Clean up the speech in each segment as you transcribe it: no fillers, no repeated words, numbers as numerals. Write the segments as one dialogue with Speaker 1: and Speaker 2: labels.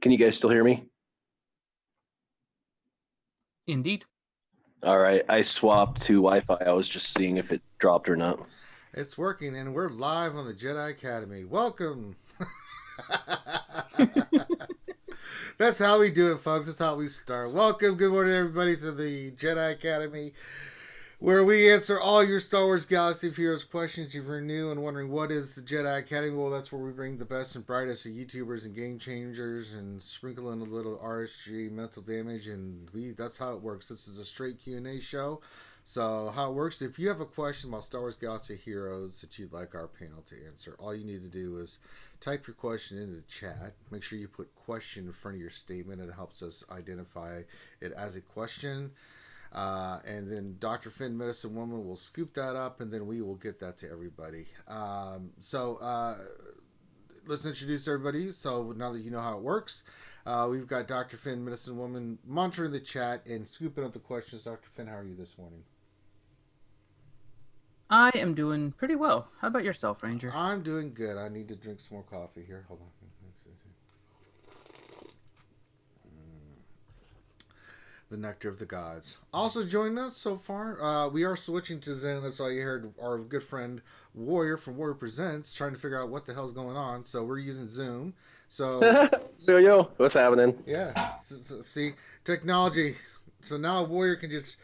Speaker 1: Can you guys still hear me?
Speaker 2: Indeed.
Speaker 1: All right, I swapped to Wi-Fi. I was just seeing if it dropped or not.
Speaker 3: It's working, and we're live on the Jedi Academy. Welcome. That's how we do it, folks. That's how we start. Welcome. Good morning, everybody, to the Jedi Academy, where we answer all your Star Wars Galaxy of Heroes questions. If you're new and wondering what is the Jedi Academy, well, that's where we bring the best and brightest of YouTubers and game changers and sprinkle in a little RSG mental damage, and that's how it works. This is a straight Q&A show. So how it works, if you have a question about Star Wars Galaxy of Heroes that you'd like our panel to answer, all you need to do is type your question into the chat. Make sure you put question in front of your statement. It helps us identify it as a question. And then Dr. Finn, Medicine Woman, will scoop that up, and then we will get that to everybody. Let's introduce everybody. So now that you know how it works, we've got Dr. Finn, Medicine Woman, monitoring the chat and scooping up the questions. Dr. Finn, how are you this morning?
Speaker 2: I am doing pretty well. How about yourself, Ranger?
Speaker 3: I'm doing good. I need to drink some more coffee here. Hold on. The nectar of the gods. Also joining us so far, we are switching to Zoom. That's all you heard. Our good friend Warrior from Warrior Presents trying to figure out what the hell's going on. So we're using Zoom. So
Speaker 1: yo, what's happening?
Speaker 3: Yeah, see technology. So now Warrior can just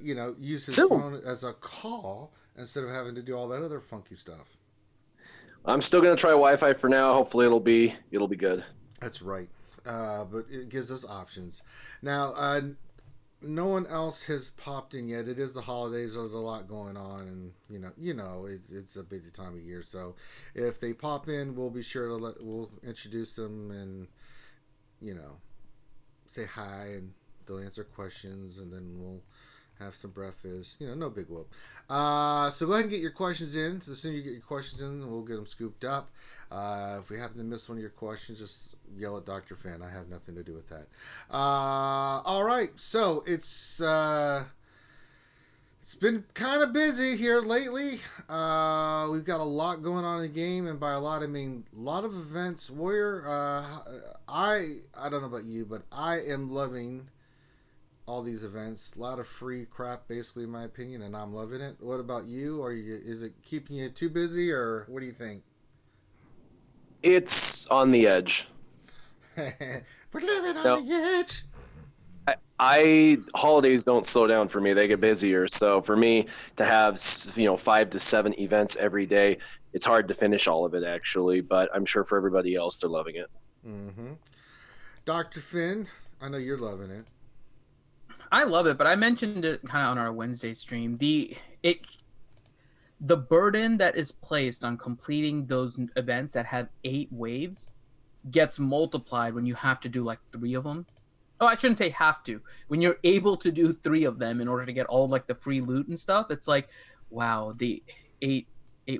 Speaker 3: use his phone as a call instead of having to do all that other funky stuff.
Speaker 1: I'm still gonna try Wi-Fi for now. Hopefully it'll be good.
Speaker 3: That's right. But it gives us options. Now, no one else has popped in yet. It is the holidays. There's a lot going on, and it's a busy time of year. So, if they pop in, we'll be sure to we'll introduce them and say hi, and they'll answer questions, and then we'll have some breakfast. No big whoop. So go ahead and get your questions in. So the sooner you get your questions in, we'll get them scooped up. If we happen to miss one of your questions, just yell at Dr. Finn. I have nothing to do with that. All right. So it's been kind of busy here lately. We've got a lot going on in the game, and by a lot I mean a lot of events. Warrior, I don't know about you, but I am loving all these events. A lot of free crap, basically, in my opinion, and I'm loving it. What about you? Is it keeping you too busy, or what do you think?
Speaker 1: It's on the edge.
Speaker 3: We're living on the edge.
Speaker 1: Holidays don't slow down for me. They get busier. So for me to have 5 to 7 events every day, it's hard to finish all of it actually. But I'm sure for everybody else, they're loving it.
Speaker 3: Mm-hmm. Dr. Finn, I know you're loving it.
Speaker 2: I love it, but I mentioned it kind of on our Wednesday stream. The burden that is placed on completing those events that have 8 waves gets multiplied when you have to do like 3 of them. Oh, I shouldn't say have to. When you're able to do 3 of them in order to get all like the free loot and stuff, it's like, wow, the 8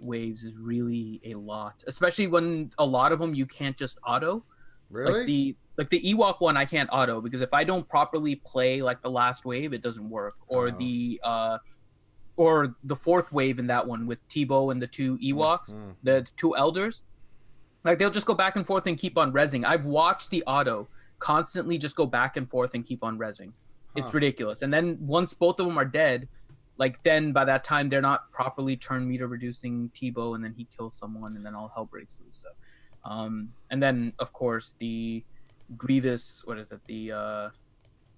Speaker 2: waves is really a lot. Especially when a lot of them you can't just auto.
Speaker 3: Really?
Speaker 2: Like the Ewok one, I can't auto because if I don't properly play like the last wave, it doesn't work. Or the 4th wave in that one with Tebow and the 2 Ewoks, the 2 elders, like they'll just go back and forth and keep on rezzing. I've watched the auto constantly just go back and forth and keep on rezzing. It's ridiculous. And then once both of them are dead, like then by that time they're not properly turn meter reducing Tebow, and then he kills someone, and then all hell breaks loose. So, and then of course the Grievous, what is it? The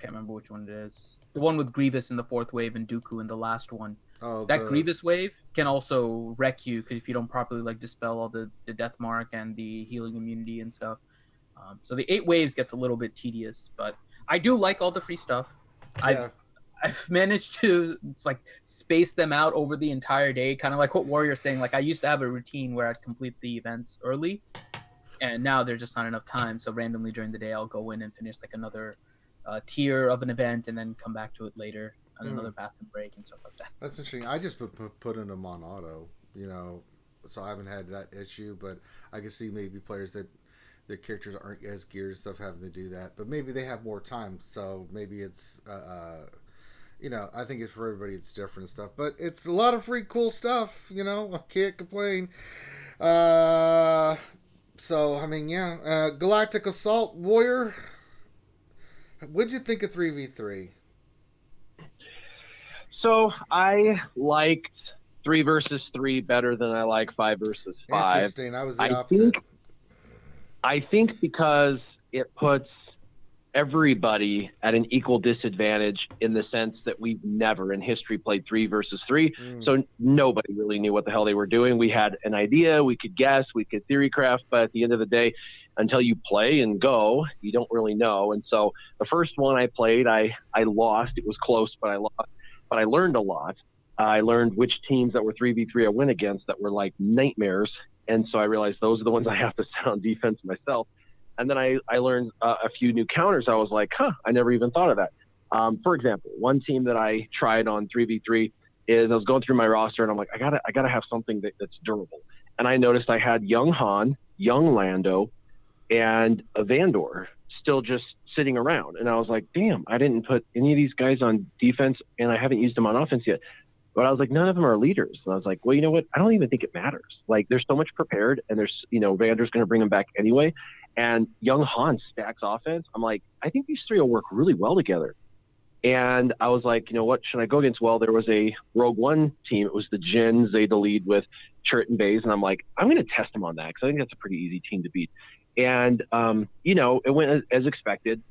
Speaker 2: can't remember which one it is. The one with Grievous in the 4th wave and Dooku in the last one. Grievous wave can also wreck you if you don't properly like dispel all the death mark and the healing immunity and stuff. So the 8 waves gets a little bit tedious, but I do like all the free stuff.
Speaker 3: Yeah.
Speaker 2: I've managed to space them out over the entire day, kind of like what Warrior's saying. Like I used to have a routine where I'd complete the events early, and now there's just not enough time. So randomly during the day, I'll go in and finish like another tier of an event, and then come back to it later on another bathroom break and stuff like that.
Speaker 3: That's interesting. I just put in them on auto, so I haven't had that issue. But I can see maybe players that their characters aren't as geared and stuff having to do that. But maybe they have more time, so maybe it's I think it's for everybody. It's different and stuff. But it's a lot of free cool stuff. I can't complain. So I mean, yeah, Galactic Assault Warrior. What'd you think of 3v3?
Speaker 4: So I liked 3 versus 3 better than I like 5 versus 5.
Speaker 3: Interesting. I was the opposite.
Speaker 4: I think because it puts everybody at an equal disadvantage in the sense that we've never in history played 3 versus 3. So nobody really knew what the hell they were doing. We had an idea, we could guess, we could theory craft, but at the end of the day, until you play and go, you don't really know. And so the first one I played, I lost. It was close, but I lost. But I learned a lot. I learned which teams that were 3v3 I went against that were like nightmares. And so I realized those are the ones I have to set on defense myself. And then I learned a few new counters. I was like, I never even thought of that. For example, one team that I tried on 3v3 is I was going through my roster and I'm like, I gotta have something that's durable. And I noticed I had young Han, young Lando, and a Vandor still just sitting around. And I was like, damn, I didn't put any of these guys on defense and I haven't used them on offense yet. But I was like, none of them are leaders. And I was like, well, you know what? I don't even think it matters. Like, there's so much prepared, and there's, Vander's going to bring them back anyway. And young Han stacks offense. I'm like, I think these three will work really well together. And I was like, you know what? Should I go against? Well, there was a Rogue One team. It was the Jin Zeta lead with Chirrut and Baze. And I'm like, I'm going to test them on that because I think that's a pretty easy team to beat. And, it went as expected.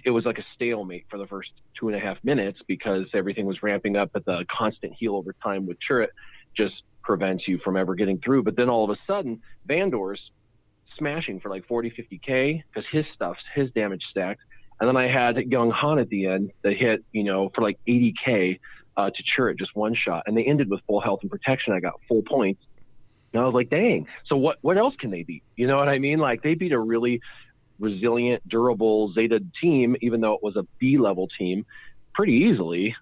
Speaker 4: It was like a stalemate for the first 2.5 minutes because everything was ramping up, but the constant heal over time with Chirrut just prevents you from ever getting through. But then all of a sudden, Vandor's smashing for like 40, 50K because his damage stacked. And then I had young Han at the end that hit, for like 80K to Chirrut, just one shot. And they ended with full health and protection. I got full points. And I was like, dang. So what else can they beat? You know what I mean? Like, they beat a really resilient, durable Zeta team, even though it was a B-level team, pretty easily,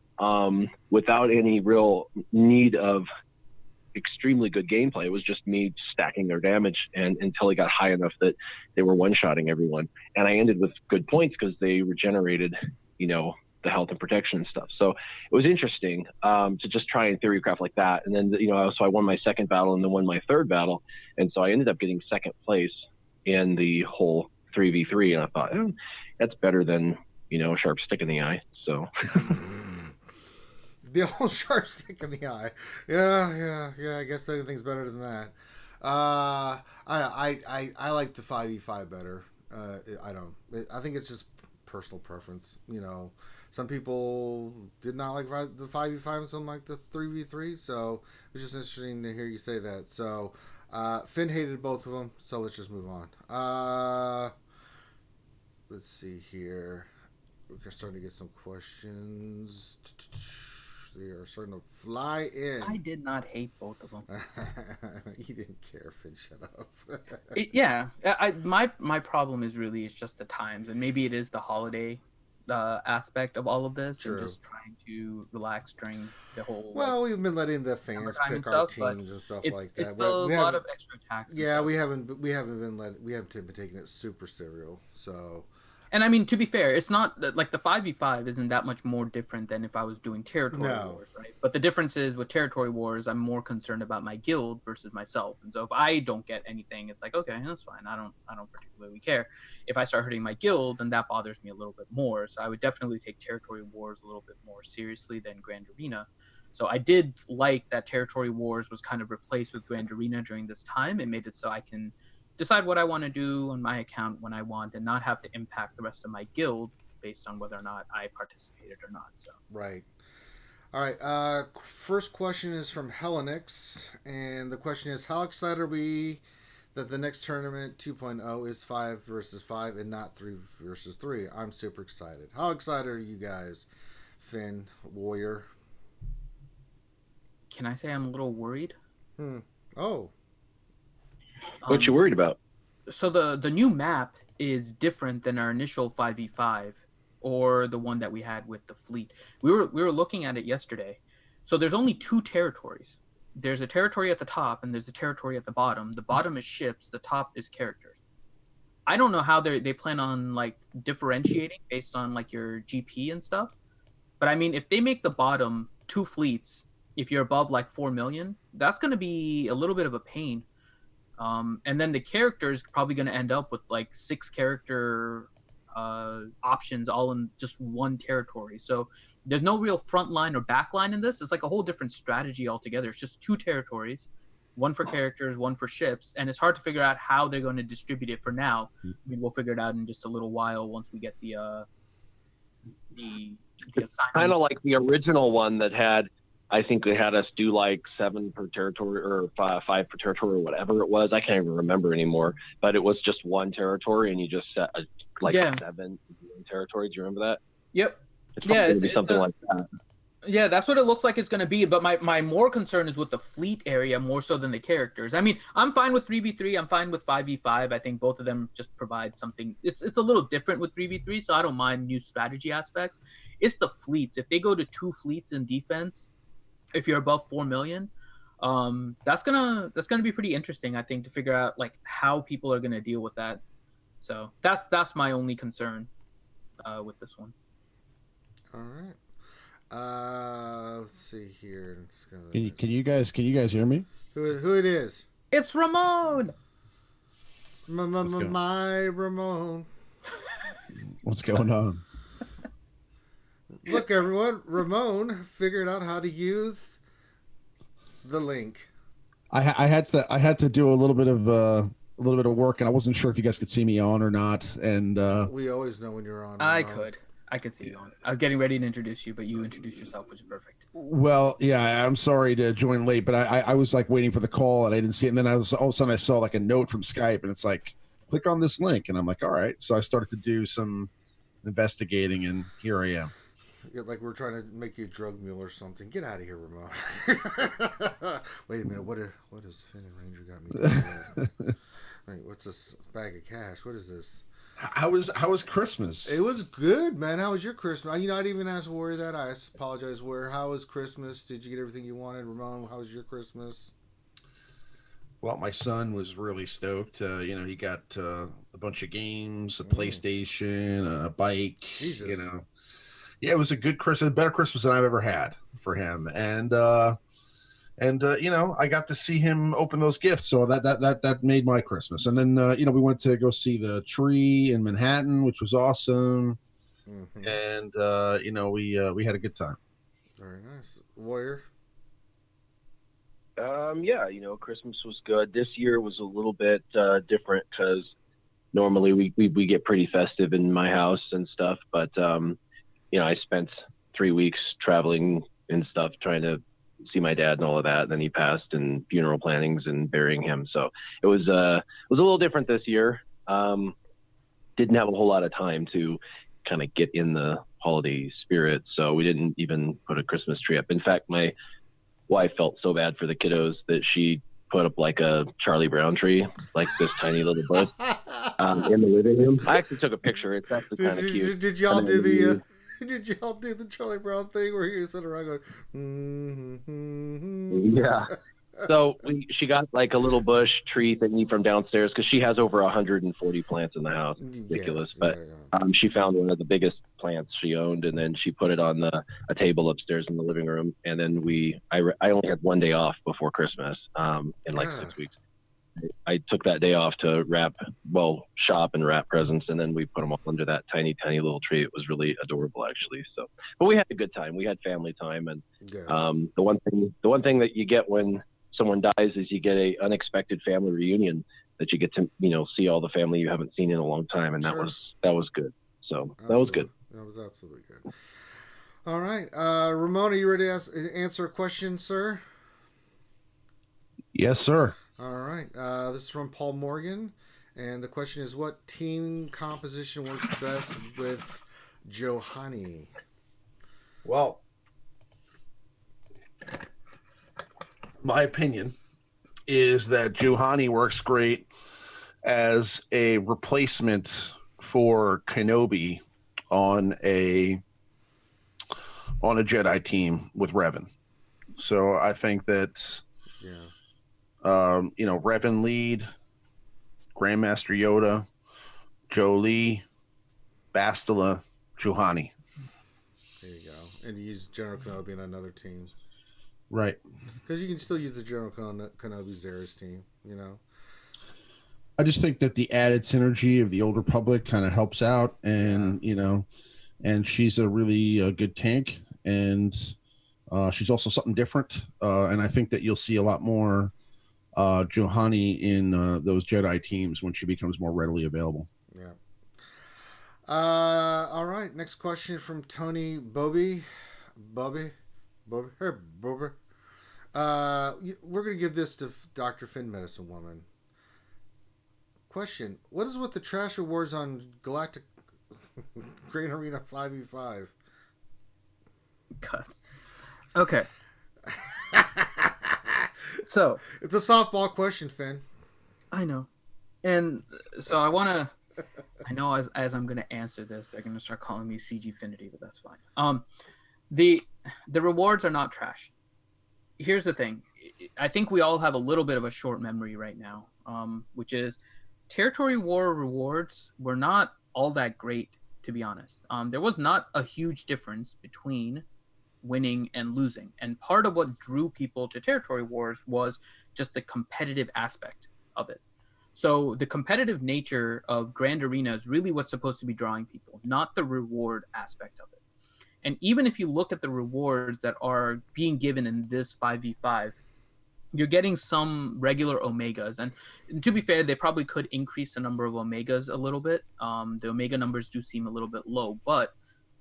Speaker 4: without any real need of extremely good gameplay. It was just me stacking their damage until it got high enough that they were one-shotting everyone. And I ended with good points because they regenerated, the health and protection and stuff. So it was interesting to just try and theory craft like that. And then, so I won my second battle and then won my third battle. And so I ended up getting second place in the whole 3v3, and I thought, that's better than a sharp stick in the eye. So
Speaker 3: the old sharp stick in the eye. Yeah. I guess anything's better than that. I like the 5v5 better. I think it's just personal preference. Some people did not like the 5v5 and some like the 3v3. So it's just interesting to hear you say that. So Finn hated both of them, so let's just move on. Let's see here. We're starting to get some questions. They are starting to fly in.
Speaker 2: I did not hate both of them.
Speaker 3: You didn't care, Finn. Shut
Speaker 2: up. My problem is just the times, and maybe it is the holiday aspect of all of this.
Speaker 3: True.
Speaker 2: And just trying to relax during the whole.
Speaker 3: Well, we've been letting the fans pick our teams and stuff like that.
Speaker 2: It's a lot of extra tax.
Speaker 3: Yeah, we haven't been taking it super serial. So.
Speaker 2: And I mean, to be fair, it's not like the 5v5 isn't that much more different than if I was doing territory wars, right? But the difference is with territory wars, I'm more concerned about my guild versus myself. And so if I don't get anything, it's like, okay, that's fine. I don't particularly care. If I start hurting my guild, then that bothers me a little bit more. So I would definitely take territory wars a little bit more seriously than Grand Arena. So I did like that territory wars was kind of replaced with Grand Arena during this time. It made it so I can decide what I want to do on my account when I want and not have to impact the rest of my guild based on whether or not I participated or not. So
Speaker 3: right. All right. First question is from Hellenix, and the question is, how excited are we that the next tournament 2.0 is 5 versus 5 and not 3 versus 3? I'm super excited. How excited are you guys, Finn, Warrior?
Speaker 2: Can I say I'm a little worried?
Speaker 3: Oh.
Speaker 4: What you worried about?
Speaker 2: So the new map is different than our initial 5v5 or the one that we had with the fleet. We were looking at it yesterday. So there's only 2 territories. There's a territory at the top and there's a territory at the bottom. The bottom is ships, the top is characters. I don't know how they plan on like differentiating based on like your GP and stuff. But I mean, if they make the bottom 2 fleets, if you're above like 4 million, that's going to be a little bit of a pain. And then the characters probably going to end up with like 6 character options all in just one territory. So there's no real front line or back line in this. It's like a whole different strategy altogether. It's just 2 territories, one for characters, one for ships, and it's hard to figure out how they're going to distribute it for now. I mean, we'll figure it out in just a little while once we get the assignments.
Speaker 4: Kind of like the original one that had, I think they had us do like 7 per territory or 5 per territory or whatever it was. I can't even remember anymore, but it was just one territory and you just set like 7 territories. Do you remember that?
Speaker 2: Yep.
Speaker 4: It's going to be something like that.
Speaker 2: Yeah, that's what it looks like it's going to be. But my more concern is with the fleet area more so than the characters. I mean, I'm fine with 3v3. I'm fine with 5v5. I think both of them just provide something. It's a little different with 3v3, so I don't mind new strategy aspects. It's the fleets. If they go to 2 fleets in defense, if you're above 4 million, that's gonna be pretty interesting, I think, to figure out like how people are gonna deal with that. So that's my only concern with this one.
Speaker 3: All right. Let's see here.
Speaker 5: Can you guys hear me?
Speaker 3: Who it is?
Speaker 2: It's Ramon.
Speaker 3: My Ramon.
Speaker 5: What's going on?
Speaker 3: Look, everyone, Ramon figured out how to use the link.
Speaker 5: I had to do a little bit of work, and I wasn't sure if you guys could see me on or not. And
Speaker 3: we always know when you're on.
Speaker 2: I could see you on. I was getting ready to introduce you, but you introduced yourself, which is perfect.
Speaker 5: Well, yeah, I'm sorry to join late, but I was like waiting for the call and I didn't see it. And then all of a sudden I saw like a note from Skype, and it's like, click on this link, and I'm like, all right. So I started to do some investigating, and here I am.
Speaker 3: Like we're trying to make you a drug mule or something. Get out of here, Ramon. Wait a minute. What is Finn and Ranger got me doing? Wait, what's this bag of cash? What is this?
Speaker 5: How was Christmas?
Speaker 3: It was good, man. How was your Christmas? I didn't even ask Warrior that. I apologize, Warrior. How was Christmas? Did you get everything you wanted? Ramon, how was your Christmas?
Speaker 5: Well, my son was really stoked. He got a bunch of games, a PlayStation, a bike.
Speaker 3: Jesus.
Speaker 5: Yeah, it was a good Christmas, a better Christmas than I've ever had for him. And I got to see him open those gifts, so that made my Christmas. And then we went to go see the tree in Manhattan, which was awesome. Mm-hmm. And we had a good time.
Speaker 3: Very nice. Warrior.
Speaker 4: Christmas was good. This year was a little bit different because normally we get pretty festive in my house and stuff, but I spent 3 weeks traveling and stuff trying to see my dad and all of that. And then he passed, and funeral plannings and burying him. So it was a little different this year. Didn't have a whole lot of time to kind of get in the holiday spirit. So we didn't even put a Christmas tree up. In fact, my wife felt so bad for the kiddos that she put up like a Charlie Brown tree, like this tiny little bush in the living room. I actually took a picture. It's actually kind of cute.
Speaker 3: Did y'all do the... Did y'all do the Charlie Brown thing where you sit around going,
Speaker 4: Yeah. So she got like a little bush tree thingy from downstairs because she has over 140 plants in the house. Ridiculous. Yes, but she found one of the biggest plants she owned, and then she put it on a table upstairs in the living room. And then I only had 1 day off before Christmas in like 6 weeks. I took that day off to shop and wrap presents, and then we put them all under that tiny, tiny little tree. It was really adorable, actually. So, but we had a good time. We had family time, and the one thing that you get when someone dies is you get a unexpected family reunion that you get to see all the family you haven't seen in a long time, and that was good. So that was good.
Speaker 3: That was absolutely good. All right, Ramon, are you ready to answer a question, sir?
Speaker 5: Yes, sir.
Speaker 3: All right. This is from Paul Morgan, and the question is, what team composition works best with Juhani?
Speaker 5: Well, my opinion is that Juhani works great as a replacement for Kenobi on a Jedi team with Revan. So I think that Revan lead, Grandmaster Yoda, Jolie, Bastila, Juhani.
Speaker 3: There you go. And you use General Kenobi on another team.
Speaker 5: Right.
Speaker 3: Because you can still use the General Kenobi Zera's team,
Speaker 5: I just think that the added synergy of the Old Republic kind of helps out, and and she's a really good tank, and she's also something different. And I think that you'll see a lot more Juhani in those Jedi teams when she becomes more readily available.
Speaker 3: Yeah. All right. Next question from Tony Bobby. We're going to give this to Dr. Finn Medicine Woman. Question: what is with the trash rewards on Galactic Grain Arena 5v5?
Speaker 2: God. Okay. So
Speaker 3: it's a softball question, Finn.
Speaker 2: I know, and so I want to. I know as I'm going to answer this, they're going to start calling me CG Finity, but that's fine. The rewards are not trash. Here's the thing. I think we all have a little bit of a short memory right now, which is territory war rewards were not all that great, to be honest. There was not a huge difference between winning and losing. And part of what drew people to territory wars was just the competitive aspect of it. So the competitive nature of Grand Arena is really what's supposed to be drawing people, not the reward aspect of it. And even if you look at the rewards that are being given in this 5v5, you're getting some regular Omegas. And to be fair, they probably could increase the number of Omegas a little bit. The Omega numbers do seem a little bit low, but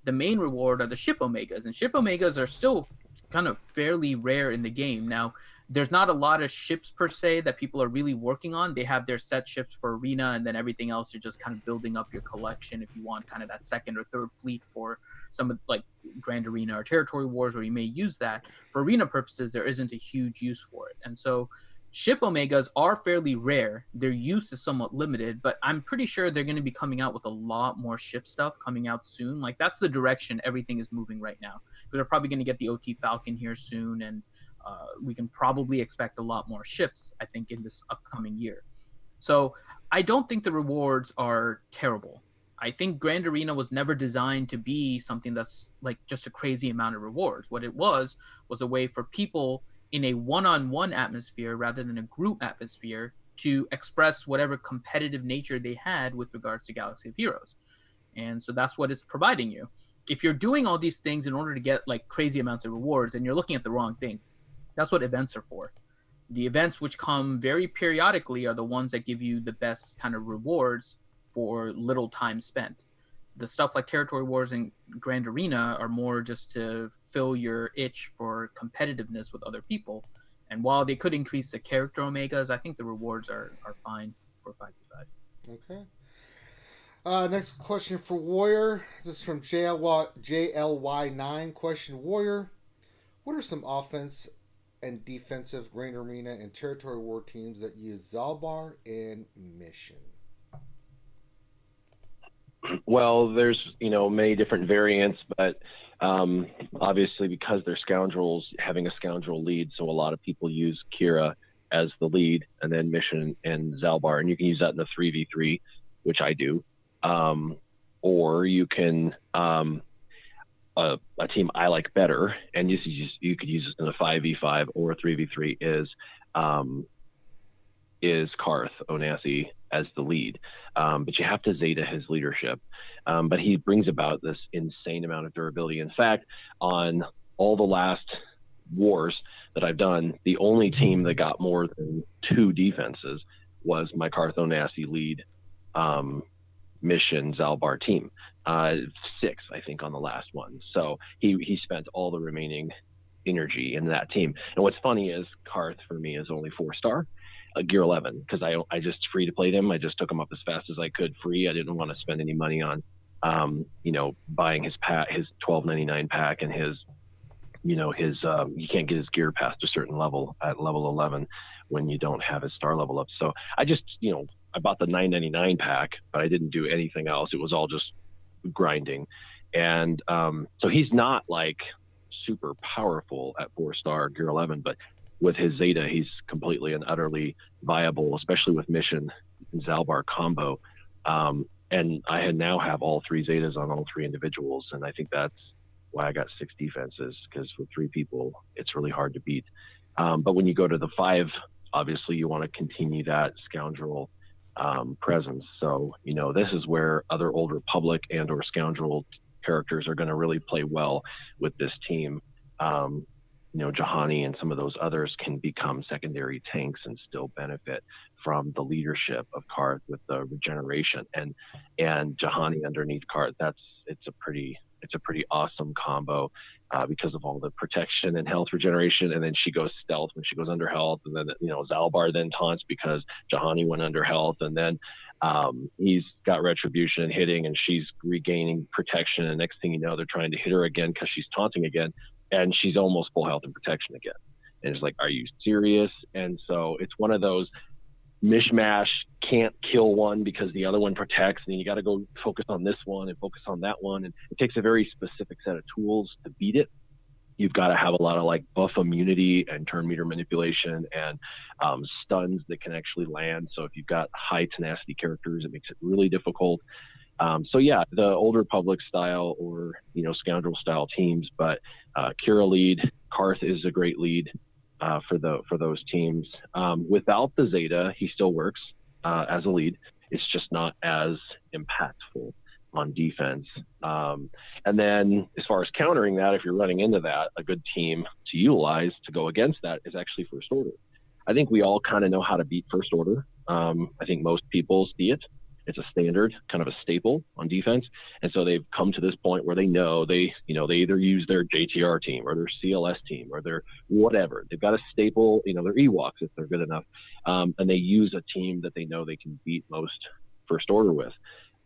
Speaker 2: the main reward are the ship Omegas. And ship Omegas are still kind of fairly rare in the game. Now, there's not a lot of ships per se that people are really working on. They have their set ships for Arena, and then everything else you're just kind of building up your collection if you want kind of that second or third fleet for some of like Grand Arena or Territory Wars, where you may use that. For Arena purposes, there isn't a huge use for it. And so ship Omegas are fairly rare. Their use is somewhat limited, but I'm pretty sure they're going to be coming out with a lot more ship stuff coming out soon. Like that's the direction everything is moving right now. They're probably going to get the OT Falcon here soon, and we can probably expect a lot more ships, I think, in this upcoming year. So I don't think the rewards are terrible. I think Grand Arena was never designed to be something that's like just a crazy amount of rewards. What it was a way for people in a one-on-one atmosphere rather than a group atmosphere to express whatever competitive nature they had with regards to Galaxy of Heroes. And so that's what it's providing you. If you're doing all these things in order to get like crazy amounts of rewards, then you're looking at the wrong thing. That's what events are for. The events which come very periodically are the ones that give you the best kind of rewards for little time spent. The stuff like Territory Wars and Grand Arena are more just to fill your itch for competitiveness with other people. And while they could increase the character Omegas, I think the rewards are fine for 5v5.
Speaker 3: Okay. Next question for Warrior. This is from JLY9. Question: Warrior, what are some offense and defensive Grand Arena and Territory War teams that use Zalbar and Mission?
Speaker 4: Well, there's many different variants, but obviously because they're scoundrels, having a scoundrel lead, so a lot of people use Kira as the lead, and then Mission and Zalbar, and you can use that in the 3v3, which I do, or you can a team I like better, and you could use this in a 5v5 or a 3v3 is Karth Onasi as the lead, but you have to Zeta his leadership, but he brings about this insane amount of durability. In fact, on all the last wars that I've done, the only team that got more than 2 defenses was my Karth Onasi lead Mission Zalbar team. 6, I think, on the last one. So he spent all the remaining energy in that team. And what's funny is Karth for me is only 4-star, Gear 11, because I just free to played him. I just took him up as fast as I could free. I didn't want to spend any money on buying his pack, his $12.99 pack, and his you can't get his gear past a certain level at level 11 when you don't have his star level up. So I just I bought the $9.99 pack, but I didn't do anything else. It was all just grinding. And so he's not like super powerful at 4-star Gear 11, but with his Zeta, he's completely and utterly viable, especially with Mission and Zalbar combo. And I now have all 3 Zetas on all 3 individuals, and I think that's why I got 6 defenses, because with 3 people, it's really hard to beat. But when you go to the 5, obviously you want to continue that Scoundrel presence. So, this is where other Old Republic and or Scoundrel characters are going to really play well with this team. Juhani and some of those others can become secondary tanks and still benefit from the leadership of Karth with the regeneration, and Juhani underneath Karth. It's a pretty awesome combo because of all the protection and health regeneration, and then she goes stealth when she goes under health, and then Zalbar then taunts because Juhani went under health, and then he's got retribution and hitting, and she's regaining protection, and next thing you know, they're trying to hit her again because she's taunting again, and she's almost full health and protection again. And it's like, are you serious? And so it's one of those mishmash, can't kill one because the other one protects, and then you got to go focus on this one and focus on that one, and it takes a very specific set of tools to beat it. You've got to have a lot of like buff immunity and turn meter manipulation and stuns that can actually land. So if you've got high tenacity characters, it makes it really difficult. So yeah, the Old Republic style or Scoundrel style teams, but Kira lead, Karth is a great lead for those teams. Without the Zeta, he still works as a lead. It's just not as impactful on defense. And then as far as countering that, if you're running into that, a good team to utilize to go against that is actually First Order. I think we all kind of know how to beat First Order. I think most people see it. It's a standard, kind of a staple on defense. And so they've come to this point where they know they either use their JTR team or their CLS team or their whatever. They've got a staple, their Ewoks if they're good enough. And they use a team that they know they can beat most First Order with.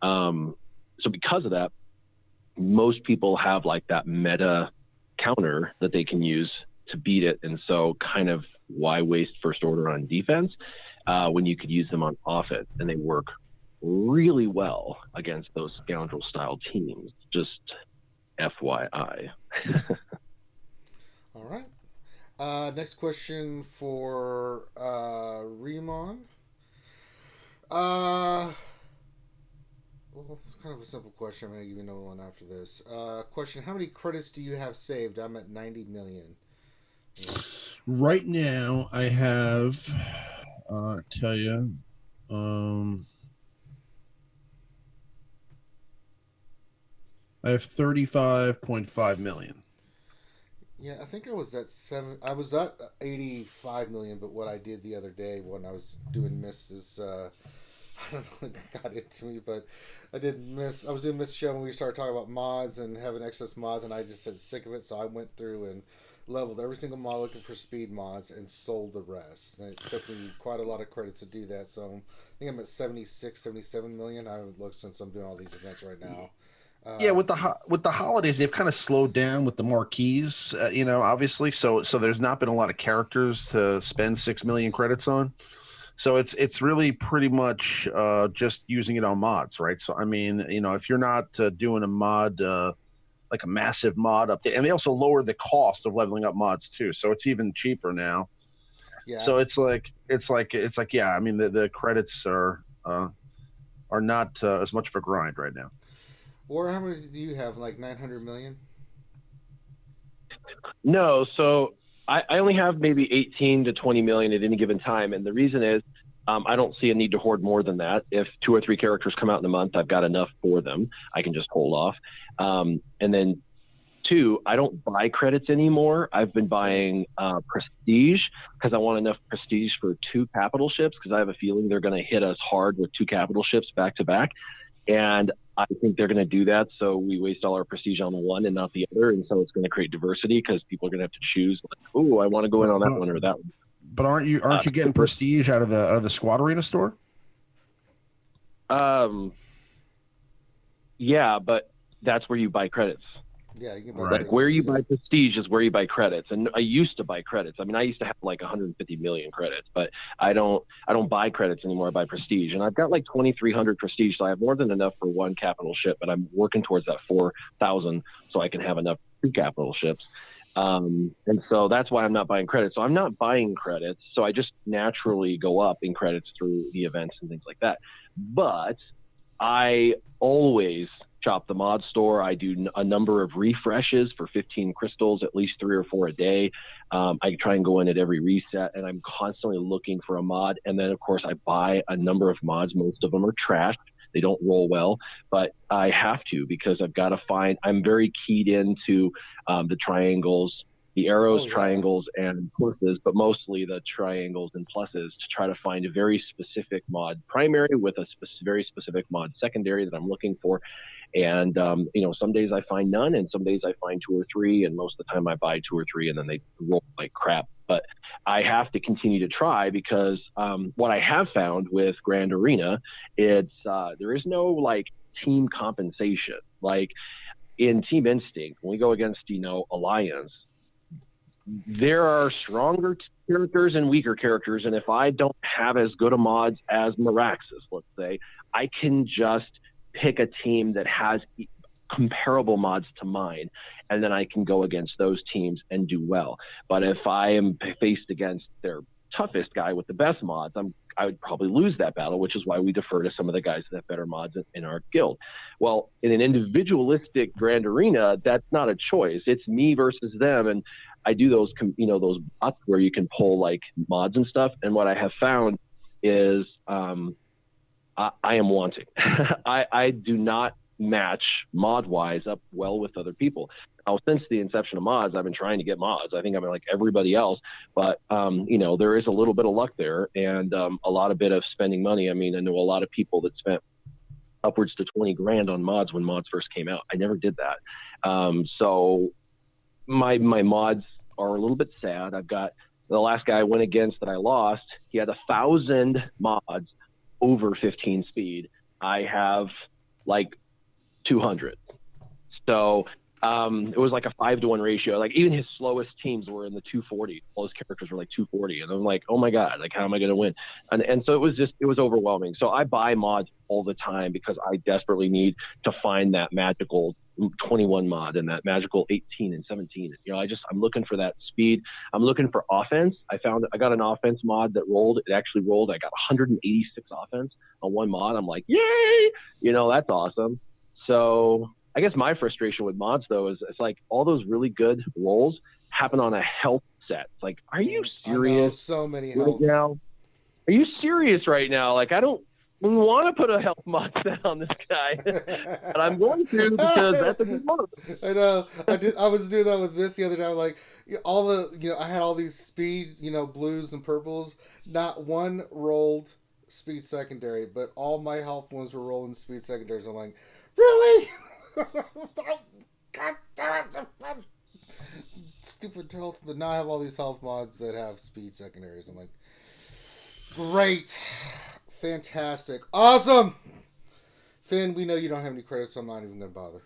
Speaker 4: So because of that, most people have like that meta counter that they can use to beat it. And so kind of why waste First Order on defense when you could use them on offense, and they work really well against those Scoundrel style teams. Just FYI.
Speaker 3: All right. Next question for Remon. Well, it's kind of a simple question. I'm going to give you another one after this. Question: how many credits do you have saved? I'm at 90 million. Yeah.
Speaker 5: Right now, I have. Tell you. I have 35.5 million.
Speaker 3: Yeah, I think I was at I was at 85 million, but what I did the other day when I was doing misses, I don't know what got into me, but I was doing Miss Show when we started talking about mods and having excess mods, and I just said sick of it, so I went through and leveled every single mod looking for speed mods and sold the rest. And it took me quite a lot of credits to do that, so I think I'm at 76, 77 million. I haven't looked since I'm doing all these events right now.
Speaker 5: Yeah, with the holidays, they've kind of slowed down with the marquees, obviously. So there's not been a lot of characters to spend 6 million credits on. So it's really pretty much just using it on mods, right? So I mean, if you're not doing a mod like a massive mod update, and they also lowered the cost of leveling up mods too, so it's even cheaper now. Yeah. So it's like yeah. I mean, the credits are not as much of a grind right now.
Speaker 3: Or how many do you have? Like 900 million?
Speaker 4: No, so I only have maybe 18 to 20 million at any given time, and the reason is I don't see a need to hoard more than that. If 2 or 3 characters come out in a month, I've got enough for them. I can just hold off. And then 2, I don't buy credits anymore. I've been buying prestige because I want enough prestige for 2 capital ships, because I have a feeling they're going to hit us hard with 2 capital ships back to back. And I think they're going to do that, so we waste all our prestige on the one and not the other, and so it's going to create diversity because people are going to have to choose. Like, oh, I want to go in on that one or that one.
Speaker 5: But aren't you getting prestige out of the Squad Arena store?
Speaker 4: Yeah, but that's where you buy credits.
Speaker 3: Yeah, you can buy
Speaker 4: like where you buy prestige is where you buy credits. And I used to buy credits. I mean, I used to have like 150 million credits, but I don't buy credits anymore. I buy prestige, and I've got like 2,300 prestige, so I have more than enough for 1 capital ship. But I'm working towards that 4,000, so I can have enough 2 capital ships. And so that's why I'm not buying credits. So I'm not buying credits. So I just naturally go up in credits through the events and things like that. But I always shop the mod store. I do a number of refreshes for 15 crystals, at least 3 or 4 a day. I try and go in at every reset, and I'm constantly looking for a mod. And then, of course, I buy a number of mods. Most of them are trashed. They don't roll well, but I have to, because I've got to find, I'm very keyed into the triangles, the arrows, triangles, and pluses, but mostly the triangles and pluses, to try to find a very specific mod primary with a very specific mod secondary that I'm looking for. And, some days I find none, and some days I find 2 or 3, and most of the time I buy 2 or 3 and then they roll like crap. But I have to continue to try, because what I have found with Grand Arena, it's there is no like team compensation. Like in Team Instinct, when we go against, Alliance, there are stronger characters and weaker characters. And if I don't have as good a mods as Miraxis, let's say, I can just pick a team that has comparable mods to mine, and then I can go against those teams and do well. But if I am faced against their toughest guy with the best mods, I would probably lose that battle, which is why we defer to some of the guys that have better mods in our guild. Well, in an individualistic Grand Arena, that's not a choice. It's me versus them. And I do those, those bots where you can pull like mods and stuff. And what I have found is I am wanting. I do not match mod-wise up well with other people. Now, since the inception of mods, I've been trying to get mods. I think I'm like everybody else, but there is a little bit of luck there, and a lot of bit of spending money. I mean, I know a lot of people that spent upwards to 20 grand on mods when mods first came out. I never did that. So my mods are a little bit sad. I've got the last guy I went against that I lost. He had 1,000 mods over 15 speed. I have like 200. So it was like a 5-to-1 ratio. Like even his slowest teams were in the 240. All his characters were like 240. And I'm like, oh my God, like how am I going to win? And so it was overwhelming. So I buy mods all the time because I desperately need to find that magical 21 mod and that magical 18 and 17. I'm looking for that speed. I'm looking for offense. I got an offense mod that rolled. It actually rolled. I got 186 offense on one mod. I'm like, yay! That's awesome. So I guess my frustration with mods though is it's like all those really good rolls happen on a health set. It's like, are you serious?
Speaker 3: So many
Speaker 4: right
Speaker 3: health
Speaker 4: now. Are you serious right now? Like I don't want to put a health mod set on this guy, but I'm going to because that's a good mod.
Speaker 3: I know. I was doing that with this the other day. Like all the, I had all these speed, blues and purples. Not one rolled speed secondary, but all my health ones were rolling speed secondaries. I'm like, really? God damn it! Stupid health, but now I have all these health mods that have speed secondaries. I'm like, great. Fantastic. Awesome. Finn, we know you don't have any credits, so I'm not even going to bother.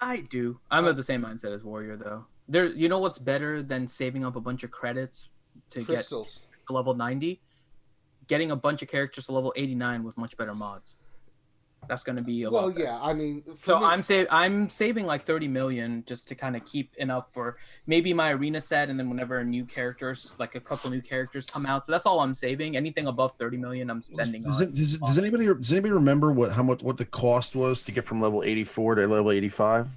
Speaker 2: I do. I'm of the same mindset as Warrior, though. You know what's better than saving up a bunch of credits to
Speaker 3: crystals.
Speaker 2: Get to level 90? Getting a bunch of characters to level 89 with much better mods. That's going to be a lot better.
Speaker 3: Yeah, I mean...
Speaker 2: So I'm saving like 30 million just to kind of keep enough for maybe my arena set, and then whenever like a couple new characters come out. So that's all I'm saving. Anything above 30 million, I'm spending
Speaker 5: does anybody remember what the cost was to get from level 84 to level 85?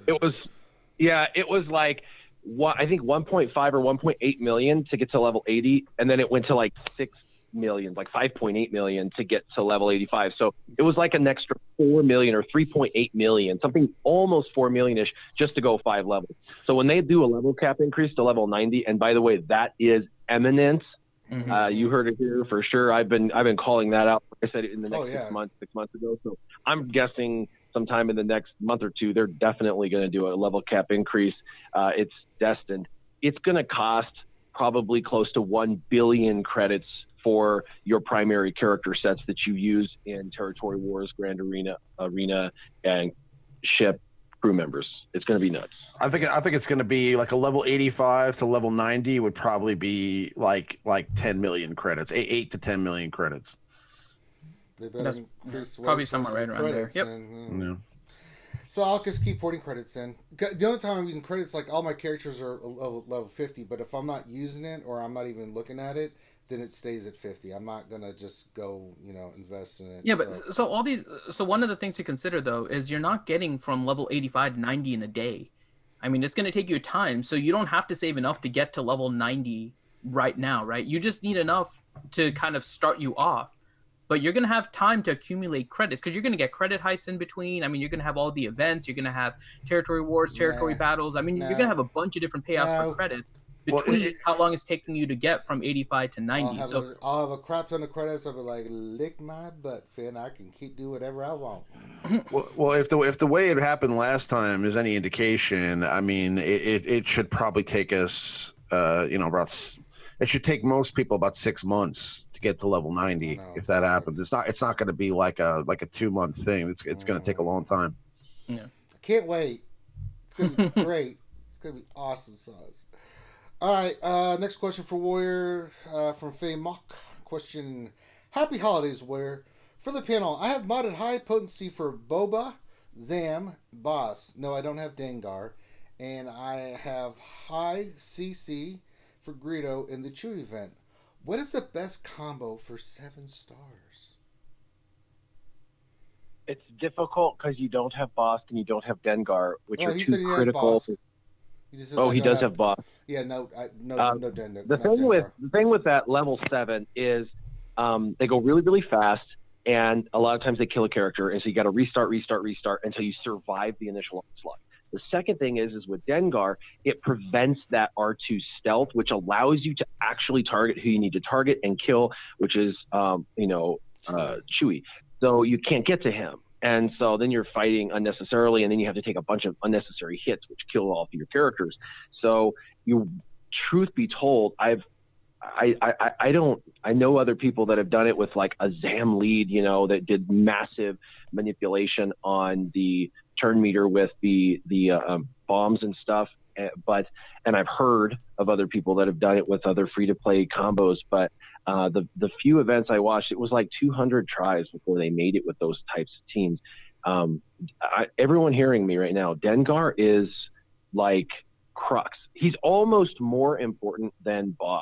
Speaker 4: It was like I think 1.5 or 1.8 million to get to level 80, and then it went to like 6 million, like 5.8 million to get to level 85. So it was like an extra 4 million or 3.8 million, something almost 4 million-ish just to go 5 levels. So when they do a level cap increase to level 90, and by the way, that is imminent. Mm-hmm. You heard it here for sure. I've been calling that out. Like I said in the next 6 months ago. So I'm guessing sometime in the next month or two, they're definitely going to do a level cap increase. It's destined. It's going to cost probably close to 1 billion credits for your primary character sets that you use in Territory Wars, Grand Arena, and ship crew members. It's going to be nuts.
Speaker 5: I think it's going to be like a level 85 to level 90 would probably be like 10 million credits, 8 to 10 million credits.
Speaker 3: They better increase
Speaker 2: probably somewhere right around there. Yep.
Speaker 3: And, So I'll just keep hoarding credits then. The only time I'm using credits, like all my characters are level 50, but if I'm not using it or I'm not even looking at it, then it stays at 50. I'm not gonna just go, invest in it.
Speaker 2: Yeah, but so all these, so one of the things to consider though is you're not getting from level 85 to 90 in a day. I mean, it's going to take you time, so you don't have to save enough to get to level 90 right now, right? You just need enough to kind of start you off. But you're going to have time to accumulate credits because you're going to get credit heists in between. I mean, you're going to have all the events. You're going to have territory wars, territory battles. I mean, you're going to have a bunch of different payouts for credits between how long it's taking you to get from 85 to 90.
Speaker 3: I'll have a crap ton of credits. I'll be like, lick my butt, Finn. I can keep doing whatever I want.
Speaker 5: Well, if the way it happened last time is any indication, I mean, it should probably take us, it should take most people about 6 months to get to level 90. If that happens, it's not going to be like a 2-month thing. It's going to take a long time.
Speaker 2: Yeah,
Speaker 3: I can't wait. It's going to be great. It's going to be awesome sauce. All right, next question for Warrior from Faye Mock. Question: Happy holidays, Warrior. For the panel, I have modded high potency for Boba, Zam, Boss. No, I don't have Dengar, and I have high CC for Greedo in the Chewie event. What is the best combo for 7 stars?
Speaker 4: It's difficult because you don't have Boss and you don't have Dengar, which are
Speaker 3: he
Speaker 4: two
Speaker 3: said he
Speaker 4: critical. He does have Boss.
Speaker 3: Yeah, no Dengar.
Speaker 4: The thing with that level 7 is they go really, really fast, and a lot of times they kill a character, and so you got to restart until you survive the initial onslaught. The second thing is with Dengar, it prevents that R2 stealth, which allows you to actually target who you need to target and kill, which is Chewie. So you can't get to him. And so then you're fighting unnecessarily, and then you have to take a bunch of unnecessary hits, which kill all of your characters. So truth be told, I know other people that have done it with like a Zam lead, that did massive manipulation on the turn meter with the bombs and stuff. And I've heard of other people that have done it with other free to play combos, but the few events I watched, it was like 200 tries before they made it with those types of teams. Everyone hearing me right now, Dengar is like crux. He's almost more important than Bosk.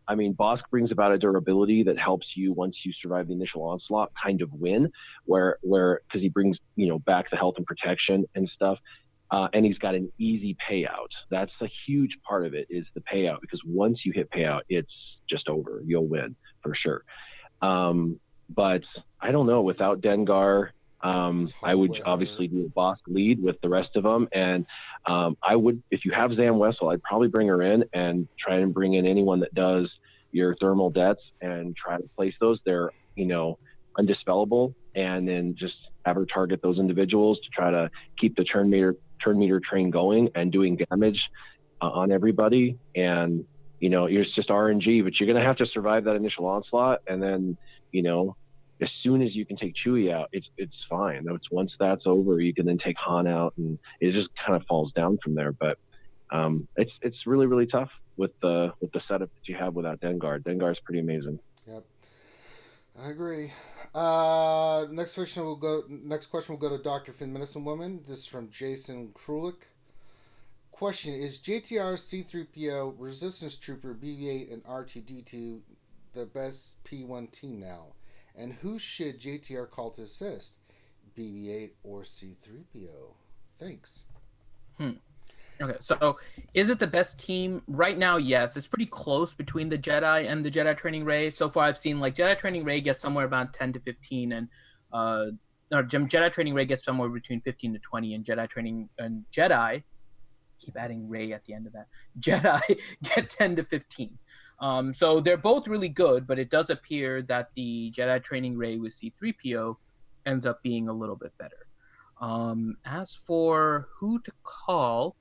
Speaker 4: I mean, Bosk brings about a durability that helps you once you survive the initial onslaught kind of win, where because he brings back the health and protection and stuff. And he's got an easy payout. That's a huge part of it, is the payout, because once you hit payout, it's just over. You'll win for sure. But I don't know. Without Dengar, I would obviously do a Bosk lead with the rest of them. And I would, if you have Zam Wessel, I'd probably bring her in and try and bring in anyone that does your thermal debts and try to place those. They're, undispellable, and then just have her target those individuals to try to keep the turn meter train going and doing damage on everybody. And it's just RNG, but you're gonna have to survive that initial onslaught, and then as soon as you can take Chewie out, it's fine. Once that's over, you can then take Han out, and it just kind of falls down from there. But it's really, really tough with the setup that you have without Dengar. Dengar is pretty amazing.
Speaker 3: Yep, I agree. Next question will go to Dr. Finn Medicine Woman. This is from Jason Krulik. Question: Is JTR C-3PO, Resistance Trooper, BB-8, and R2-D2 the best P1 team now? And who should JTR call to assist, BB-8 or C-3PO? Thanks.
Speaker 2: Okay, so is it the best team right now? Yes, it's pretty close between the Jedi and the Jedi Training Ray. So far, I've seen like Jedi Training Ray gets somewhere about 10 to 15, and Jedi Training Ray gets somewhere between 15 to 20, and Jedi keep adding Ray at the end of that. Jedi get 10 to 15. So they're both really good, but it does appear that the Jedi Training Ray with C-3PO ends up being a little bit better. As for who to call,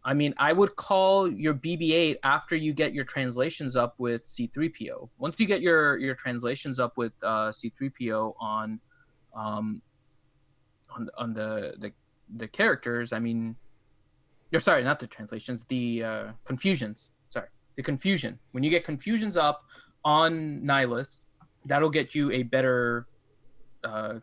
Speaker 2: I mean, I would call your BB-8 after you get your translations up with C-3PO. Once you get your translations up with C-3PO on the characters, I mean, sorry, not the translations, the confusions. Sorry, the confusion. When you get confusions up on Nihilus, that'll get you a better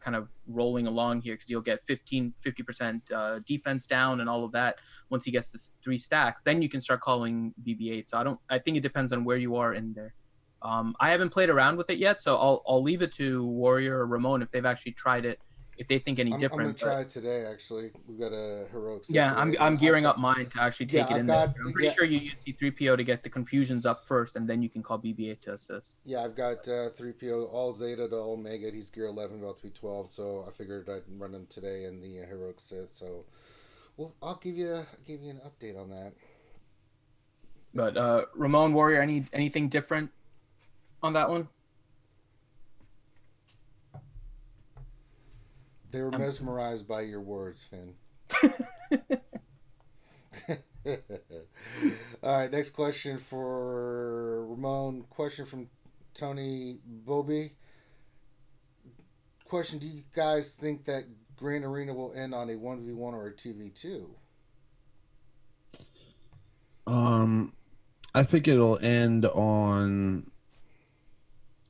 Speaker 2: kind of rolling along here, because you'll get 50% defense down and all of that once he gets the 3 stacks. Then you can start calling BB-8. So I think it depends on where you are in there. I haven't played around with it yet, so I'll leave it to Warrior or Ramon if they've actually tried it, if they think any different.
Speaker 3: I'm gonna try it today. Actually, we've got a heroic.
Speaker 2: Yeah, I'm gearing up mine to actually take it in there. I'm pretty sure you use C-3PO to get the confusions up first, and then you can call BB-8 to assist.
Speaker 3: Yeah, I've got 3PO all Zeta to all Omega. He's gear 11, about to be 12. So I figured I'd run him today in the heroic Sith. So, well, I'll give you an update on that.
Speaker 2: But Ramon, Warrior, anything different on that one?
Speaker 3: They were mesmerized by your words, Finn. All right, next question for Ramon. Question from Tony Bobby. Question: do you guys think that Grand Arena will end on a 1v1 or a 2v2?
Speaker 5: I think it'll end on.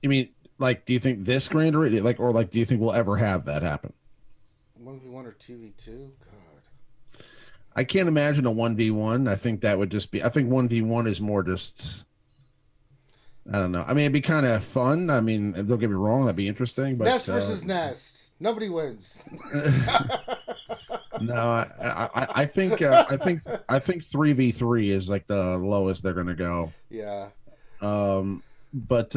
Speaker 5: You mean, like, do you think this Grand Arena, or do you think we'll ever have that happen?
Speaker 3: 1v1 or 2v2? God.
Speaker 5: I can't imagine a 1v1. I think that would just be. I think 1v1 is more just. I don't know. I mean, it'd be kind of fun. I mean, don't get me wrong, that'd be interesting. But
Speaker 3: Nest versus Nest. Nobody wins.
Speaker 5: No, I think 3v3 is like the lowest they're gonna go.
Speaker 3: Yeah.
Speaker 5: But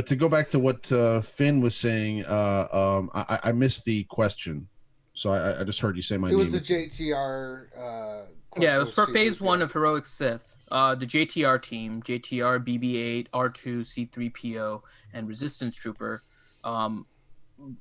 Speaker 5: to go back to what Finn was saying, I missed the question, so I just heard you say my name.
Speaker 3: It was the JTR.
Speaker 2: Yeah, it was for phase 1 of Heroic Sith. The JTR team, JTR, BB-8, R2, C-3PO, and Resistance Trooper.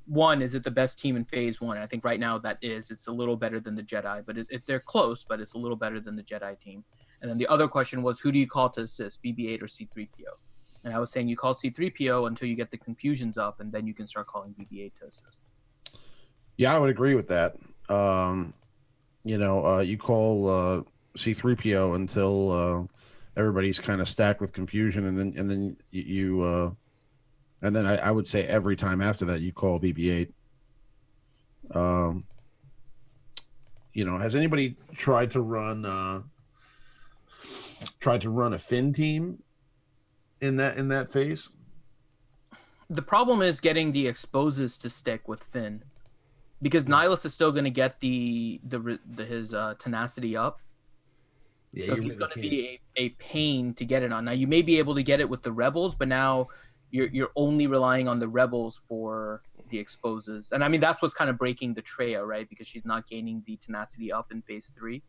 Speaker 2: One, is it the best team in phase 1? I think right now it's a little better than the Jedi, but they're close, but it's a little better than the Jedi team. And then the other question was, who do you call to assist, BB-8 or C-3PO? And I was saying you call C-3PO until you get the confusions up, and then you can start calling BB-8 to assist.
Speaker 5: Yeah, I would agree with that. You call C-3PO until everybody's kind of stacked with confusion, and then you and then I would say every time after that you call BB-8. Has anybody tried to run a Finn team in that phase?
Speaker 2: The problem is getting the exposes to stick with Finn, because Nihilus is still going to get his tenacity up. Yeah, so he's going to be a pain to get it on. Now you may be able to get it with the Rebels, but now you're only relying on the Rebels for the exposes. And I mean, that's what's kind of breaking the Traya, right? Because she's not gaining the tenacity up in phase 3.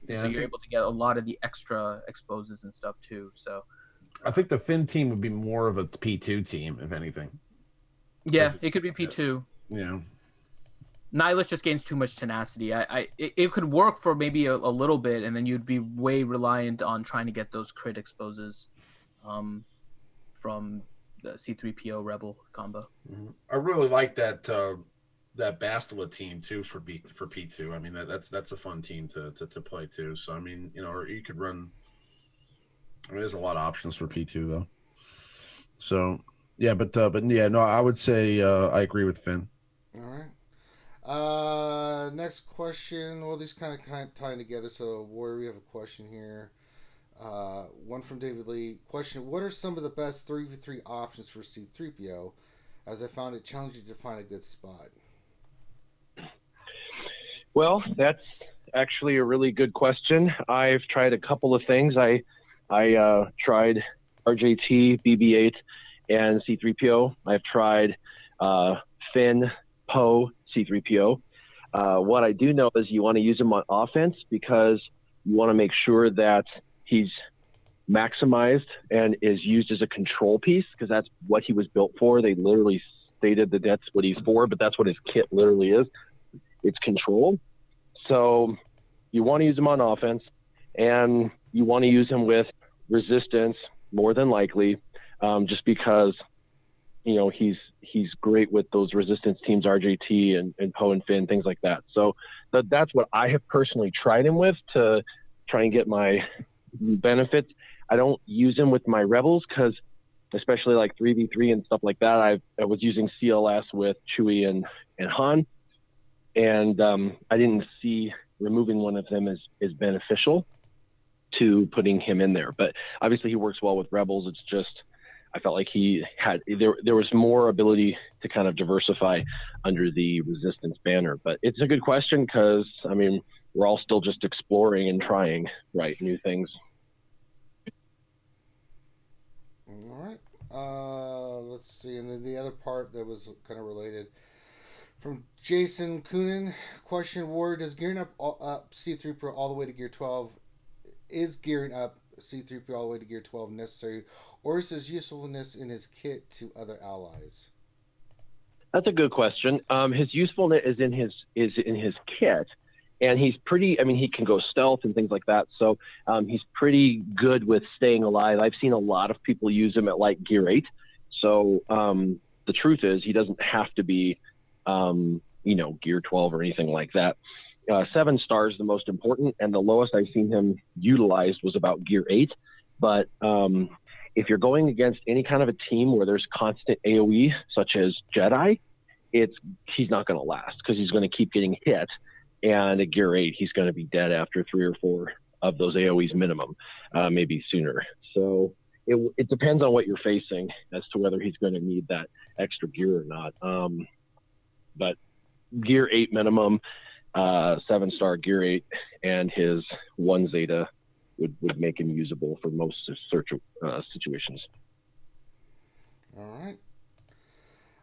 Speaker 2: Yeah, so you're able to get a lot of the extra exposes and stuff too. So
Speaker 5: I think the Finn team would be more of a P2 team, if anything.
Speaker 2: Yeah, it could be P2.
Speaker 5: Yeah.
Speaker 2: Nihilus just gains too much tenacity. It could work for maybe a little bit, and then you'd be way reliant on trying to get those crit exposes from the C-3PO Rebel combo.
Speaker 5: Mm-hmm. I really like that Bastila team too for P2. I mean that's a fun team to play too. So I mean, or you could run. I mean, there's a lot of options for P2 though. So yeah, but yeah, no, I would say I agree with Finn.
Speaker 3: All right. Next question. Well, these kind of tie together. So, Warrior, we have a question here. One from David Lee. Question: what are some of the best 3v3 options for C-3PO? As I found it challenging to find a good spot.
Speaker 4: Well, that's actually a really good question. I've tried a couple of things. I tried RJT, BB-8, and C-3PO. I've tried Finn, Poe, C-3PO. What I do know is you want to use him on offense because you want to make sure that he's maximized and is used as a control piece, because that's what he was built for. They literally stated that that's what he's for, but that's what his kit literally is. It's control. So you want to use him on offense, and you want to use him with resistance more than likely, just because he's great with those resistance teams, RJT and Poe and Finn, things like that. So that's what I have personally tried him with to try and get my benefits. I don't use him with my Rebels because especially like 3v3 and stuff like that. I was using CLS with Chewie and Han, and I didn't see removing one of them as beneficial to putting him in there. But obviously he works well with Rebels. It's just I felt like he had there was more ability to kind of diversify under the Resistance banner. But it's a good question because I mean we're all still just exploring and trying new things.
Speaker 3: All right. Let's see. And then the other part that was kind of related from Jason Coonan, question: War does gearing up C-3PO all the way to gear 12? Is gearing up C-3PO all the way to gear 12 necessary, or is his usefulness in his kit to other allies?
Speaker 4: That's a good question. His usefulness is in his kit, and he's pretty. I mean, he can go stealth and things like that. So he's pretty good with staying alive. I've seen a lot of people use him at like gear 8. So the truth is, he doesn't have to be, gear 12 or anything like that. 7 stars the most important, and the lowest I've seen him utilized was about gear 8. But if you're going against any kind of a team where there's constant AOE, such as Jedi, he's not going to last because he's going to keep getting hit. And at gear 8, he's going to be dead after 3 or 4 of those AOEs minimum, maybe sooner. So it depends on what you're facing as to whether he's going to need that extra gear or not. But gear 8 minimum, 7-star gear 8, and his 1 Zeta would make him usable for most search situations.
Speaker 3: All right.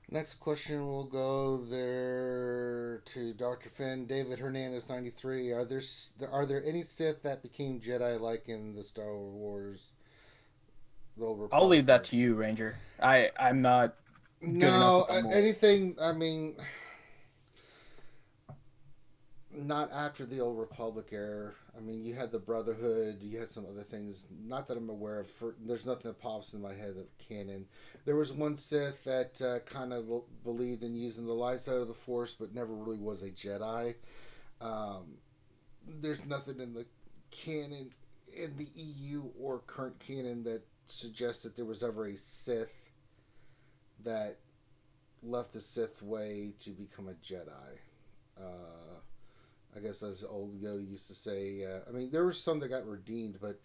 Speaker 3: Next question will go there to Dr. Finn. David Hernandez 93. Are there any Sith that became Jedi like in the Star Wars?
Speaker 2: I'll leave that to you, Ranger. I'm not.
Speaker 3: No, anything. I mean, not after the Old Republic era. I mean, you had the Brotherhood, you had some other things. Not that I'm aware of. There's nothing that pops in my head of canon. There was one Sith that kind of believed in using the light side of the Force, but never really was a Jedi. There's nothing in the canon, in the EU or current canon, that suggests that there was ever a Sith that left the Sith way to become a Jedi. I guess as old Yoda used to say, I mean, there were some that got redeemed, but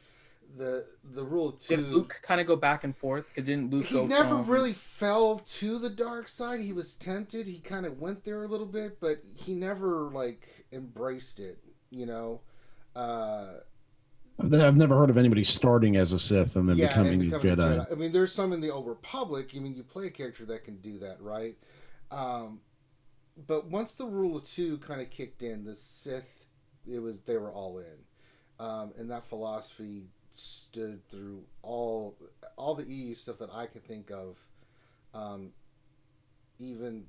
Speaker 3: the rule of 2...
Speaker 2: Did Luke kind of go back and forth? Because didn't Luke
Speaker 3: He never really fell to the dark side. He was tempted. He kind of went there a little bit, but he never, embraced it,
Speaker 5: I've never heard of anybody starting as a Sith and then becoming a Jedi.
Speaker 3: I mean, there's some in the Old Republic. I mean, you play a character that can do that, right? But once the rule of 2 kind of kicked in, the Sith, they were all in, and that philosophy stood through all the EU stuff that I can think of. Even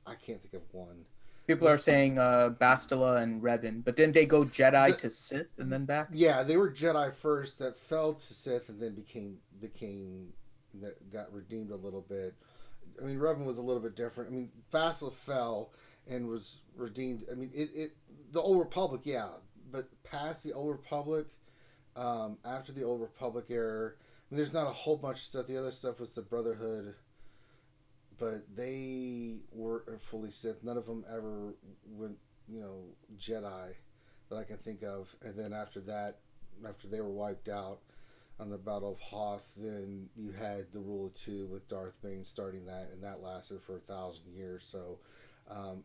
Speaker 3: I can't think of one.
Speaker 2: People are saying Bastila and Revan, but didn't they go Jedi to Sith and then back?
Speaker 3: Yeah, they were Jedi first that fell to Sith and then became that got redeemed a little bit. I mean, Revan was a little bit different. I mean, Bastila fell and was redeemed. I mean, the Old Republic, yeah, but past the Old Republic, after the Old Republic era, I mean, there's not a whole bunch of stuff. The other stuff was the Brotherhood, but they were fully Sith. None of them ever went, Jedi that I can think of. And then after that, after they were wiped out on the Battle of Hoth, then you had the Rule of 2 with Darth Bane starting that, and that lasted for 1,000 years. So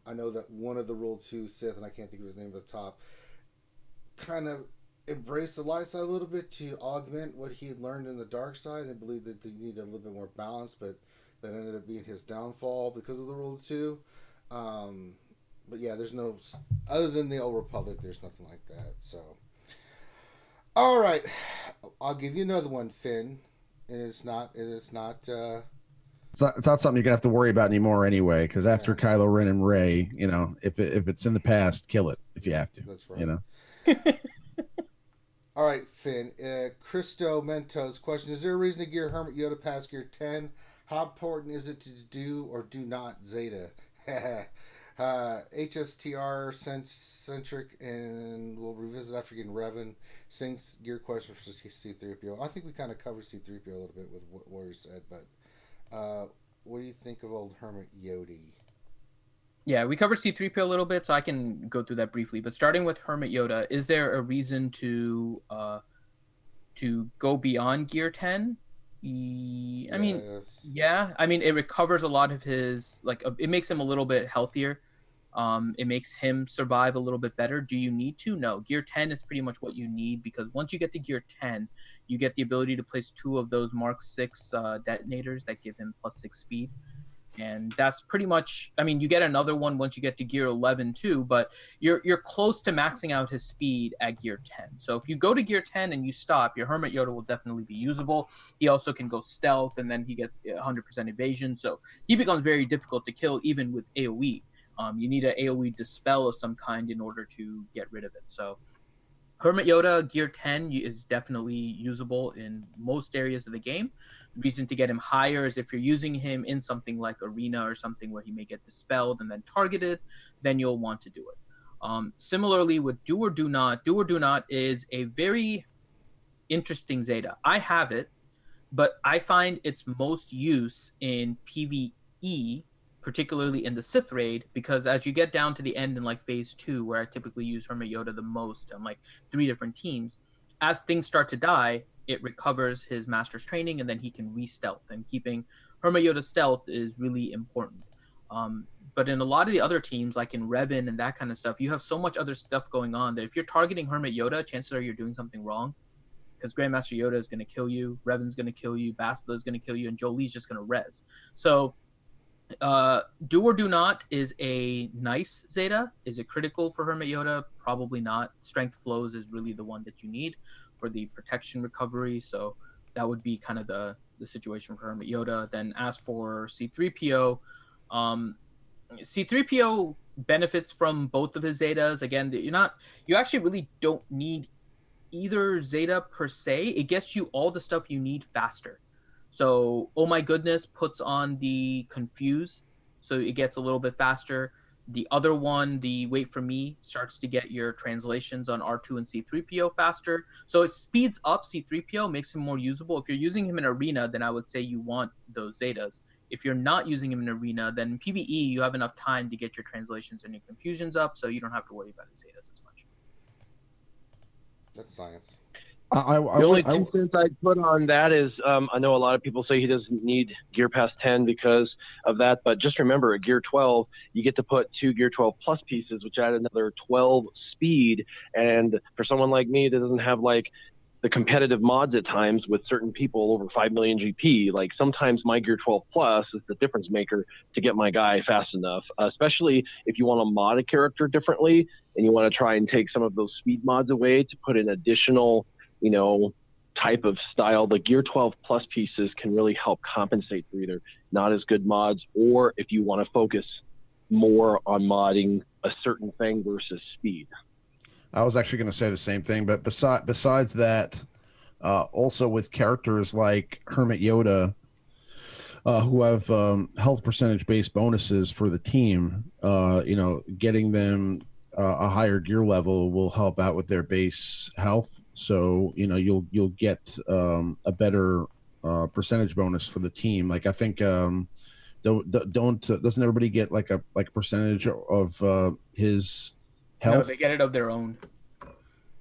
Speaker 3: I know that one of the Rule of 2 Sith, and I can't think of his name at the top, kind of embraced the light side a little bit to augment what he had learned in the dark side, and believed that they needed a little bit more balance, but that ended up being his downfall because of the Rule of 2. But yeah, there's no, other than the Old Republic, there's nothing like that. So, all right, I'll give you another one, Finn, and it's not. It's not
Speaker 5: something you're gonna have to worry about anymore anyway. Because after Kylo Ren and Rey, if it's in the past, kill it if you have to.
Speaker 3: That's right. All right, Finn. Christo Mentos question: is there a reason to gear Hermit Yoda past gear 10? How important is it to do or do not Zeta? HSTR centric, and we'll revisit after getting Revan. Sinks gear quest versus C-3PO. I think we kind of covered C-3PO a little bit with what Warrior said, but what do you think of old Hermit Yoda?
Speaker 2: Yeah, we covered C-3PO a little bit, so I can go through that briefly. But starting with Hermit Yoda, is there a reason to go beyond Gear 10? I mean, yeah. I mean, it recovers a lot of his, like, it makes him a little bit healthier. It makes him survive a little bit better. Do you need to? No. Gear 10 is pretty much what you need, because once you get to Gear 10, you get the ability to place 2 of those Mark 6 detonators that give him +6 speed. And that's pretty much, I mean, you get another one once you get to Gear 11 too, but you're close to maxing out his speed at Gear 10. So if you go to Gear 10 and you stop, your Hermit Yoda will definitely be usable. He also can go stealth, and then he gets 100% evasion, so he becomes very difficult to kill even with AoE. You need an AoE dispel of some kind in order to get rid of it. So Hermit Yoda Gear 10 is definitely usable in most areas of the game. The reason to get him higher is if you're using him in something like Arena or something where he may get dispelled and then targeted, then you'll want to do it. Similarly with Do or Do Not is a very interesting Zeta. I have it, but I find its most use in PvE, particularly in the Sith raid, because as you get down to the end in like phase 2, where I typically use Hermit Yoda the most on like 3 different teams, as things start to die, it recovers his master's training, and then he can re-stealth, and keeping Hermit Yoda stealth is really important. But in a lot of the other teams, like in Revan and that kind of stuff, you have so much other stuff going on that if you're targeting Hermit Yoda, chances are you're doing something wrong, because Grandmaster Yoda is going to kill you, Revan's going to kill you, Bastila is going to kill you, and Jolie's just going to res. So Do or Do Not is a nice Zeta. Is it critical for Hermit Yoda? Probably not. Strength Flows is really the one that you need for the protection recovery, so that would be kind of the situation for Hermit Yoda. Then as for C-3PO, C-3PO benefits from both of his Zetas. Again, you actually really don't need either Zeta per se. It gets you all the stuff you need faster. So, oh my goodness puts on the Confuse, so it gets a little bit faster. The other one, the Wait for Me, starts to get your translations on R2 and C-3PO faster. So it speeds up C-3PO, makes him more usable. If you're using him in Arena, then I would say you want those Zetas. If you're not using him in Arena, then in PvE, you have enough time to get your translations and your confusions up, so you don't have to worry about his Zetas as much.
Speaker 3: That's science.
Speaker 4: The only 2 cents I'd put on that is I know a lot of people say he doesn't need Gear Pass 10 because of that, but just remember at Gear 12, you get to put 2 Gear 12 Plus pieces, which add another 12 speed. And for someone like me that doesn't have like the competitive mods at times with certain people over 5 million GP, like sometimes my Gear 12 Plus is the difference maker to get my guy fast enough, especially if you want to mod a character differently and you want to try and take some of those speed mods away to put an additional type of style. The Gear 12 Plus pieces can really help compensate for either not as good mods, or if you want to focus more on modding a certain thing versus speed.
Speaker 5: I was actually going to say the same thing, but besides that, also with characters like Hermit Yoda, who have health percentage based bonuses for the team, getting them a higher gear level will help out with their base health. So you'll get a better percentage bonus for the team. Like I think doesn't everybody get like a percentage of his health?
Speaker 2: No, they get it of their own.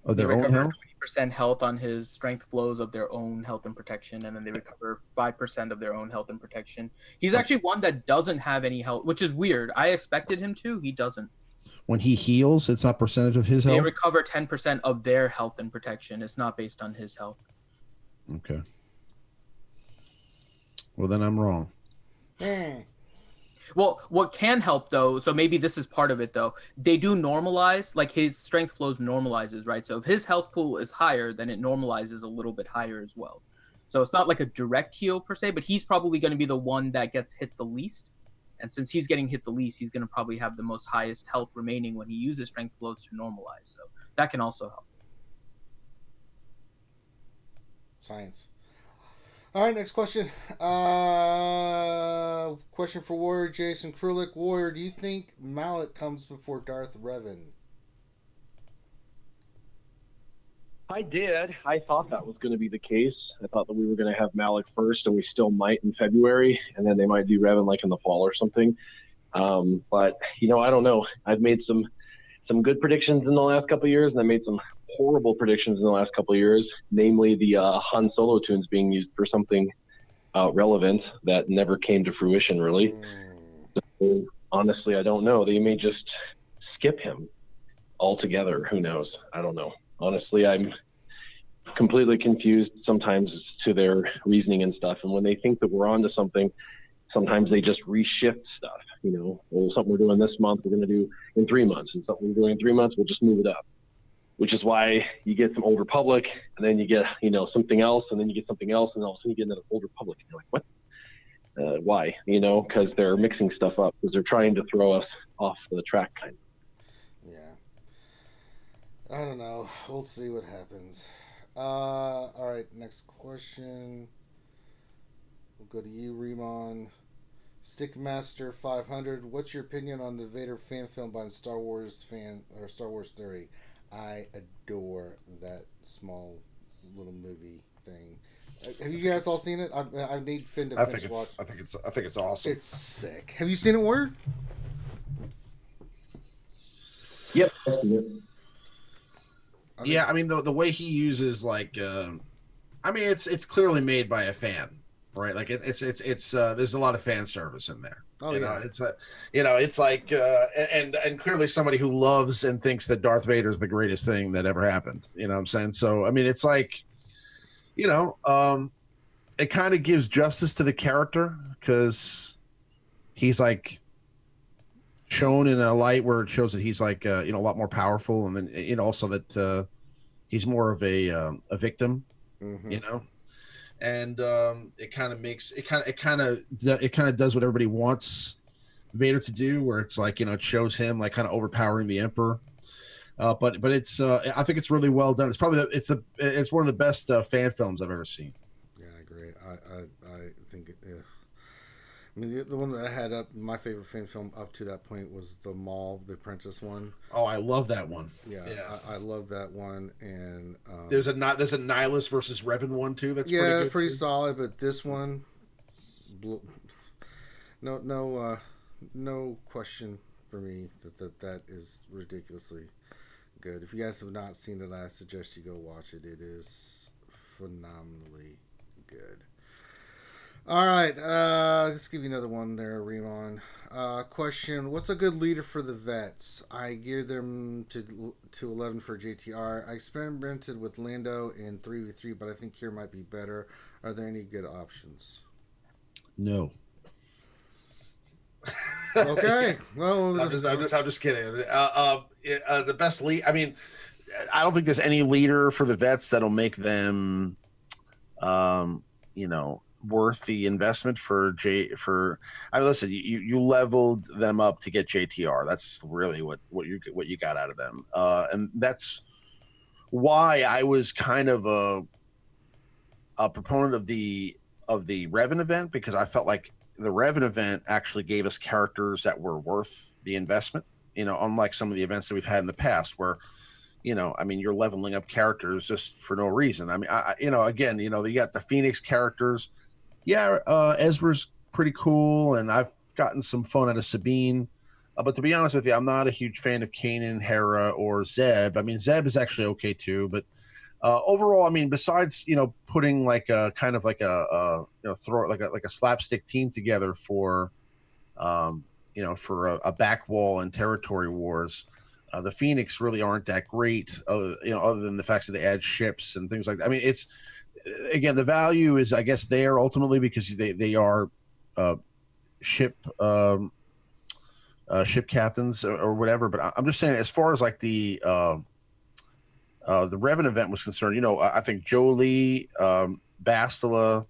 Speaker 5: Of their own health?
Speaker 2: 20% health on his strength flows of their own health and protection, and then they recover 5% of their own health and protection. He's actually one that doesn't have any health, which is weird. I expected him to. He doesn't.
Speaker 5: When he heals, it's not percentage of his health?
Speaker 2: They recover 10% of their health and protection. It's not based on his health.
Speaker 5: Okay. Well, then I'm wrong.
Speaker 2: Well, what can help, though, so maybe this is part of it, though, they do normalize, like his strength flows normalizes, right? So if his health pool is higher, then it normalizes a little bit higher as well. So it's not like a direct heal per se, but he's probably going to be the one that gets hit the least. And since he's getting hit the least, he's going to probably have the most highest health remaining when he uses strength flows to normalize. So that can also help.
Speaker 3: Science. All right, next question. Question for Warrior Jason Krulik. Warrior, do you think Malak comes before Darth Revan?
Speaker 4: I did. I thought that was going to be the case. I thought that we were going to have Malak first, and we still might in February, and then they might do Revan like in the fall or something. But I don't know. I've made some good predictions in the last couple of years, and I made some horrible predictions in the last couple of years, namely the Han Solo tunes being used for something relevant that never came to fruition, really. So, honestly, I don't know. They may just skip him altogether. Who knows? I don't know. Honestly, I'm completely confused sometimes to their reasoning and stuff. And when they think that we're onto something, sometimes they just reshift stuff. Well, something we're doing this month, we're going to do in 3 months. And something we're doing in 3 months, we'll just move it up. Which is why you get some Old Republic, and then you get, something else, and then you get something else, and all of a sudden you get another Old Republic. And you're like, what? Why? Because they're mixing stuff up, because they're trying to throw us off the track, kind of.
Speaker 3: Yeah. I don't know. We'll see what happens. All right, next question. We'll go to you, Remon. Stickmaster 500. What's your opinion on the Vader fan film by Star Wars Theory? I adore that small little movie thing. Have you guys all seen it? I need Finn to finish watch.
Speaker 5: I think it's awesome.
Speaker 3: It's sick. Have you seen it, Warrior?
Speaker 4: Yep.
Speaker 5: Yeah, I mean the way he uses it's clearly made by a fan, right? Like it's there's a lot of fan service in there.
Speaker 3: Oh,
Speaker 5: yeah. It's like and clearly somebody who loves and thinks that Darth Vader is the greatest thing that ever happened. You know what I'm saying? So I mean, it's like, it kind of gives justice to the character because he's like shown in a light where it shows that he's like a lot more powerful, and then also that he's more of a victim, and it kind of makes it kind of does what everybody wants Vader to do, where it's like it shows him like kind of overpowering the Emperor, but it's I think it's really well done. It's probably it's one of the best fan films I've ever seen.
Speaker 3: Yeah, I agree. I think yeah. I mean, the one that I had up, my favorite fan film up to that point was the Maul, the Princess one.
Speaker 5: Oh, I love that one.
Speaker 3: Yeah. I love that one. And
Speaker 5: there's a Nihilus versus Revan one too. That's
Speaker 3: pretty solid. But this one, no question for me that is ridiculously good. If you guys have not seen it, I suggest you go watch it. It is phenomenally good. All right, let's give you another one there, Remon. Question: what's a good leader for the vets? I geared them to 11 for JTR. I experimented with Lando in 3v3, but I think here might be better. Are there any good options?
Speaker 5: No.
Speaker 3: Okay. Well,
Speaker 5: I'm just kidding. The best lead. I mean, I don't think there's any leader for the vets that'll make them, worth the investment for I mean, listen, you leveled them up to get JTR. That's really what you got out of them, and that's why I was kind of a proponent of the Revan event, because I felt like the Revan event actually gave us characters that were worth the investment. Unlike some of the events that we've had in the past where I mean, you're leveling up characters just for no reason. I mean, again, you got the Phoenix characters. Yeah, Ezra's pretty cool, and I've gotten some fun out of Sabine. But to be honest with you, I'm not a huge fan of Kanan, Hera, or Zeb. I mean, Zeb is actually okay too, but overall, I mean, besides putting like a kind of like a throw like a slapstick team together for for a back wall and territory wars. The Phoenix really aren't that great, other than the fact that they add ships and things like that. I mean, it's again, the value is, I guess, there ultimately because they are ship captains or whatever. But I'm just saying, as far as like the Revan event was concerned, I think Jolie, Bastila,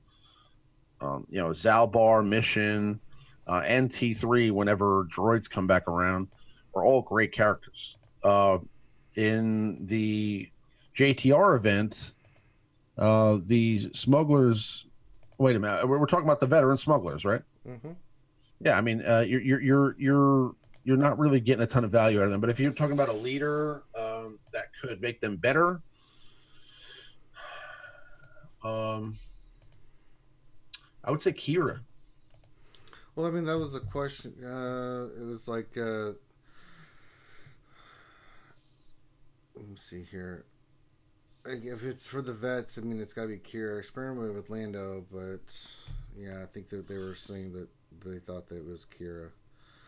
Speaker 5: Zalbar, Mission, and T3, whenever droids come back around, are all great characters. In the JTR event, the smugglers. Wait a minute, we're talking about the veteran smugglers, right?
Speaker 3: Mm-hmm.
Speaker 5: Yeah, I mean, you're not really getting a ton of value out of them. But if you're talking about a leader that could make them better, I would say Kira.
Speaker 3: Well, I mean, that was a question. It was like, let me see here. Like, if it's for the vets, I mean, it's got to be Kira. Experimented with Lando, but yeah, I think that they were saying that they thought that it was Kira.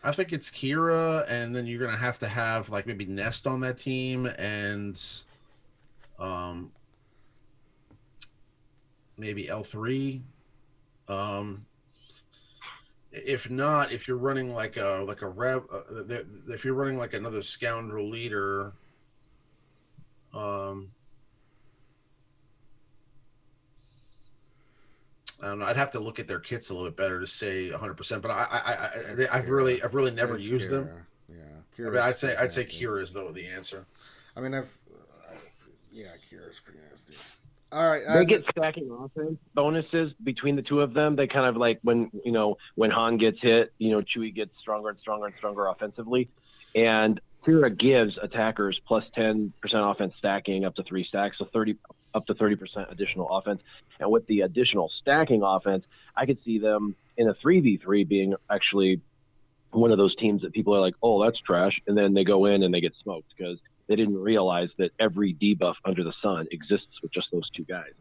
Speaker 5: I think it's Kira, and then you're gonna have to have like maybe Nest on that team, and maybe L3. If not, if you're running like a rev, if you're running like another scoundrel leader, I don't know. I'd have to look at their kits a little bit better to say 100%. But I've really never used them.
Speaker 3: Yeah,
Speaker 5: I mean, I'd say Kira is the answer.
Speaker 3: I mean, yeah, Kira's pretty nasty. All right,
Speaker 4: they get stacking offense bonuses between the two of them. They kind of like when Han gets hit, Chewie gets stronger and stronger and stronger offensively, and Kira gives attackers plus 10% offense stacking up to 3 stacks, so up to 30% additional offense. And with the additional stacking offense, I could see them in a 3v3 being actually one of those teams that people are like, oh, that's trash, and then they go in and they get smoked because they didn't realize that every debuff under the sun exists with just those two guys.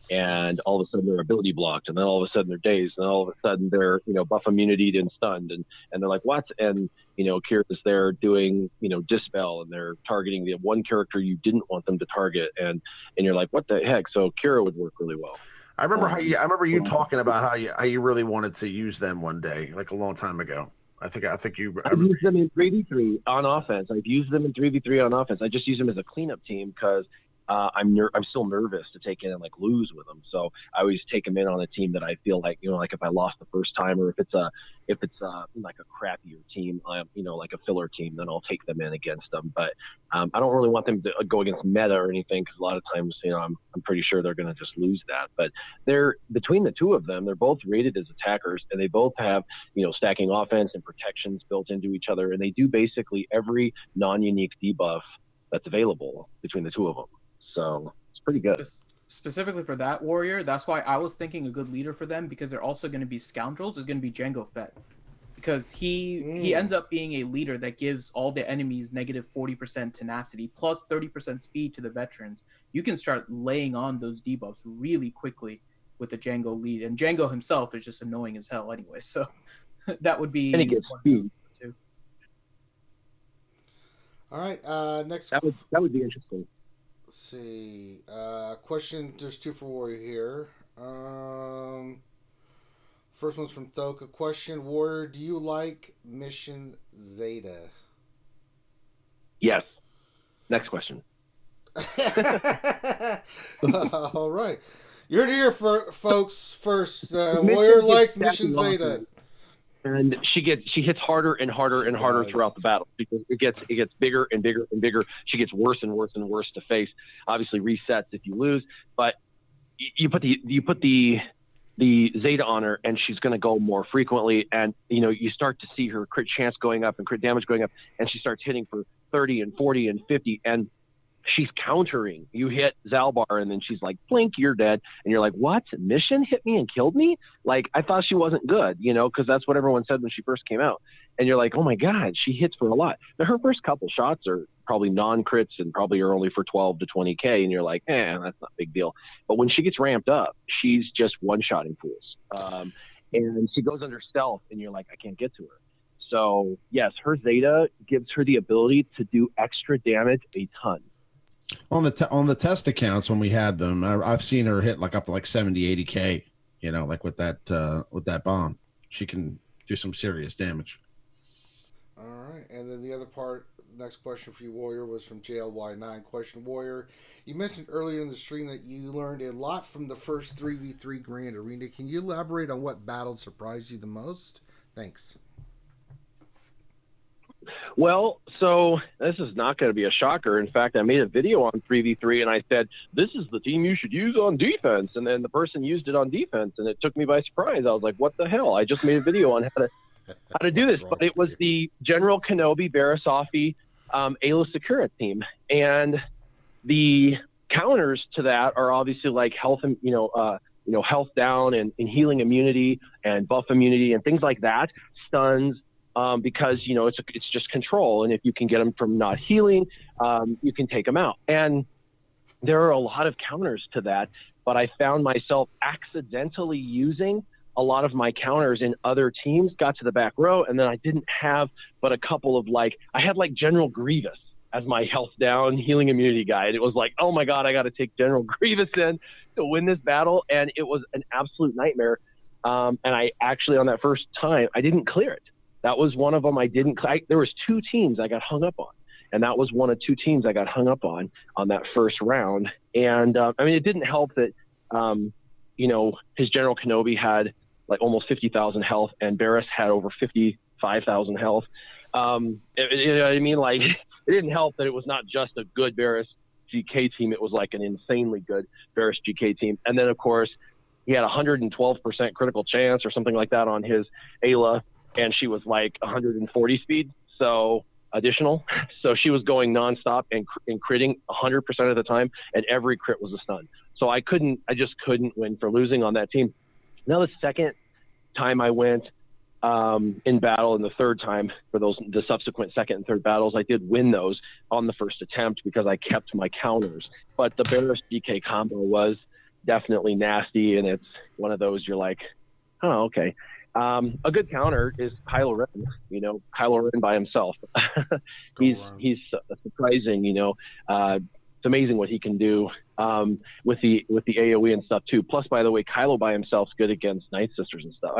Speaker 4: And all of a sudden they're ability blocked, and then all of a sudden they're dazed, and all of a sudden they're buff immunity and stunned, and they're like, what? And Kira's there doing dispel, and they're targeting the one character you didn't want them to target, and you're like, what the heck? So Kira would work really well.
Speaker 5: I remember you talking about how you really wanted to use them one day, like a long time ago. I've
Speaker 4: used them in 3v3 on offense. I've used them in 3v3 on offense. I just use them as a cleanup team because I'm still nervous to take in and like lose with them. So I always take them in on a team that I feel like like if I lost the first time, or if it's like a crappier team, like a filler team, then I'll take them in against them. But I don't really want them to go against meta or anything, because a lot of times I'm pretty sure they're going to just lose that. But they're between the two of them, they're both rated as attackers, and they both have stacking offense and protections built into each other, and they do basically every non-unique debuff that's available between the two of them. So it's pretty good.
Speaker 2: Specifically for that warrior, that's why I was thinking a good leader for them, because they're also going to be scoundrels, is going to be Jango Fett. Because he ends up being a leader that gives all the enemies negative 40% tenacity plus 30% speed to the veterans. You can start laying on those debuffs really quickly with a Jango lead. And Jango himself is just annoying as hell anyway. So that would be...
Speaker 4: And he gets speed.
Speaker 2: Too.
Speaker 3: All right, next...
Speaker 4: That would be interesting.
Speaker 3: Let's see. Question. There's 2 for Warrior here. First one's from Thoka. Question: Warrior, do you like Mission Zeta?
Speaker 4: Yes. Next question.
Speaker 3: All right. You're here, folks. First, Warrior likes Mission Zeta.
Speaker 4: And she hits harder and harder and harder throughout the battle, because it gets bigger and bigger and bigger. She gets worse and worse and worse to face. Obviously resets if you lose, but you put the Zeta on her, and she's going to go more frequently, and you start to see her crit chance going up and crit damage going up, and she starts hitting for 30 and 40 and 50, and she's countering. You hit Zalbar, and then she's like, blink, you're dead. And you're like, what? Mission hit me and killed me? Like, I thought she wasn't good, because that's what everyone said when she first came out. And you're like, oh my God, she hits for a lot. Now, her first couple shots are probably non-crits and probably are only for 12 to 20K. And you're like, that's not a big deal. But when she gets ramped up, she's just one-shotting fools. And she goes under stealth, and you're like, I can't get to her. So, yes, her Zeta gives her the ability to do extra damage a ton.
Speaker 5: On the test accounts when we had them, I've seen her hit like up to like 70, 80K. Like with that bomb, she can do some serious damage.
Speaker 3: All right, and then the other part, next question for you, Warrior, was from JLY9. Question, Warrior, you mentioned earlier in the stream that you learned a lot from the first 3v3 Grand Arena. Can you elaborate on what battle surprised you the most? Thanks.
Speaker 4: Well, so this is not going to be a shocker. In fact, I made a video on 3v3, and I said, this is the team you should use on defense. And then the person used it on defense, and it took me by surprise. I was like, what the hell? I just made a video on how to do this, but it was the General Kenobi, Barasafi, Ayla Sakura team, and the counters to that are obviously like health and health down and healing immunity and buff immunity and things like that, stuns, because it's just control, and if you can get them from not healing, you can take them out. And there are a lot of counters to that, but I found myself accidentally using a lot of my counters in other teams, got to the back row, and then I didn't have but a couple of I had General Grievous as my health down healing immunity guy. And it was like, oh my God, I got to take General Grievous in to win this battle. And it was an absolute nightmare. And I actually, on that first time, I didn't clear it. That was one of them I didn't. There was 2 teams I got hung up on. And that was one of 2 teams I got hung up on that first round. And it didn't help that, his General Kenobi had almost 50,000 health, and Barris had over 55,000 health. You know what I mean? It didn't help that it was not just a good Barris GK team. It was an insanely good Barris GK team. And then, of course, he had 112% critical chance or something like that on his Ayla, and she was 140 speed. So additional. So she was going nonstop and critting 100% of the time, and every crit was a stun. So I just couldn't win for losing on that team. Now the second time I went in battle, and the third time for the subsequent second and third battles, I did win those on the first attempt because I kept my counters. But the Barris GK combo was definitely nasty, and it's one of those you're like, oh, okay. A good counter is Kylo Ren, Kylo Ren by himself. he's surprising, it's amazing what he can do with the AoE and stuff too. Plus, by the way, Kylo by himself's good against Night Sisters and stuff.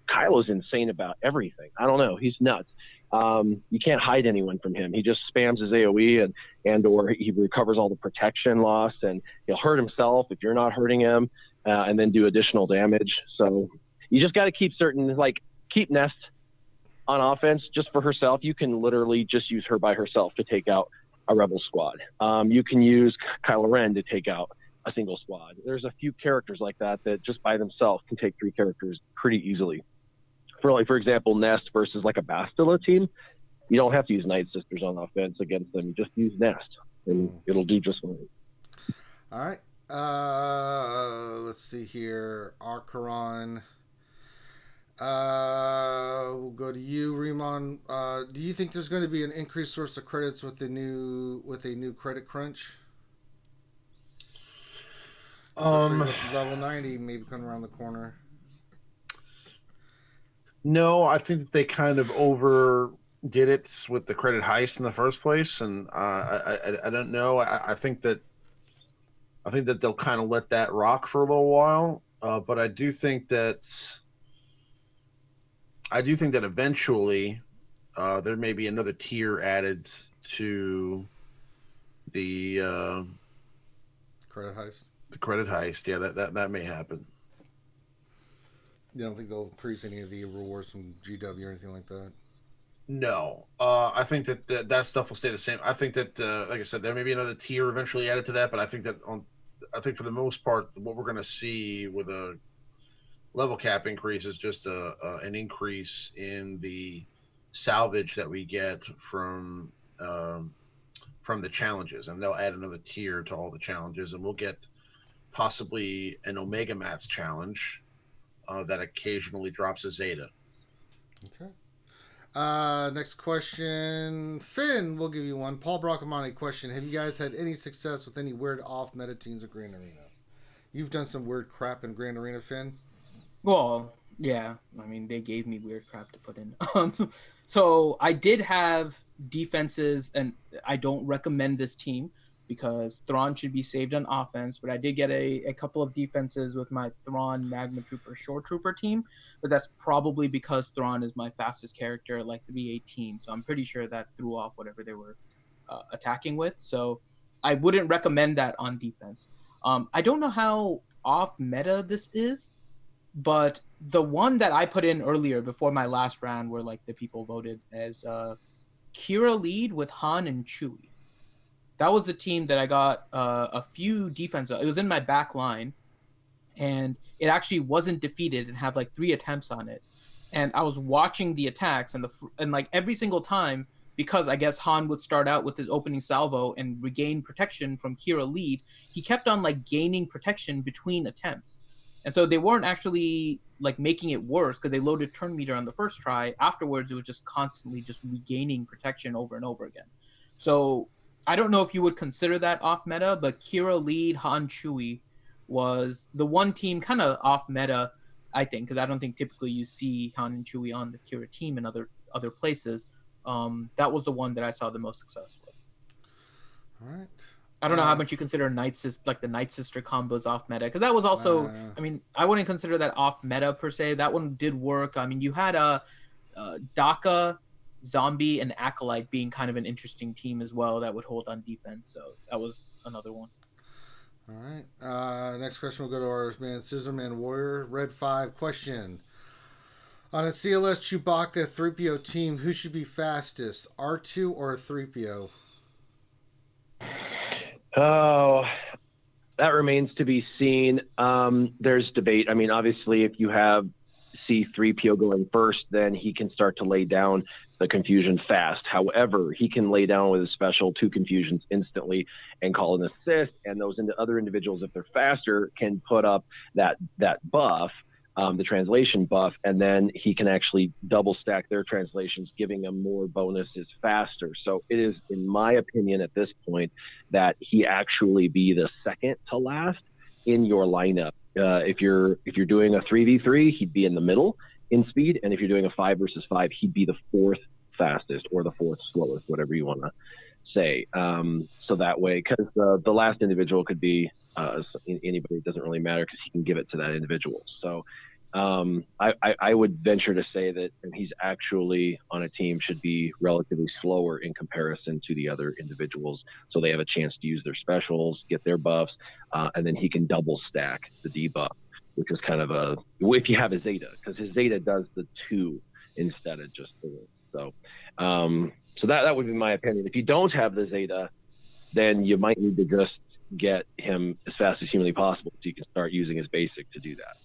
Speaker 4: Kylo's insane about everything. I don't know, he's nuts. You can't hide anyone from him. He just spams his AoE and or he recovers all the protection loss, and he'll hurt himself if you're not hurting him, and then do additional damage. So you just got to keep keep Nest on offense just for herself. You can literally just use her by herself to take out a rebel squad. You can use Kylo Ren to take out a single squad. There's a few characters like that just by themselves can take 3 characters pretty easily. For example, Nest versus a Bastila team, you don't have to use Night Sisters on offense against them. You just use Nest, and it'll do just fine.
Speaker 3: All right. Let's see here. Arcaron. We'll go to you, Remon. Do you think there's going to be an increased source of credits with a new credit crunch? Level 90 maybe coming around the corner.
Speaker 5: No, I think that they kind of overdid it with the credit heist in the first place, and I don't know. I think that they'll kind of let that rock for a little while, but I do think that eventually there may be another tier added to the
Speaker 3: credit heist.
Speaker 5: The credit heist, yeah, that may happen.
Speaker 3: You don't think they'll increase any of the rewards from GW or anything like that?
Speaker 5: No, I think that stuff will stay the same. I think that, like I said, there may be another tier eventually added to that, but I think for the most part, what we're going to see with a level cap increase is just an increase in the salvage that we get from the challenges, and they'll add another tier to all the challenges, and we'll get possibly an Omega Mats challenge that occasionally drops a Zeta.
Speaker 3: Okay. Next question. Finn, we'll give you one. Paul Bracamani question. Have you guys had any success with any weird off meta teams in Grand Arena? You've done some weird crap in Grand Arena, Finn?
Speaker 2: Well, yeah. They gave me weird crap to put in. So I did have defenses, and I don't recommend this team because Thrawn should be saved on offense, but I did get a couple of defenses with my Thrawn Magma Trooper Shore Trooper team, but that's probably because Thrawn is my fastest character, like the V18, so I'm pretty sure that threw off whatever they were attacking with, so I wouldn't recommend that on defense. I don't know how off meta this is, but the one that I put in earlier before my last round where the people voted as Kira lead with Han and Chewie. That was the team that I got a few defenses. It was in my back line, and it actually wasn't defeated and had 3 attempts on it. and I was watching the attacks, and like every single time, because I guess Han would start out with his opening salvo and regain protection from Kira lead, he kept on like gaining protection between attempts. And so they weren't actually like making it worse because they loaded turn meter on the first try. Afterwards, it was just constantly just regaining protection over and over again. So I don't know if you would consider that off meta, but Kira lead Han Chewie was the one team kind of off meta, I think, because I don't think typically you see Han and Chewie on the Kira team in other places. That was the one that I saw the most success with.
Speaker 3: All right.
Speaker 2: I don't know how much you consider like the Night Sister combos off meta, because that was also, I mean, I wouldn't consider that off meta per se. That one did work. I mean, you had a Daka, Zombie, and Acolyte being kind of an interesting team as well that would hold on defense. So that was another one.
Speaker 3: All right. Next question will go to our man, Scissorman Warrior. Red 5 question. On a CLS Chewbacca 3PO team, who should be fastest, R2 or 3PO?
Speaker 4: Oh, that remains to be seen. There's debate. I mean, obviously, if you have C-3PO going first, then he can start to lay down the confusion fast. However, he can lay down with a special 2 confusions instantly and call an assist, and those other individuals, if they're faster, can put up that buff, the translation buff, and then he can actually double stack their translations, giving them more bonuses faster. So it is, in my opinion, at this point, that he actually be the second to last in your lineup. If you're doing a 3v3, he'd be in the middle in speed, and if you're doing a 5 versus 5, he'd be the 4th fastest or the 4th slowest, whatever you want to say. So that way, because the last individual could be anybody, it doesn't really matter because he can give it to that individual. So I would venture to say that he's actually on a team should be relatively slower in comparison to the other individuals, so they have a chance to use their specials, get their buffs, and then he can double stack the debuff, which is kind of if you have a Zeta, because his Zeta does the 2 instead of just the 1. So that would be my opinion. If you don't have the Zeta, then you might need to just get him as fast as humanly possible so you can start using his basic to do that.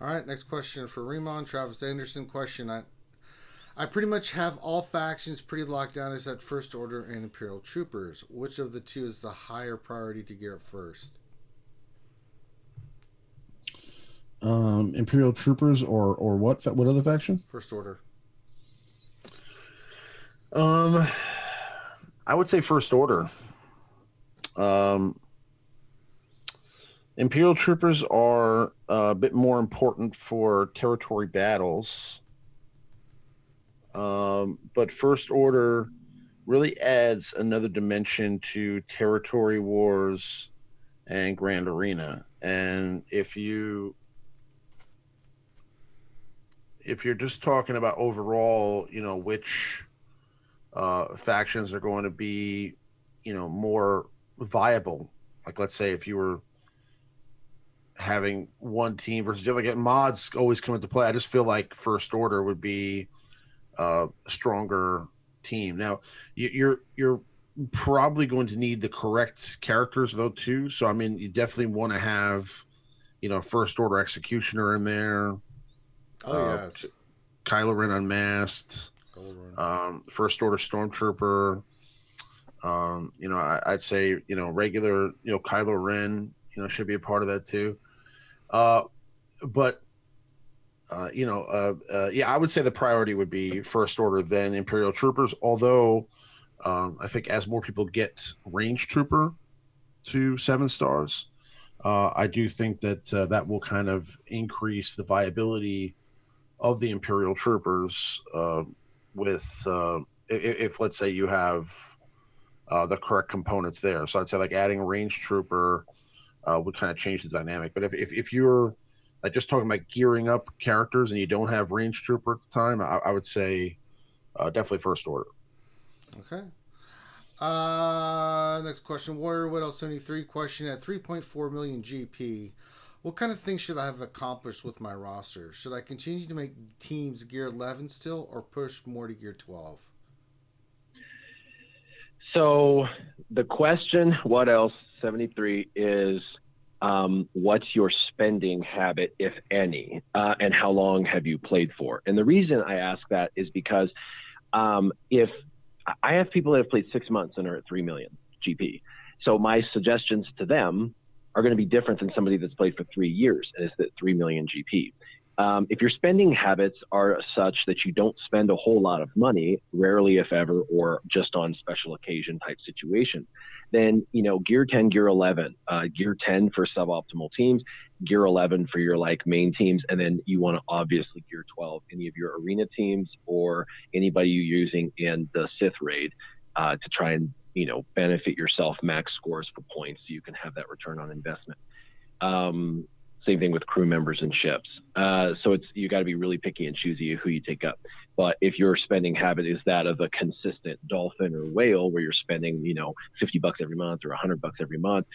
Speaker 3: All right, next question for Remon. Travis Anderson question. I pretty much have all factions pretty locked down except First Order and Imperial Troopers. Which of the 2 is the higher priority to gear up first?
Speaker 5: Imperial Troopers or what? What other faction?
Speaker 3: First Order.
Speaker 5: I would say First Order. Imperial Troopers are a bit more important for territory battles, but First Order really adds another dimension to territory wars and Grand Arena. And if you're just talking about overall, which factions are going to be, more viable, like let's say if you were having one team versus the other, like mods always come into play. I just feel like First Order would be a stronger team. Now, you're probably going to need the correct characters though too. So I mean, you definitely want to have, First Order Executioner in there.
Speaker 3: Oh yes,
Speaker 5: Kylo Ren Unmasked. First Order Stormtrooper. I'd say regular Kylo Ren should be a part of that too. I would say the priority would be First Order, then Imperial Troopers. Although I think as more people get Range Trooper to 7 stars, I do think that that will kind of increase the viability of the Imperial Troopers if let's say you have the correct components there. So I'd say like adding a Range Trooper would kind of change the dynamic. But if you're like just talking about gearing up characters and you don't have Range Trooper at the time, I would say definitely First Order.
Speaker 3: Okay. Next question. Warrior Widow 73 question at 3.4 million GP. What kind of things should I have accomplished with my roster? Should I continue to make teams gear 11 still or push more to gear 12?
Speaker 4: So the question, what else, 73, is what's your spending habit, if any, and how long have you played for? And the reason I ask that is because if I have people that have played 6 months and are at 3 million GP, so my suggestions to them are going to be different than somebody that's played for 3 years and is at 3 million GP. If your spending habits are such that you don't spend a whole lot of money, rarely if ever, or just on special occasion type situations, then, you know, gear 10, gear 11, gear 10 for suboptimal teams, gear 11 for your like main teams. And then you want to obviously gear 12, any of your arena teams or anybody you're using in the Sith raid, to try and, you know, benefit yourself, max scores for points so you can have that return on investment. Same thing with crew members and ships. So you got to be really picky and choosy who you take up. But if your spending habit is that of a consistent dolphin or whale, where you're spending, you know, $50 every month or $100 every month,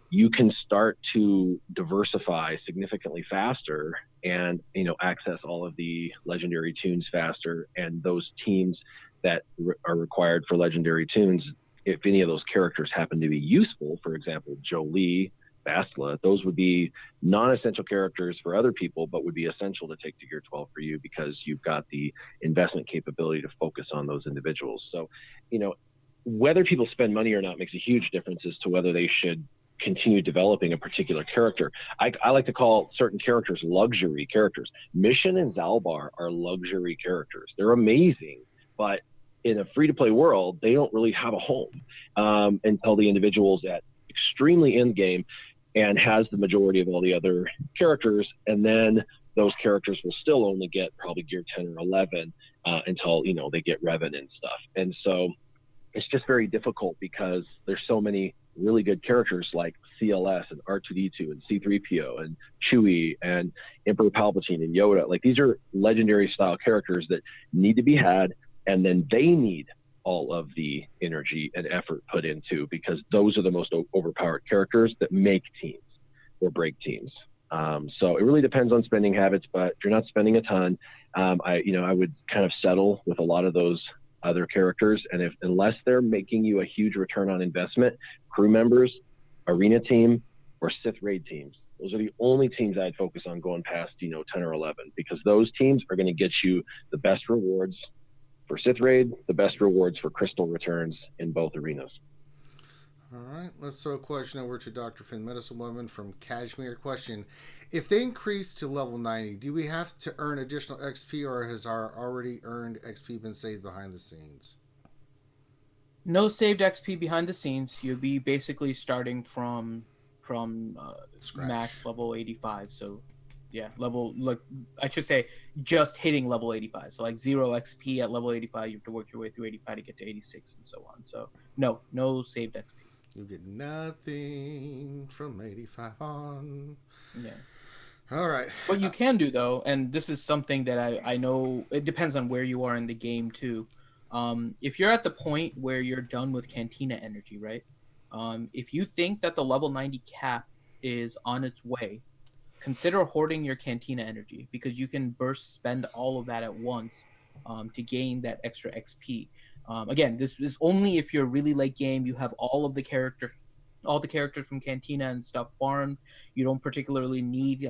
Speaker 4: you can start to diversify significantly faster and, you know, access all of the legendary tunes faster. And those teams that are required for legendary tunes, if any of those characters happen to be useful, for example, Jolie, Bastila, those would be non-essential characters for other people, but would be essential to take to gear 12 for you because you've got the investment capability to focus on those individuals. So, you know, whether people spend money or not makes a huge difference as to whether they should continue developing a particular character. I like to call certain characters luxury characters. Mission and Zalbar are luxury characters. They're amazing, but in a free-to-play world, they don't really have a home until the individual's at extremely end game and has the majority of all the other characters, and then those characters will still only get probably gear 10 or 11 until, you know, they get Revan and stuff. And so it's just very difficult because there's so many really good characters like CLS and R2D2 and C-3PO and Chewie and Emperor Palpatine and Yoda. Like, these are legendary style characters that need to be had, and then they need all of the energy and effort put into, because those are the most overpowered characters that make teams or break teams. So it really depends on spending habits, but if you're not spending a ton, I would kind of settle with a lot of those other characters. And unless they're making you a huge return on investment, crew members, arena team, or Sith raid teams, those are the only teams I'd focus on going past, 10 or 11, because those teams are going to get you the best rewards for Sith raid, the best rewards for crystal returns in both arenas.
Speaker 3: All right, let's throw a question over to Dr. Finn, Medicine Woman from Kashmir. Question: if they increase to level 90, do we have to earn additional XP, or has our already earned XP been saved behind the scenes?
Speaker 2: No saved XP behind the scenes. You'll be basically starting from max level 85. So yeah, I should say just hitting level 85. So like 0 XP at level 85, you have to work your way through 85 to get to 86 and so on. So no saved XP.
Speaker 3: You get nothing from 85 on.
Speaker 2: Yeah.
Speaker 3: All right.
Speaker 2: What you can do though, and this is something that I know, it depends on where you are in the game too. If you're at the point where you're done with Cantina energy, right? If you think that the level 90 cap is on its way, consider hoarding your Cantina energy, because you can burst spend all of that at once to gain that extra XP. Again, this is only if you're really late game, you have all the characters from Cantina and stuff farmed. You don't particularly need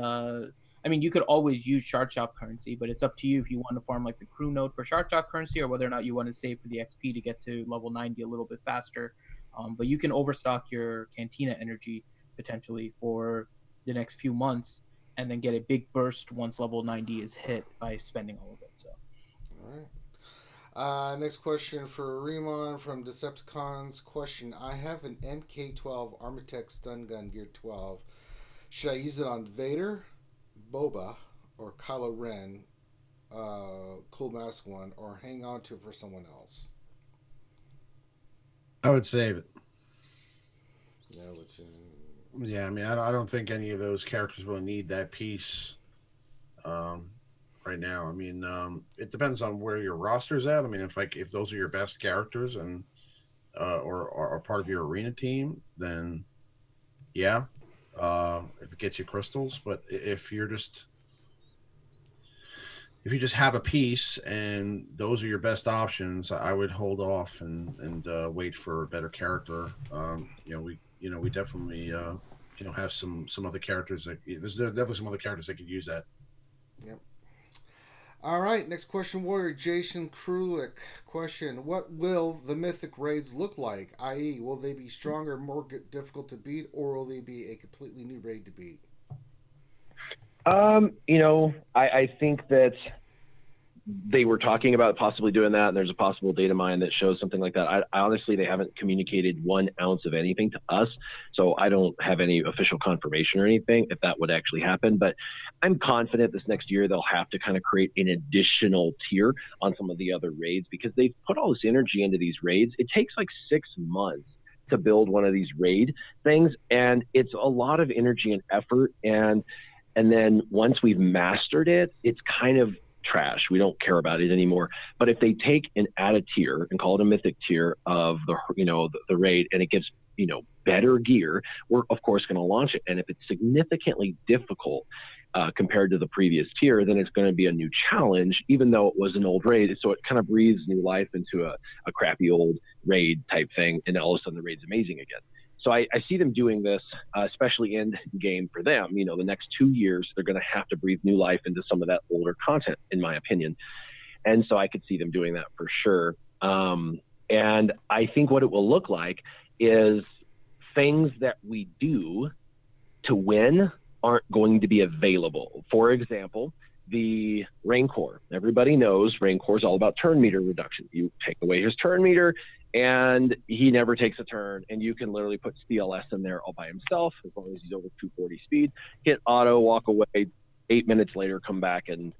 Speaker 2: you could always use Shard Shop currency, but it's up to you if you want to farm like the crew node for Shard Shop currency, or whether or not you want to save for the XP to get to level 90 a little bit faster. But you can overstock your Cantina energy potentially for the next few months, and then get a big burst once level 90 is hit by spending all of it. So,
Speaker 3: all right. Next question for Remon from Decepticons. Question: I have an MK12 Armatech stun gun gear 12. Should I use it on Vader, Boba, or Kylo Ren, Cool Mask one, or hang on to it for someone else?
Speaker 5: I would save it.
Speaker 3: Yeah, I would too.
Speaker 5: Yeah, I mean, I don't think any of those characters will need that piece right now. I mean, it depends on where your roster's at. I mean, if those are your best characters and or are part of your arena team, then yeah, if it gets you crystals. But if you just have a piece and those are your best options, I would hold off and wait for a better character. We definitely have some other characters that there's definitely some other characters that could use that.
Speaker 3: Yep. All right, next question, Warrior Jason Krulik. Question: what will the mythic raids look like? I.e., will they be stronger, more difficult to beat, or will they be a completely new raid to beat?
Speaker 4: I think that they were talking about possibly doing that, and there's a possible data mine that shows something like that. I honestly, they haven't communicated 1 ounce of anything to us, so I don't have any official confirmation or anything if that would actually happen. But I'm confident this next year they'll have to kind of create an additional tier on some of the other raids, because they've put all this energy into these raids. It takes like 6 months to build one of these raid things, and it's a lot of energy and effort. And then once we've mastered it, it's kind of trash. We don't care about it anymore. But if they take and add a tier and call it a mythic tier of the raid, and it gives better gear, we're of course going to launch it. And if it's significantly difficult compared to the previous tier, then it's going to be a new challenge, even though it was an old raid. So it kind of breathes new life into a crappy old raid type thing, and all of a sudden the raid's amazing again. So I see them doing this, especially in game for them. The next 2 years, they're going to have to breathe new life into some of that older content, in my opinion. And so I could see them doing that for sure. And I think what it will look like is things that we do to win aren't going to be available. For example, the Rancor. Everybody knows Rancor is all about turn meter reduction. You take away his turn meter, and he never takes a turn, and you can literally put CLS in there all by himself as long as he's over 240 speed, hit auto, walk away, 8 minutes later come back, and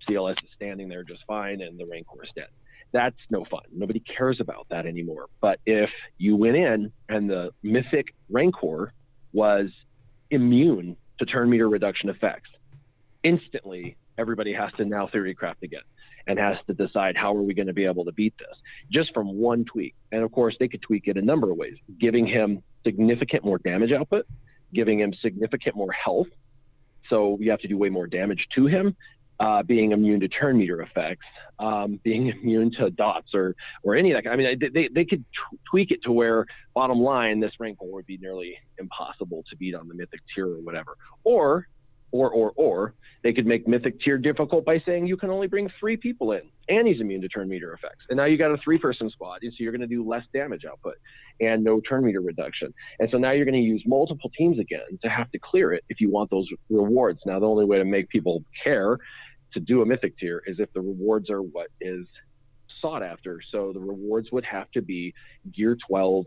Speaker 4: CLS is standing there just fine, and the Rancor is dead. That's no fun. Nobody cares about that anymore. But if you went in and the mythic Rancor was immune to turn meter reduction effects, instantly everybody has to now theory craft again and has to decide, how are we going to be able to beat this just from one tweak? And of course, they could tweak it a number of ways, giving him significant more damage output, giving him significant more health, so you have to do way more damage to him, being immune to turn meter effects, being immune to dots or any of that. I mean, they could tweak it to where, bottom line, this Rancor would be nearly impossible to beat on the mythic tier or whatever. Or they could make mythic tier difficult by saying you can only bring 3 people in, and he's immune to turn meter effects. And now you got a 3-person squad, and so you're going to do less damage output and no turn meter reduction. And so now you're going to use multiple teams again to have to clear it if you want those rewards. Now, the only way to make people care to do a mythic tier is if the rewards are what is sought after. So the rewards would have to be Gear 12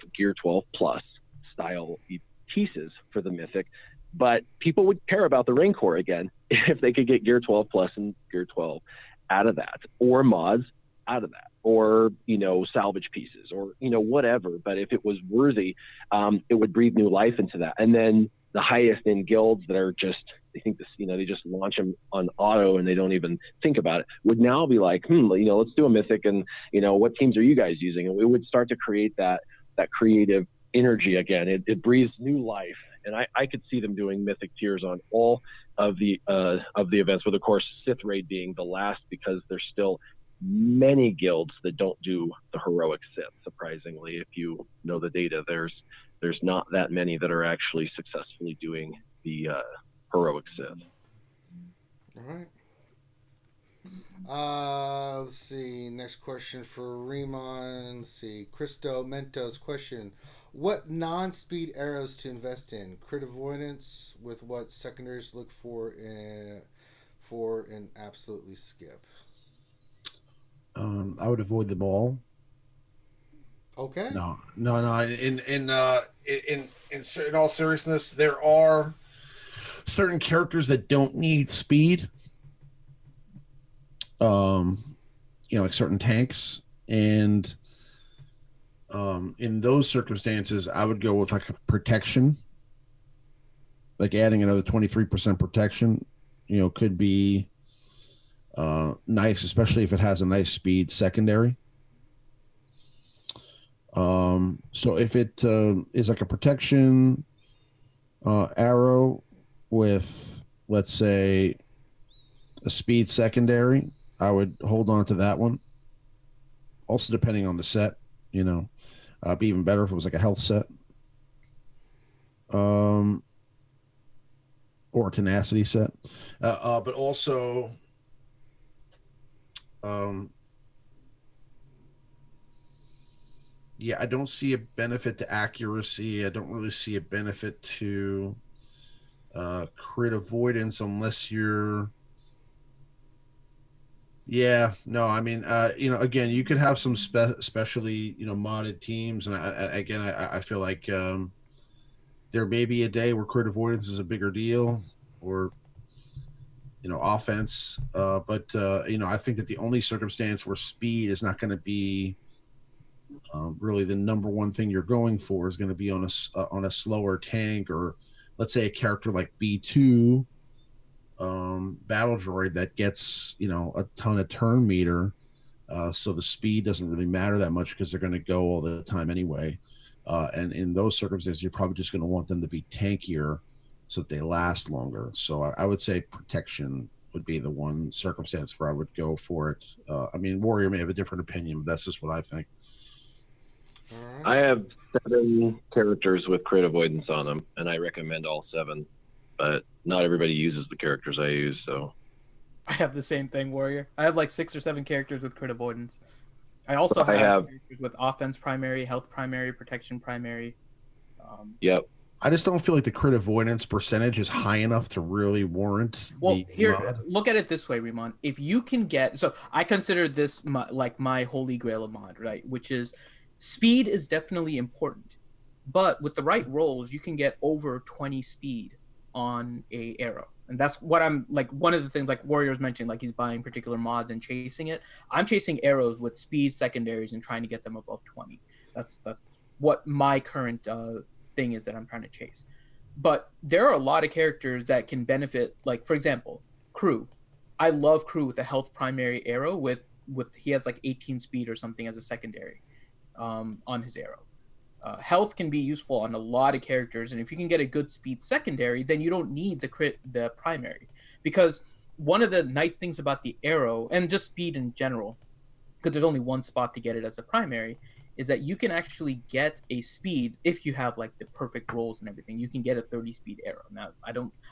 Speaker 4: plus style pieces for the mythic. But people would care about the Rancor again if they could get Gear 12 plus and Gear 12 out of that, or mods out of that, or salvage pieces, or whatever. But if it was worthy, it would breathe new life into that. And then the highest end guilds that are just, they think this, they just launch them on auto and they don't even think about it, would now be like, let's do a mythic, and what teams are you guys using? And we would start to create that creative energy again. It breathes new life. And I could see them doing mythic tiers on all of the events, with of course Sith Raid being the last, because there's still many guilds that don't do the heroic Sith. Surprisingly, if you know the data, there's not that many that are actually successfully doing the heroic Sith.
Speaker 3: All right. Let's see. Next question for Remon. Let's see. Christo Mentos question: what non-speed arrows to invest in? Crit avoidance with what secondaries look for and absolutely skip.
Speaker 5: I would avoid them all.
Speaker 3: Okay.
Speaker 5: No. In all seriousness, there are certain characters that don't need speed. Like certain tanks, and in those circumstances, I would go with like a protection, like adding another 23% protection. Could be nice, especially if it has a nice speed secondary. So if it is like a protection arrow with, let's say, a speed secondary, I would hold on to that one. Also, depending on the set, be even better if it was like a health set. or tenacity set. But also, yeah, I don't see a benefit to accuracy. I don't really see a benefit to crit avoidance unless you're. Yeah, no, I mean, again, you could have some specially, modded teams, and I feel like there may be a day where crit avoidance is a bigger deal, or offense. But I think that the only circumstance where speed is not going to be really the number one thing you're going for is going to be on a slower tank, or let's say a character like B2 battle droid that gets a ton of turn meter, so the speed doesn't really matter that much because they're going to go all the time anyway. And in those circumstances, you're probably just going to want them to be tankier so that they last longer. So I would say protection would be the one circumstance where I would go for it. I mean, Warrior may have a different opinion, but that's just what I think.
Speaker 4: I have 7 characters with crit avoidance on them, and I recommend all 7. But not everybody uses the characters I use, so.
Speaker 2: I have the same thing, Warrior. I have like 6 or 7 characters with crit avoidance. I also have characters with offense primary, health primary, protection primary.
Speaker 4: Yep.
Speaker 5: I just don't feel like the crit avoidance percentage is high enough to really warrant.
Speaker 2: Well, look at it this way, Remon. If you can get, so I consider this my holy grail of mod, right? Which is speed is definitely important, but with the right rolls, you can get over 20 speed on a arrow. And that's what I'm like. One of the things like Warriors mentioned, like he's buying particular mods and chasing it. I'm chasing arrows with speed secondaries and trying to get them above 20. That's what my current thing is that I'm trying to chase. But there are a lot of characters that can benefit. Like for example, Crew. I love Crew with a health primary arrow with he has like 18 speed or something as a secondary on his arrow. Health can be useful on a lot of characters, and if you can get a good speed secondary, then you don't need the primary. Because one of the nice things about the arrow, and just speed in general, because there's only one spot to get it as a primary, is that you can actually get a speed if you have like the perfect rolls and everything. You can get a 30 speed arrow. Now,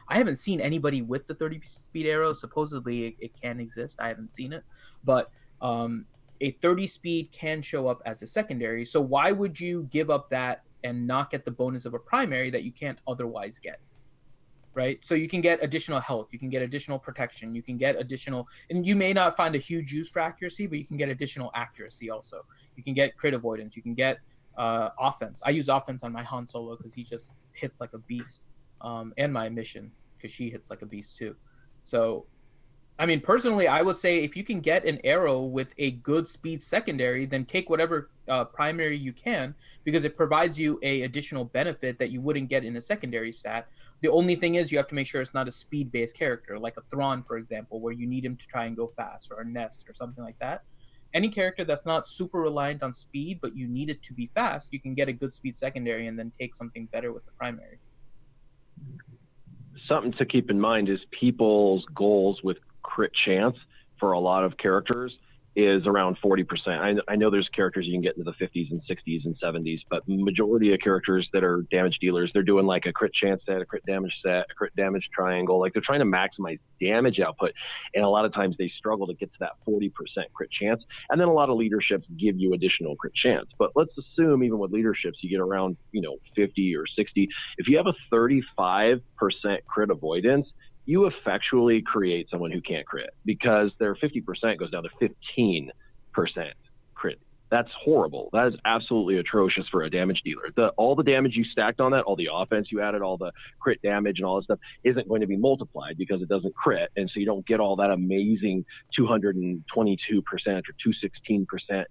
Speaker 2: I haven't seen anybody with the 30 speed arrow. Supposedly it can exist. I haven't seen it, but a 30 speed can show up as a secondary. So why would you give up that and not get the bonus of a primary that you can't otherwise get? Right? So you can get additional health, you can get additional protection, you can get additional, and you may not find a huge use for accuracy, but you can get additional accuracy also. You can get crit avoidance, you can get offense. I use offense on my Han Solo because he just hits like a beast, and my mission because she hits like a beast too. So I mean, personally, I would say if you can get an arrow with a good speed secondary, then take whatever primary you can, because it provides you a additional benefit that you wouldn't get in a secondary stat. The only thing is you have to make sure it's not a speed-based character, like a Thrawn, for example, where you need him to try and go fast, or a Nest or something like that. Any character that's not super reliant on speed, but you need it to be fast, you can get a good speed secondary and then take something better with the primary.
Speaker 4: Something to keep in mind is people's goals with crit chance for a lot of characters is around 40%. I know there's characters you can get into the 50s and 60s and 70s, but majority of characters that are damage dealers, they're doing like a crit chance set, a crit damage set, a crit damage triangle. Like they're trying to maximize damage output, and a lot of times they struggle to get to that 40% crit chance. And then a lot of leaderships give you additional crit chance. But let's assume even with leaderships, you get around 50 or 60. If you have a 35% crit avoidance, you effectually create someone who can't crit, because their 50% goes down to 15% crit. That's horrible. That is absolutely atrocious for a damage dealer. All the damage you stacked on that, all the offense you added, all the crit damage and all that stuff isn't going to be multiplied because it doesn't crit. And so you don't get all that amazing 222% or 216%,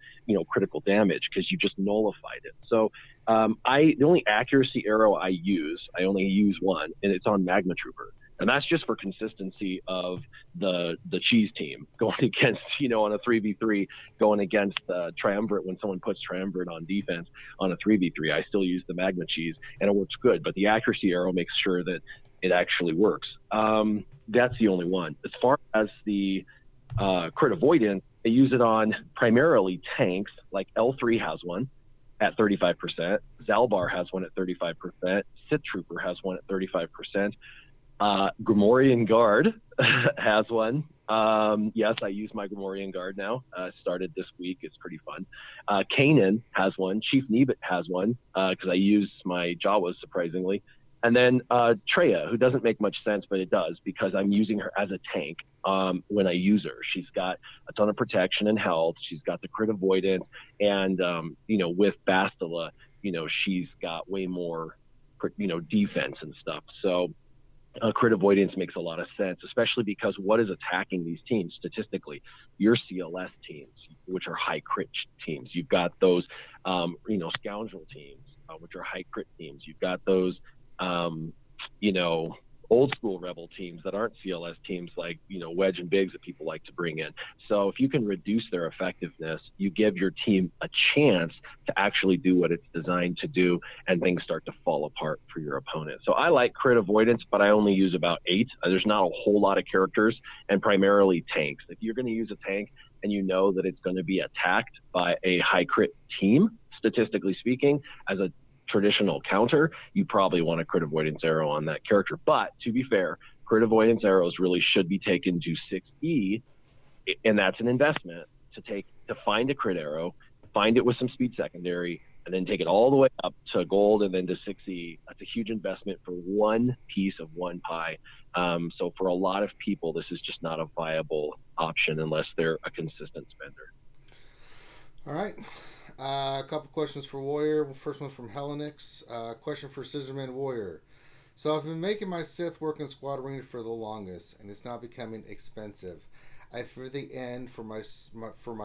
Speaker 4: critical damage, because you just nullified it. So the only accuracy arrow I only use one, and it's on Magma Trooper. And that's just for consistency of the cheese team going against, on a 3v3, going against Triumvirate. When someone puts Triumvirate on defense on a 3v3, I still use the Magma cheese, and it works good. But the accuracy arrow makes sure that it actually works. That's the only one. As far as the crit avoidance, they use it on primarily tanks, like L3 has one at 35%. Zalbar has one at 35%. Sith Trooper has one at 35%. Gamorrean Guard has one. Yes, I use my Gamorrean Guard now. Started this week. It's pretty fun. Kanan has one. Chief Nebit has one because I use my Jawas, surprisingly. And then Treya, who doesn't make much sense, but it does because I'm using her as a tank when I use her. She's got a ton of protection and health. She's got the crit avoidance. And, with Bastila, she's got way more, defense and stuff. So crit avoidance makes a lot of sense, especially because what is attacking these teams statistically? Your CLS teams, which are high crit teams. You've got those, Scoundrel teams, which are high crit teams. You've got those, old school rebel teams that aren't CLS teams like, Wedge and Biggs that people like to bring in. So if you can reduce their effectiveness, you give your team a chance to actually do what it's designed to do, and things start to fall apart for your opponent. So I like crit avoidance, but I only use about 8. There's not a whole lot of characters, and primarily tanks. If you're going to use a tank and you know that it's going to be attacked by a high crit team, statistically speaking, as a traditional counter, you probably want a crit avoidance arrow on that character. But to be fair, crit avoidance arrows really should be taken to 6E, and that's an investment to find a crit arrow, find it with some speed secondary, and then take it all the way up to gold and then to 6E. That's a huge investment for one piece of one pie. So for a lot of people, this is just not a viable option unless they're a consistent spender.
Speaker 3: All right. A couple questions for Warrior. First one from Hellenix. Question for Scissorman Warrior. So I've been making my Sith work in Squad Arena for the longest, and it's now becoming expensive. I fear the end for my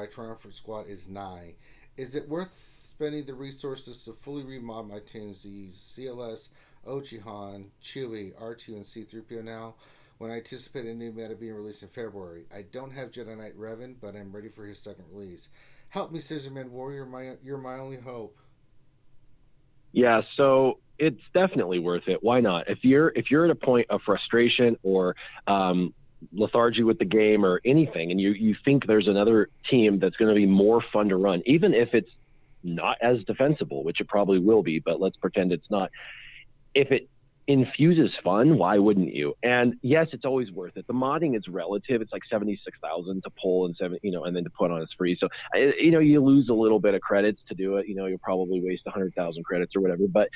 Speaker 3: Triumphant Squad is nigh. Is it worth spending the resources to fully remod my teams to use CLS, Juhani, Chewie, R2, and C-3PO now, when I anticipate a new meta being released in February? I don't have Jedi Knight Revan, but I'm ready for his second release. Help me, Scissorman Warrior. You're my only hope.
Speaker 4: Yeah, so it's definitely worth it. Why not? If you're at a point of frustration or lethargy with the game or anything, and you think there's another team that's going to be more fun to run, even if it's not as defensible, which it probably will be, but let's pretend it's not. If it infuses fun, why wouldn't you? And yes, it's always worth it. The modding is relative. It's like 76,000 to pull and and then to put on is free. So you lose a little bit of credits to do it. You'll probably waste 100,000 credits or whatever. But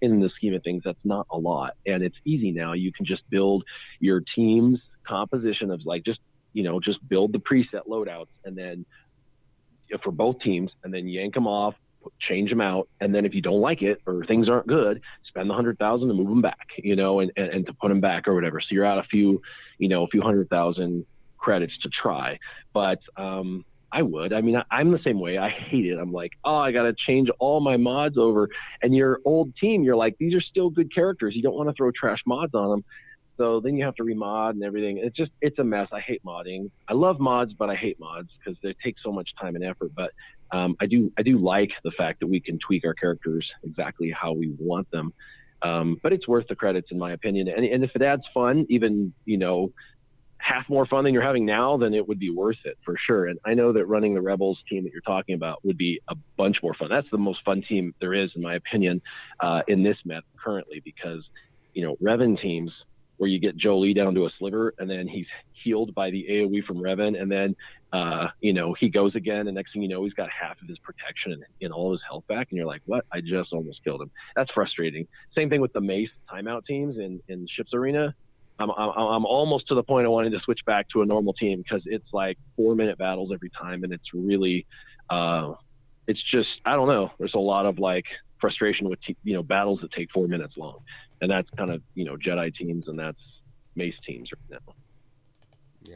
Speaker 4: in the scheme of things, that's not a lot, and it's easy now. You can just build your team's composition of just build the preset loadouts, and then for both teams, and then yank them off, change them out, and then if you don't like it or things aren't good, spend the 100,000 to move them back, and to put them back or whatever. So you're out a few 100,000 credits to try. But I would. I mean, I'm the same way. I hate it. I'm like, oh, I got to change all my mods over. And your old team, you're like, these are still good characters. You don't want to throw trash mods on them. So then you have to remod and everything. It's a mess. I hate modding. I love mods, but I hate mods because they take so much time and effort. But I do like the fact that we can tweak our characters exactly how we want them. But it's worth the credits, in my opinion. And if it adds fun, even, half more fun than you're having now, then it would be worth it for sure. And I know that running the Rebels team that you're talking about would be a bunch more fun. That's the most fun team there is, in my opinion, in this meta currently, because, Revan teams, where you get Jolie down to a sliver and then he's healed by the AoE from Revan, and then he goes again, and next thing you know, he's got half of his protection and all his health back, and you're like, what? I just almost killed him. That's frustrating. Same thing with the Mace timeout teams in Ships Arena. I'm almost to the point of wanting to switch back to a normal team, because it's like 4-minute battles every time, and it's really it's just, I don't know, there's a lot of frustration with battles that take 4 minutes long, and that's kind of Jedi teams, and that's Mace teams right now.
Speaker 3: Yeah.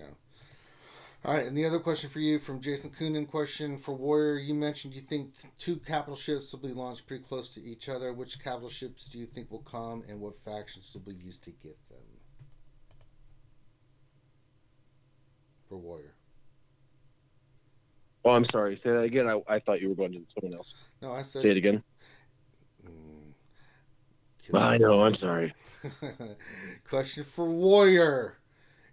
Speaker 3: All right, and the other question for you from Jason Coonan, question for Warrior. You mentioned you think 2 capital ships will be launched pretty close to each other. Which capital ships do you think will come, and what factions will be used to get them? For Warrior.
Speaker 4: Oh, I'm sorry. Say that again. I thought you were going to someone else.
Speaker 3: No, I said...
Speaker 4: Say it again. I know. I'm sorry.
Speaker 3: Question for Warrior.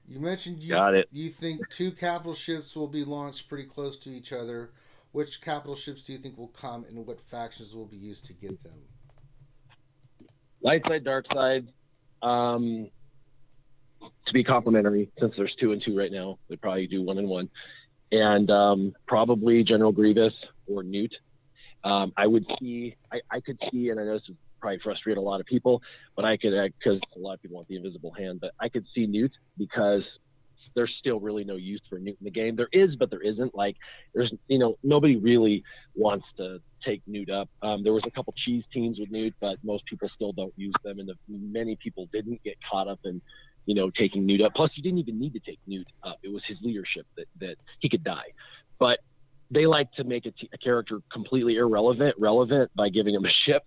Speaker 3: You mentioned you think 2 capital ships will be launched pretty close to each other. Which capital ships do you think will come, and what factions will be used to get them?
Speaker 4: Light side, dark side. to be complimentary, since there's 2 and 2 right now, they probably do 1 and 1, and probably General Grievous or Newt. I could see, and I know this would probably frustrate a lot of people, but I could, because a lot of people want the invisible hand, but I could see Newt, because there's still really no use for Newt in the game. There is, but there isn't. Like, there's, nobody really wants to take Newt up. There was a couple cheese teams with Newt, but most people still don't use them, and many people didn't get caught up in, taking Newt up. Plus, you didn't even need to take Newt up. It was his leadership that he could die. But they like to make a character completely relevant by giving him a ship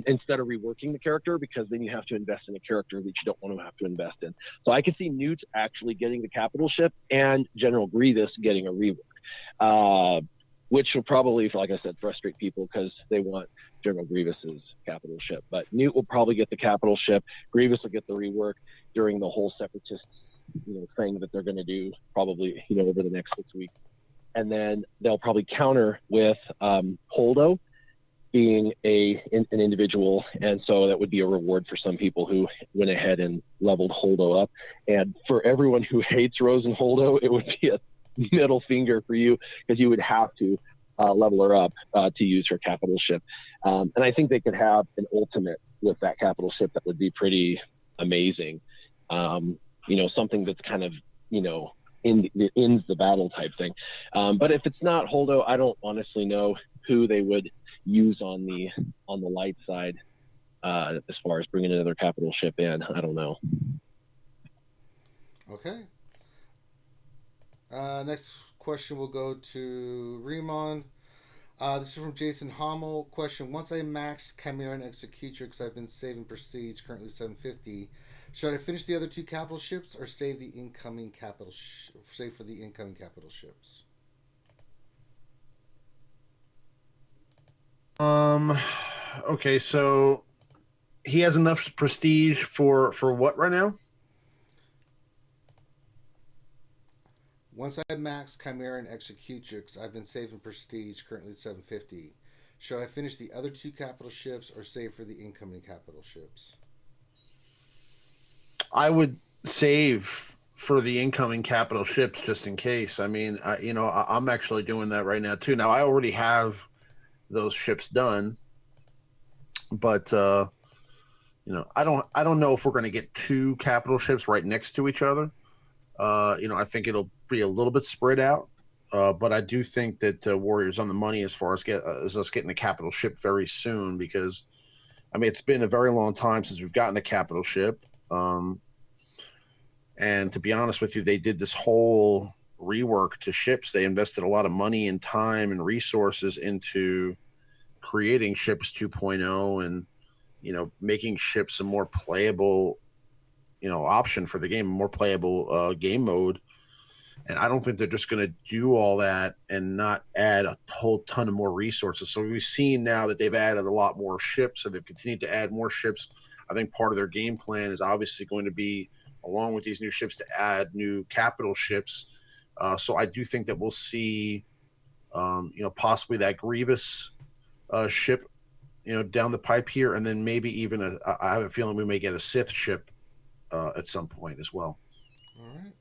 Speaker 4: instead of reworking the character, because then you have to invest in a character that you don't want to have to invest in. So I could see Newt actually getting the capital ship and General Grievous getting a rework, which will probably, like I said, frustrate people because they want General Grievous's capital ship. But Newt will probably get the capital ship. Grievous will get the rework during the whole separatist thing that they're going to do probably over the next 6 weeks. And then they'll probably counter with Holdo being an individual, and so that would be a reward for some people who went ahead and leveled Holdo up. And for everyone who hates Rose and Holdo, it would be a middle finger for you, because you would have to level her up to use her capital ship. And I think they could have an ultimate with that capital ship that would be pretty amazing. Something that's kind of ends the battle type thing. But if it's not Holdo, I don't honestly know who they would use on the light side as far as bringing another capital ship in. I don't know.
Speaker 3: Okay. Next question will go to Remon. This is from Jason Hommel. Question: Once I max Chimera and Executrix, I've been saving prestige, currently 750. Should I finish the other 2 capital ships or save the incoming capital save for the incoming capital ships?
Speaker 5: Okay, so he has enough prestige for what right now?
Speaker 3: Once I max Chimera and Executrix, I've been saving prestige, currently 750. Should I finish the other 2 capital ships or save for the incoming capital ships?
Speaker 5: I would save for the incoming capital ships just in case. I mean, I'm actually doing that right now too. Now I already have those ships done, but I don't know if we're going to get 2 capital ships right next to each other. I think it'll be a little bit spread out, but I do think that Warriors on the money as far as us getting a capital ship very soon, because it's been a very long time since we've gotten a capital ship. And to be honest with you, they did this whole rework to ships. They invested a lot of money and time and resources into creating ships 2.0 and, making ships a more playable, option for the game, a more playable game mode. And I don't think they're just going to do all that and not add a whole ton of more resources. So we've seen now that they've added a lot more ships, and they've continued to add more ships. I think part of their game plan is obviously going to be, along with these new ships, to add new capital ships. So I do think that we'll see, possibly that Grievous ship, down the pipe here, and then maybe even I have a feeling we may get a Sith ship at some point as well.
Speaker 3: All right.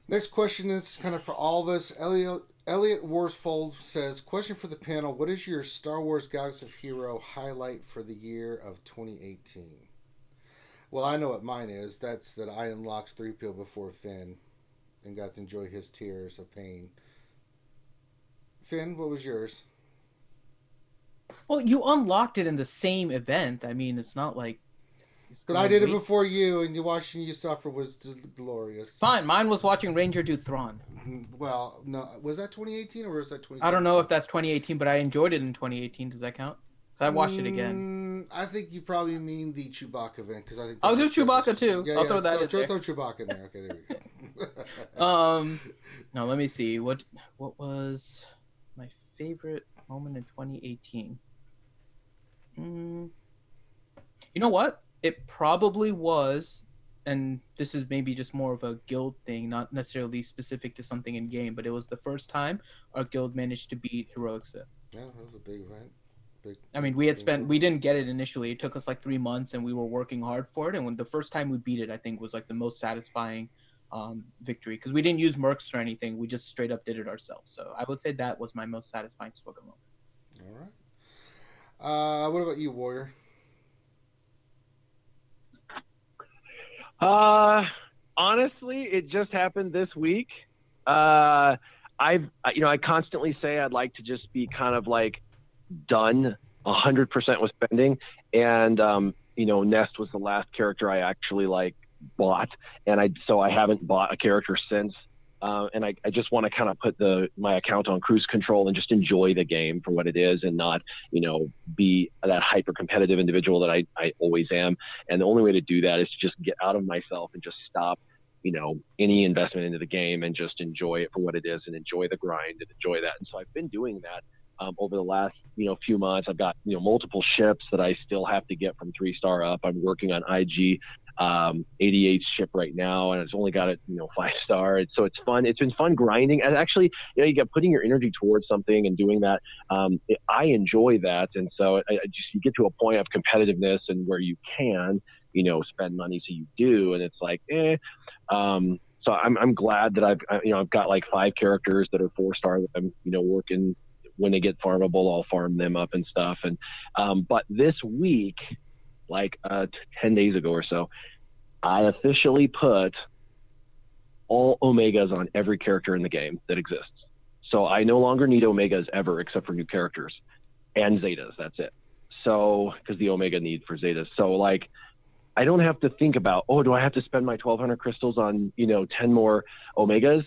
Speaker 3: Next question is kind of for all of us. Elliot Worsfold says, question for the panel: what is your Star Wars Galaxy of Hero highlight for the year of 2018? Well, I know what mine is. That's that I unlocked 3PO before Finn and got to enjoy his tears of pain. Finn, what was yours?
Speaker 2: Well, you unlocked it in the same event. I mean, it's not like...
Speaker 3: But I did it before you, and watching you suffer was glorious.
Speaker 2: Fine, mine was watching Ranger do Thrawn.
Speaker 3: Well, no, was that 2018 or was that 2017?
Speaker 2: I don't know if that's 2018, but I enjoyed it in 2018. Does that count? I watched it again.
Speaker 3: I think you probably mean the Chewbacca event, because I think
Speaker 2: I'll do Chewbacca too.
Speaker 3: Yeah,
Speaker 2: I'll throw that in there.
Speaker 3: Throw Chewbacca in there. Okay, there we go.
Speaker 2: Now let me see. What was my favorite moment in 2018? You know what? It probably was, and this is maybe just more of a guild thing, not necessarily specific to something in game, but it was the first time our guild managed to beat Heroic Sith.
Speaker 3: Yeah, that was a big event.
Speaker 2: I mean, we didn't get it initially. It took us like 3 months, and we were working hard for it. And when the first time we beat it, I think was like the most satisfying victory, because we didn't use mercs or anything. We just straight up did it ourselves. So I would say that was my most satisfying SWGOH moment.
Speaker 3: All right. What about you, Warrior?
Speaker 4: Honestly, it just happened this week. I constantly say I'd like to just be kind of like done 100% with spending, and Nest was the last character I actually like bought, and I haven't bought a character since. And I just want to kind of put my account on cruise control and just enjoy the game for what it is, and not, be that hyper competitive individual that I always am. And the only way to do that is to just get out of myself and just stop, any investment into the game and just enjoy it for what it is and enjoy the grind and enjoy that. And so I've been doing that over the last, few months. I've got, multiple ships that I still have to get from 3-star up. I'm working on IG 88 ship right now, and it's only got it 5-star. So it's fun. It's been fun grinding, and actually you get putting your energy towards something and doing that. I enjoy that, and so you get to a point of competitiveness and where you can spend money, so you do, and it's like so I'm glad that I've got like 5 characters that are 4-star that I'm working. When they get farmable, I'll farm them up and stuff. And but this week, like 10 days ago or so, I officially put all Omegas on every character in the game that exists. So I no longer need Omegas ever, except for new characters and Zetas. That's it. So, because the Omega need for Zetas. So like, I don't have to think about, do I have to spend my 1,200 crystals on, 10 more Omegas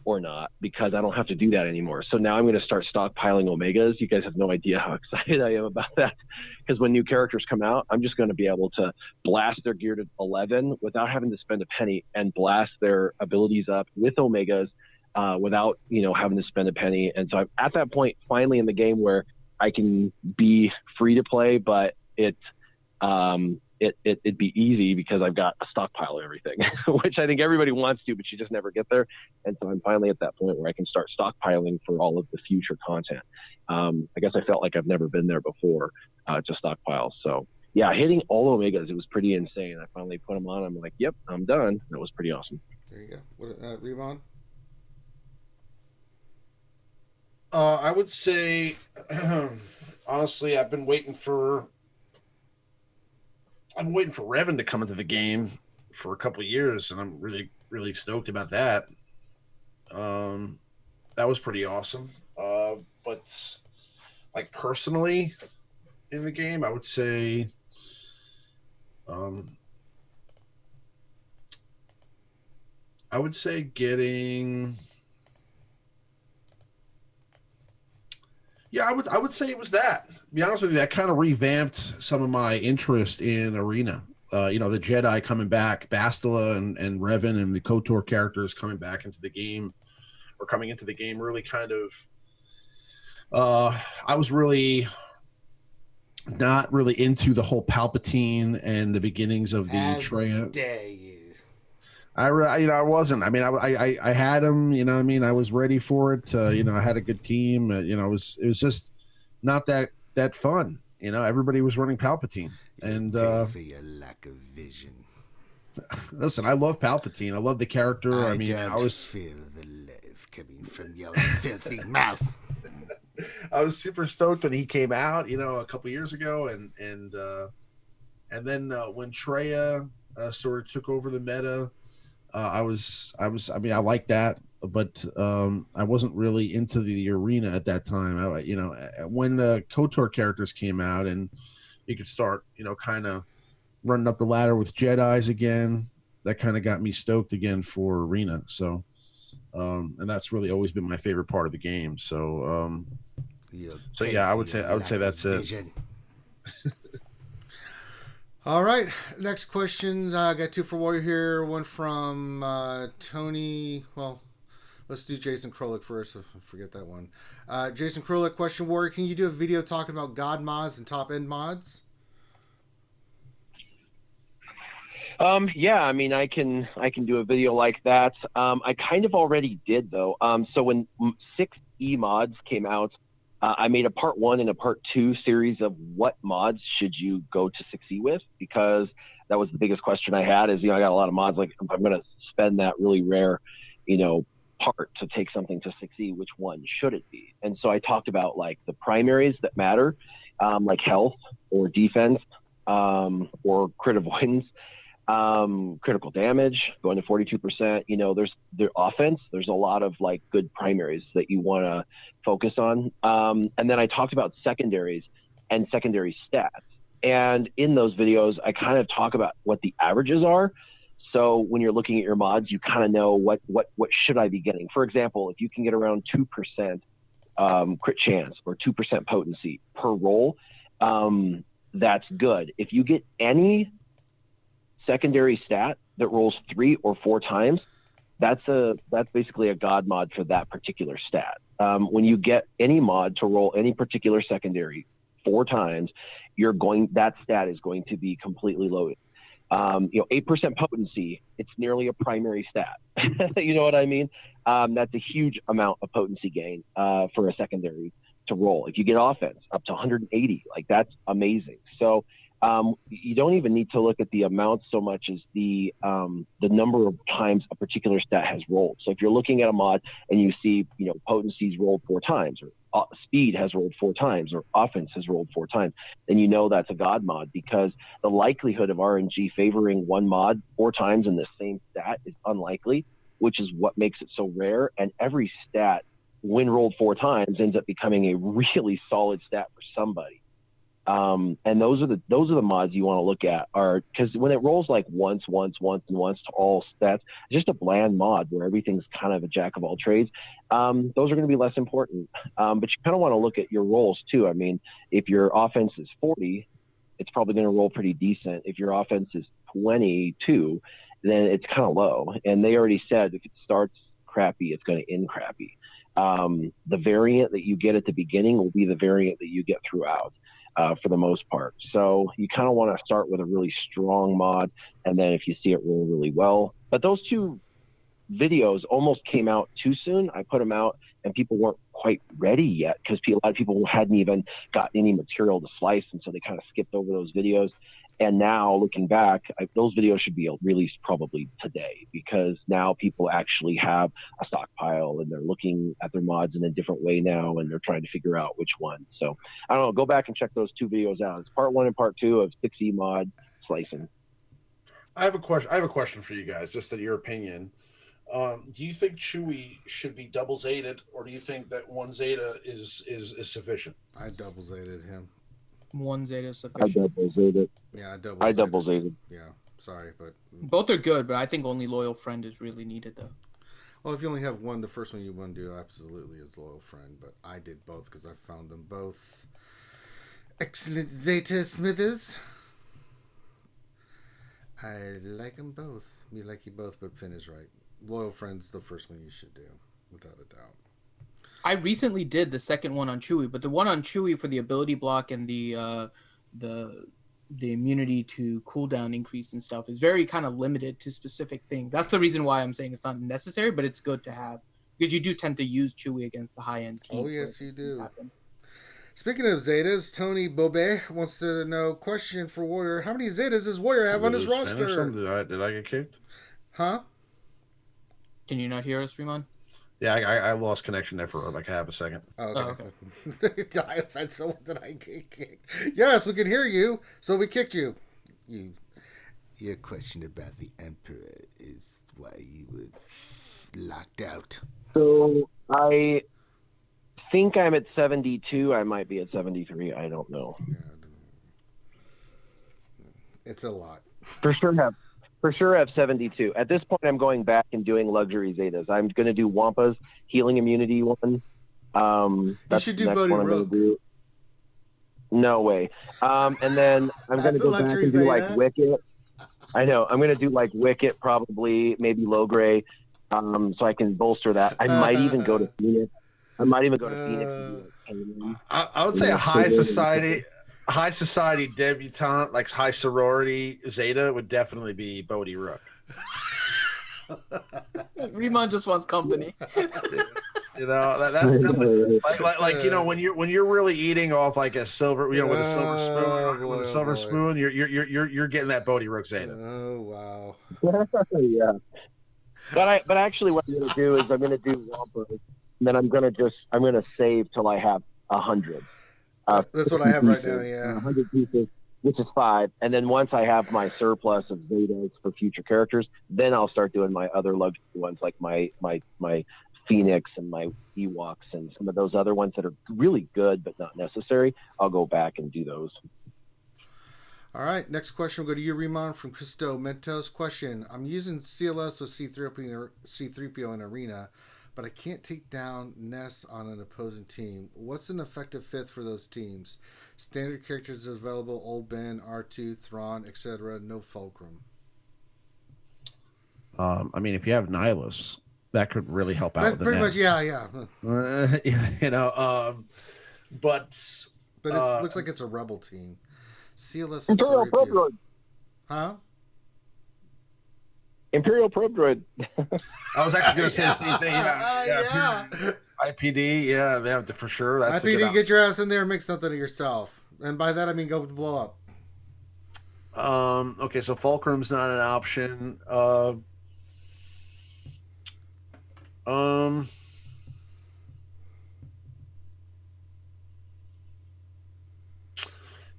Speaker 4: or not, because I don't have to do that anymore. So now I'm going to start stockpiling Omegas. You guys have no idea how excited I am about that, because when new characters come out, I'm just going to be able to blast their gear to 11 without having to spend a penny, and blast their abilities up with Omegas without, having to spend a penny. And so I'm at that point finally in the game where I can be free to play, but it'd be easy because I've got a stockpile of everything, which I think everybody wants to, but you just never get there. And so I'm finally at that point where I can start stockpiling for all of the future content. I guess I felt like I've never been there before to stockpile. So yeah, hitting all Omegas, it was pretty insane. I finally put them on. I'm like, yep, I'm done. That was pretty awesome.
Speaker 3: There you go. What, Remodding?
Speaker 5: I would say, honestly, I've been waiting for Revan to come into the game for a couple of years, and I'm really, really stoked about that. That was pretty awesome. But like personally in the game, I would say, getting. Yeah, I would say it was that. To be honest with you, that kind of revamped some of my interest in Arena. The Jedi coming back, Bastila and Revan and the KOTOR characters coming back into the game, or coming into the game, really kind of. I was really not really into the whole Palpatine and the beginnings of the Traya.
Speaker 3: Dare you?
Speaker 5: I wasn't. I mean, I had him. I was ready for it. I had a good team. It was just not that fun. Everybody was running Palpatine, and
Speaker 3: for your lack of vision.
Speaker 5: Listen, I love Palpatine. I love the character. I was
Speaker 3: feel the love coming from your filthy mouth.
Speaker 5: I was super stoked when he came out. A couple years ago, and then when Traya sort of took over the meta. I liked that, but I wasn't really into the Arena at that time. When the KOTOR characters came out and you could start, kind of running up the ladder with Jedis again, that kind of got me stoked again for Arena. So, and that's really always been my favorite part of the game. So, yeah, I would say that's it.
Speaker 3: All right, next questions. I got 2 for Warrior here. One from Tony. Well, let's do Jason Krolik first. Forget that one. Jason Krolik, question: Warrior, can you do a video talking about God mods and top end mods?
Speaker 4: Yeah, I mean, I can do a video like that. I kind of already did though. So when 6E mods came out, I made a part 1 and a part 2 series of what mods should you go to 6E with, because that was the biggest question I had is, I got a lot of mods. Like, if I'm going to spend that really rare, part to take something to 6E, which one should it be? And so I talked about like the primaries that matter, like health or defense, or crit avoidance, critical damage going to 42%. There's the offense. There's a lot of like good primaries that you want to focus on. And then I talked about secondaries and secondary stats. And in those videos, I kind of talk about what the averages are. So when you're looking at your mods, you kind of know what should I be getting. For example, if you can get around 2% crit chance or 2% potency per roll, that's good. If you get any secondary stat that rolls 3 or 4 times, that's basically a god mod for that particular stat. When you get any mod to roll any particular secondary 4 times, that stat is going to be completely loaded. 8% potency, it's nearly a primary stat. You know what I mean? That's a huge amount of potency gain for a secondary to roll. If you get offense up to 180, like that's amazing. So you don't even need to look at the amount so much as the number of times a particular stat has rolled. So if you're looking at a mod and you see, potency's rolled 4 times, or speed has rolled 4 times, or offense has rolled 4 times, then you know that's a god mod, because the likelihood of RNG favoring one mod 4 times in the same stat is unlikely, which is what makes it so rare. And every stat, when rolled 4 times, ends up becoming a really solid stat for somebody. And those are the mods you want to look at, because when it rolls like once to all stats, it's just a bland mod where everything's kind of a jack of all trades. Those are going to be less important. But you kind of want to look at your rolls too. I mean, if your offense is 40, it's probably going to roll pretty decent. If your offense is 22, then it's kind of low. And they already said if it starts crappy, it's going to end crappy. The variant that you get at the beginning will be the variant that you get throughout. For the most part. So you kind of want to start with a really strong mod, and then if you see it roll really well. But those 2 videos almost came out too soon. I put them out and people weren't quite ready yet, because a lot of people hadn't even gotten any material to slice, and so they kind of skipped over those videos. And now looking back, those videos should be released probably today, because now people actually have a stockpile and they're looking at their mods in a different way now, and they're trying to figure out which one. So I don't know, go back and check those 2 videos out. It's part 1 and part 2 of 6E mod slicing.
Speaker 5: I have a question for you guys, just in your opinion. Do you think Chewie should be double Zeted, or do you think that 1 Zeta is sufficient?
Speaker 3: I double Zeted him.
Speaker 2: 1 Zeta is sufficient.
Speaker 4: I double Zeted.
Speaker 3: Yeah,
Speaker 4: I double Zeted.
Speaker 3: Yeah, sorry, but
Speaker 2: both are good, but I think only Loyal Friend is really needed though.
Speaker 3: Well, if you only have one, the first one you want to do absolutely is Loyal Friend, but I did both because I found them both excellent Zeta Smithers. I like them both. Me like you both, but Finn is right. Loyal Friend's the first one you should do, without a doubt.
Speaker 2: I recently did the second one on Chewie, but the one on Chewie for the ability block and the immunity to cooldown increase and stuff is very kind of limited to specific things. That's the reason why I'm saying it's not necessary, but it's good to have, because you do tend to use Chewie against the high-end teams.
Speaker 3: Oh, yes, you do. Speaking of Zetas, Tony Bobe wants to know, question for Warrior, how many Zetas does Warrior have on his roster?
Speaker 5: Did I get kicked?
Speaker 3: Huh?
Speaker 2: Can you not hear us, Fremon?
Speaker 5: Yeah, I lost connection there for like half a second.
Speaker 3: Oh, okay. I offend someone that I get kicked. Yes, we can hear you, so we kicked you. Your question about the Emperor is why you were locked out.
Speaker 4: So I think I'm at 72. I might be at 73. I don't know.
Speaker 3: Yeah, it's a lot.
Speaker 4: For sure have 72. At this point, I'm going back and doing luxury Zetas. I'm going to do Wampa's healing immunity one.
Speaker 3: You should do Bodhi Rogue.
Speaker 4: No way. And then I'm going to go back and do like Wicket. I know. I'm going to do like Wicket, probably, maybe Low Gray, so I can bolster that. I might even go to Phoenix.
Speaker 5: I would say a high society debutante, like high sorority Zeta, would definitely be Bodhi Rook.
Speaker 2: Remon just wants company.
Speaker 5: You know, that's definitely like you know when you're really eating off like a silver, you know, with a silver spoon, with a silver spoon, you're getting that Bodhi Rook Zeta.
Speaker 3: Oh wow.
Speaker 4: Yeah. But actually, what I'm gonna do is I'm gonna do Wampa, and then I'm gonna save till I have 100.
Speaker 3: That's what I have right now. Yeah.
Speaker 4: 100 pieces, which is 5, and then once I have my surplus of Zetas for future characters, then I'll start doing my other luxury ones like my Phoenix and my Ewoks and some of those other ones that are really good but not necessary. I'll go back and do those.
Speaker 3: All right, next question will go to you, Remon, from Christo Mentos. Question: I'm using CLS with C-3PO in Arena, but I can't take down Nest on an opposing team. What's an effective fifth for those teams? Standard characters available: Old Ben, R2, Thrawn, etc. No Fulcrum.
Speaker 5: I mean, if you have Nihilus, that could really help out.
Speaker 3: That's
Speaker 5: with the
Speaker 3: pretty
Speaker 5: Nest.
Speaker 3: much, yeah.
Speaker 5: You know, but
Speaker 3: it looks like it's a rebel team. CLS
Speaker 4: Imperial Probe Droid.
Speaker 3: Huh?
Speaker 4: Imperial Probe Droid.
Speaker 5: I was actually going to say the same thing. Yeah. IPD, yeah, they have to for sure. That's
Speaker 3: IPD, get your ass in there and make something of yourself. And by that I mean go blow up.
Speaker 5: Okay, so Fulcrum's not an option.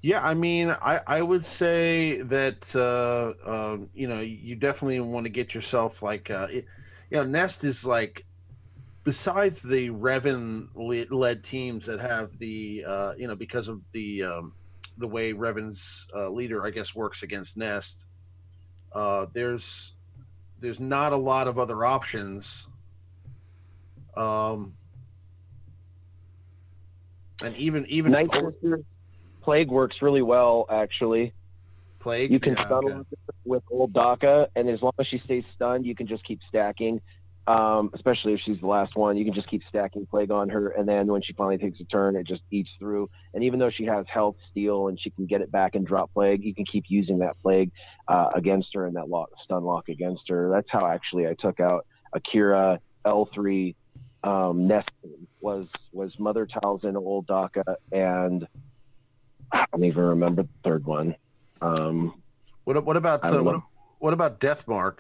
Speaker 5: Yeah, I mean, I would say that you know, you definitely want to get yourself like you know, Nest is like, besides the Revan led teams that have the you know, because of the way Revan's leader, I guess, works against Nest, there's not a lot of other options. And even
Speaker 4: Night Sister Plague works really well, actually.
Speaker 5: Plague,
Speaker 4: you can stun her with old Daka, and as long as she stays stunned, you can just keep stacking. Especially if she's the last one, you can just keep stacking Plague on her, and then when she finally takes a turn, it just eats through. And even though she has health steal and she can get it back and drop Plague, you can keep using that Plague against her and that stun lock against her. That's how actually I took out Akira L3. Nest was Mother Talzin, old Daka, and I don't even remember the third one.
Speaker 5: What about Deathmark?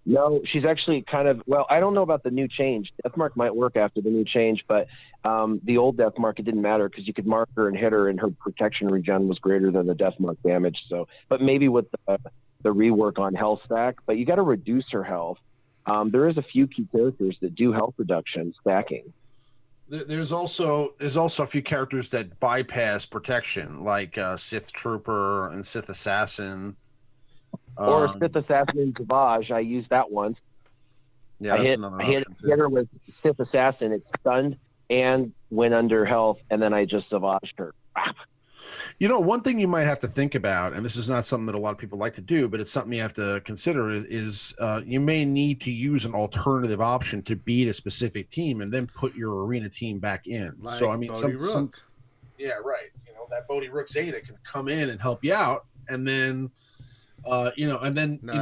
Speaker 4: No, she's actually kind of, well, I don't know about the new change. Deathmark might work after the new change, but the old Deathmark, it didn't matter because you could mark her and hit her, and her protection regen was greater than the Deathmark damage. So, but maybe with the rework on health stack, but you got to reduce her health. There is a few key characters that do health reduction stacking.
Speaker 5: There's also a few characters that bypass protection, like Sith Trooper and Sith Assassin.
Speaker 4: Or Sith Assassin and Savage. I used that once.
Speaker 5: Yeah,
Speaker 4: I hit her with Sith Assassin. It stunned and went under health, and then I just Savaged her.
Speaker 5: You know, one thing you might have to think about, and this is not something that a lot of people like to do, but it's something you have to consider, is you may need to use an alternative option to beat a specific team and then put your arena team back in.
Speaker 3: Like
Speaker 5: so, I mean,
Speaker 3: some
Speaker 5: yeah, right. You know, that Bodhi Rook Zeta can come in and help you out, and then, you know,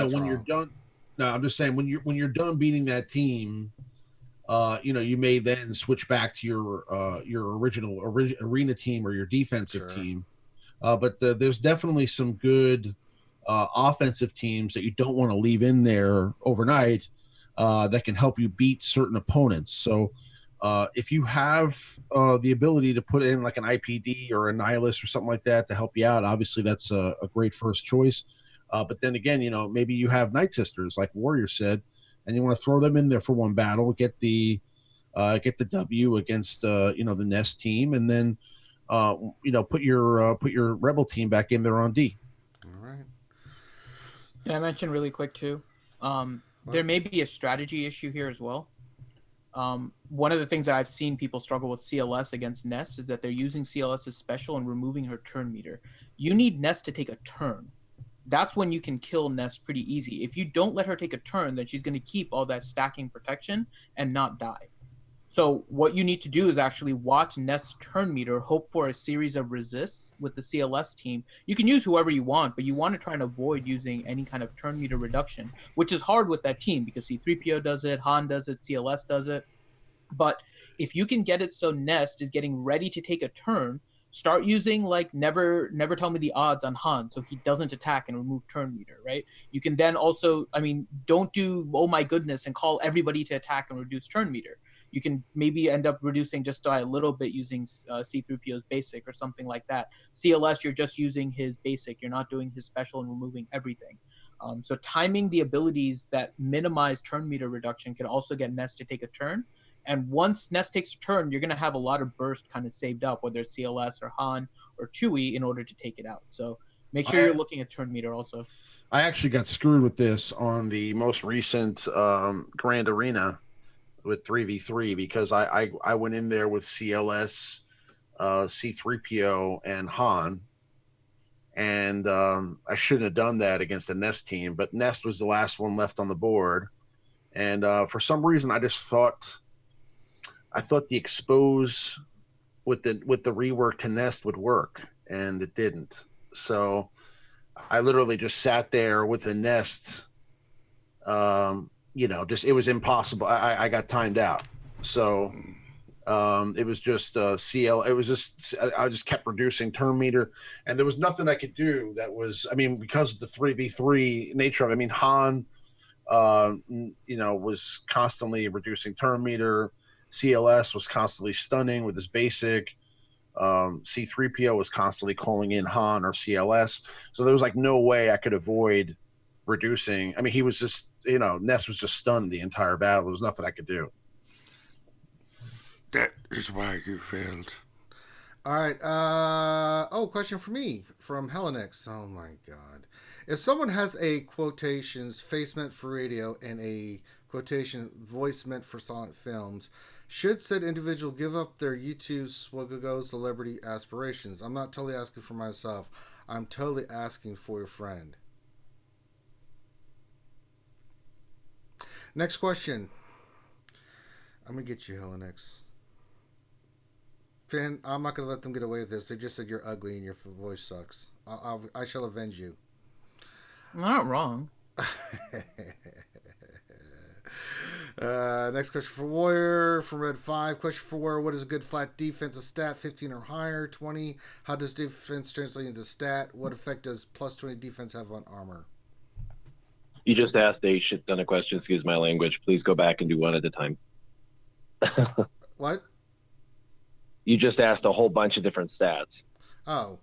Speaker 5: when you're done, no, I'm just saying when you're done beating that team, you know, you may then switch back to your original arena team or your defensive team. But there's definitely some good offensive teams that you don't want to leave in there overnight that can help you beat certain opponents. So if you have the ability to put in like an IPD or a Nihilus or something like that to help you out, obviously that's a great first choice. But then again, you know, maybe you have Night Sisters, like Warrior said, and you want to throw them in there for one battle, get the W against you know, the Nest team, and then you know, put your Rebel team back in there on D.
Speaker 3: All right.
Speaker 2: Yeah, I mentioned really quick too. There may be a strategy issue here as well. One of the things that I've seen people struggle with CLS against Nest is that they're using CLS as special and removing her turn meter. You need Nest to take a turn. That's when you can kill Nest pretty easy. If you don't let her take a turn, then she's going to keep all that stacking protection and not die. So what you need to do is actually watch Nest's turn meter, hope for a series of resists with the CLS team. You can use whoever you want, but you want to try and avoid using any kind of turn meter reduction, which is hard with that team because C-3PO does it, Han does it, CLS does it. But if you can get it so Nest is getting ready to take a turn, start using like never tell me the odds on Han so he doesn't attack and remove turn meter, right? You can then also, I mean, don't do oh my goodness and call everybody to attack and reduce turn meter. You can maybe end up reducing just by a little bit using C-3PO's basic or something like that. CLS, you're just using his basic. You're not doing his special and removing everything. So timing the abilities that minimize turn meter reduction can also get Nest to take a turn. And once Nest takes a turn, you're going to have a lot of burst kind of saved up, whether it's CLS or Han or Chewie, in order to take it out. So make sure you're looking at turn meter also.
Speaker 5: I actually got screwed with this on the most recent Grand Arena with 3v3 because I went in there with CLS, C-3PO, and Han. And I shouldn't have done that against the Nest team, but Nest was the last one left on the board. And for some reason, I thought the expose with the rework to Nest would work, and it didn't. So I literally just sat there with the Nest. It was impossible. I got timed out. So it was just CL. It was just I just kept reducing turn meter, and there was nothing I could do that was. I mean, because of the 3v3 nature of it. I mean, Han, was constantly reducing turn meter. CLS was constantly stunning with his basic. C-3PO was constantly calling in Han or CLS. So there was like no way I could avoid reducing. I mean, he was just, Ness was just stunned the entire battle. There was nothing I could do.
Speaker 6: That is why you failed.
Speaker 3: All right. Question for me from Helenex. Oh my God. If someone has a quotations face meant for radio and a quotation voice meant for silent films, should said individual give up their YouTube SWGOH celebrity aspirations? I'm not totally asking for myself. I'm totally asking for your friend. Next question. I'm going to get you, Helenex. Finn, I'm not going to let them get away with this. They just said you're ugly and your voice sucks. I shall avenge you.
Speaker 2: I'm not wrong.
Speaker 3: Next question for Warrior from Red 5. Question for Warrior: what is a good flat defensive stat? 15 or higher. 20. How does defense translate into stat? What effect does plus 20 defense have on armor?
Speaker 4: You just asked a shit ton of questions. Excuse my language. Please go back and do one at a time.
Speaker 3: What?
Speaker 4: You just asked a whole bunch of different stats.
Speaker 3: Oh.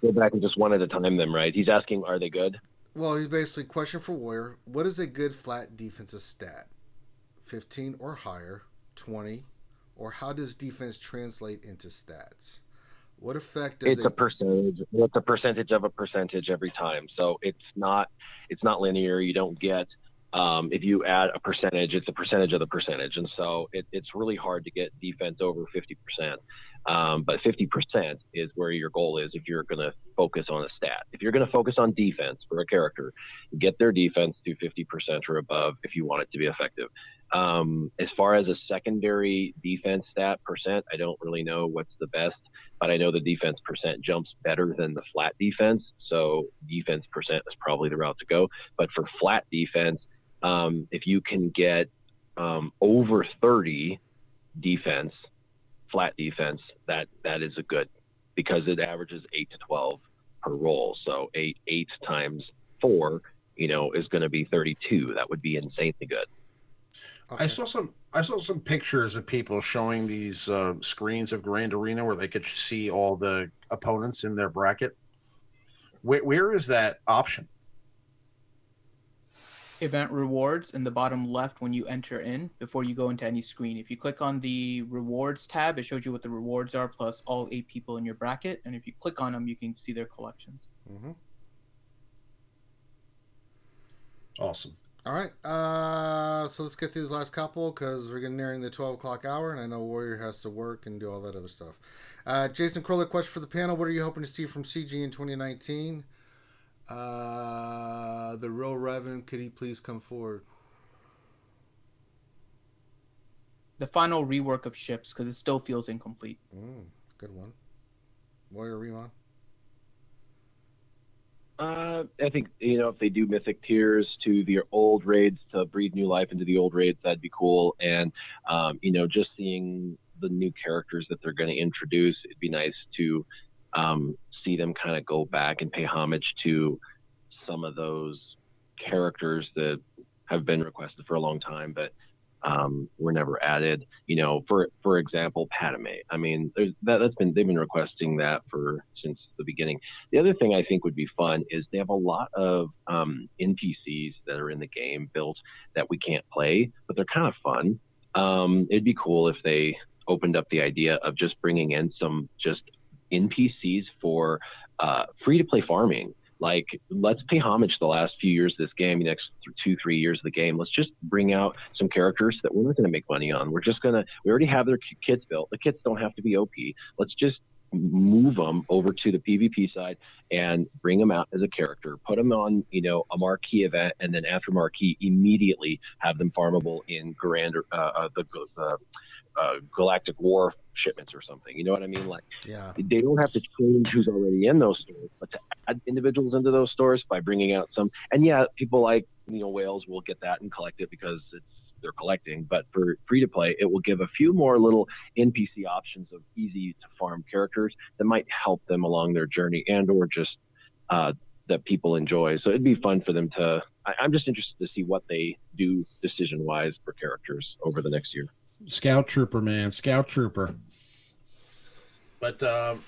Speaker 4: Go back and just one at a time them, right? He's asking, are they good?
Speaker 3: Well, he's basically question for Warrior. What is a good flat defensive stat? 15 or higher, 20, or how does defense translate into stats? What effect does
Speaker 4: it's a percentage? It's a percentage of a percentage every time. So it's not linear. You don't get if you add a percentage, it's a percentage of the percentage, and so it's really hard to get defense over 50%. But 50% is where your goal is if you're going to focus on a stat. If you're going to focus on defense for a character, get their defense to 50% or above if you want it to be effective. As far as a secondary defense stat percent, I don't really know what's the best, but I know the defense percent jumps better than the flat defense. So defense percent is probably the route to go. But for flat defense, if you can get over 30 defense, flat defense, that is a good, because it averages 8 to 12 per roll. So 8 times 4, is going to be 32. That would be insanely good.
Speaker 3: Okay.
Speaker 5: I saw some pictures of people showing these screens of Grand Arena where they could see all the opponents in their bracket. Where is that option?
Speaker 2: Event rewards in the bottom left when you enter in before you go into any screen. If you click on the rewards tab, it shows you what the rewards are plus all 8 people in your bracket. And if you click on them, you can see their collections.
Speaker 3: Mm-hmm.
Speaker 5: Awesome.
Speaker 3: All right. So let's get through this last couple because we're getting nearing the 12 o'clock hour, and I know Warrior has to work and do all that other stuff. Jason Crowley, question for the panel. What are you hoping to see from CG in 2019? The real Revan, could he please come forward?
Speaker 2: the final rework of ships because it still feels incomplete.
Speaker 3: Good one. Warrior Remon.
Speaker 4: I think, if they do mythic tiers to the old raids to breathe new life into the old raids, that'd be cool. And, just seeing the new characters that they're going to introduce, it'd be nice to see them kind of go back and pay homage to some of those characters that have been requested for a long time, but were never added. For example, Padme. I mean, they've been requesting that since the beginning. The other thing I think would be fun is they have a lot of NPCs that are in the game built that we can't play, but they're kind of fun. It'd be cool if they opened up the idea of just bringing in some just NPCs for free-to-play farming. Like, let's pay homage to the last few years of this game, the next 2-3 years of the game. Let's just bring out some characters that we're not going to make money on. We already have their kits built. The kits don't have to be OP. Let's just move them over to the PvP side and bring them out as a character, put them on, a marquee event, and then after marquee, immediately have them farmable in the Galactic War shipments or something. You know what I mean? Like,
Speaker 3: yeah,
Speaker 4: they don't have to change who's already in those stores, but to add individuals into those stores by bringing out some. And yeah, people like whales will get that and collect it because they're collecting. But for free to play, it will give a few more little NPC options of easy to farm characters that might help them along their journey or just that people enjoy. So it'd be fun for them to. I'm just interested to see what they do decision wise for characters over the next year.
Speaker 5: Scout Trooper, man, Scout Trooper. But I'm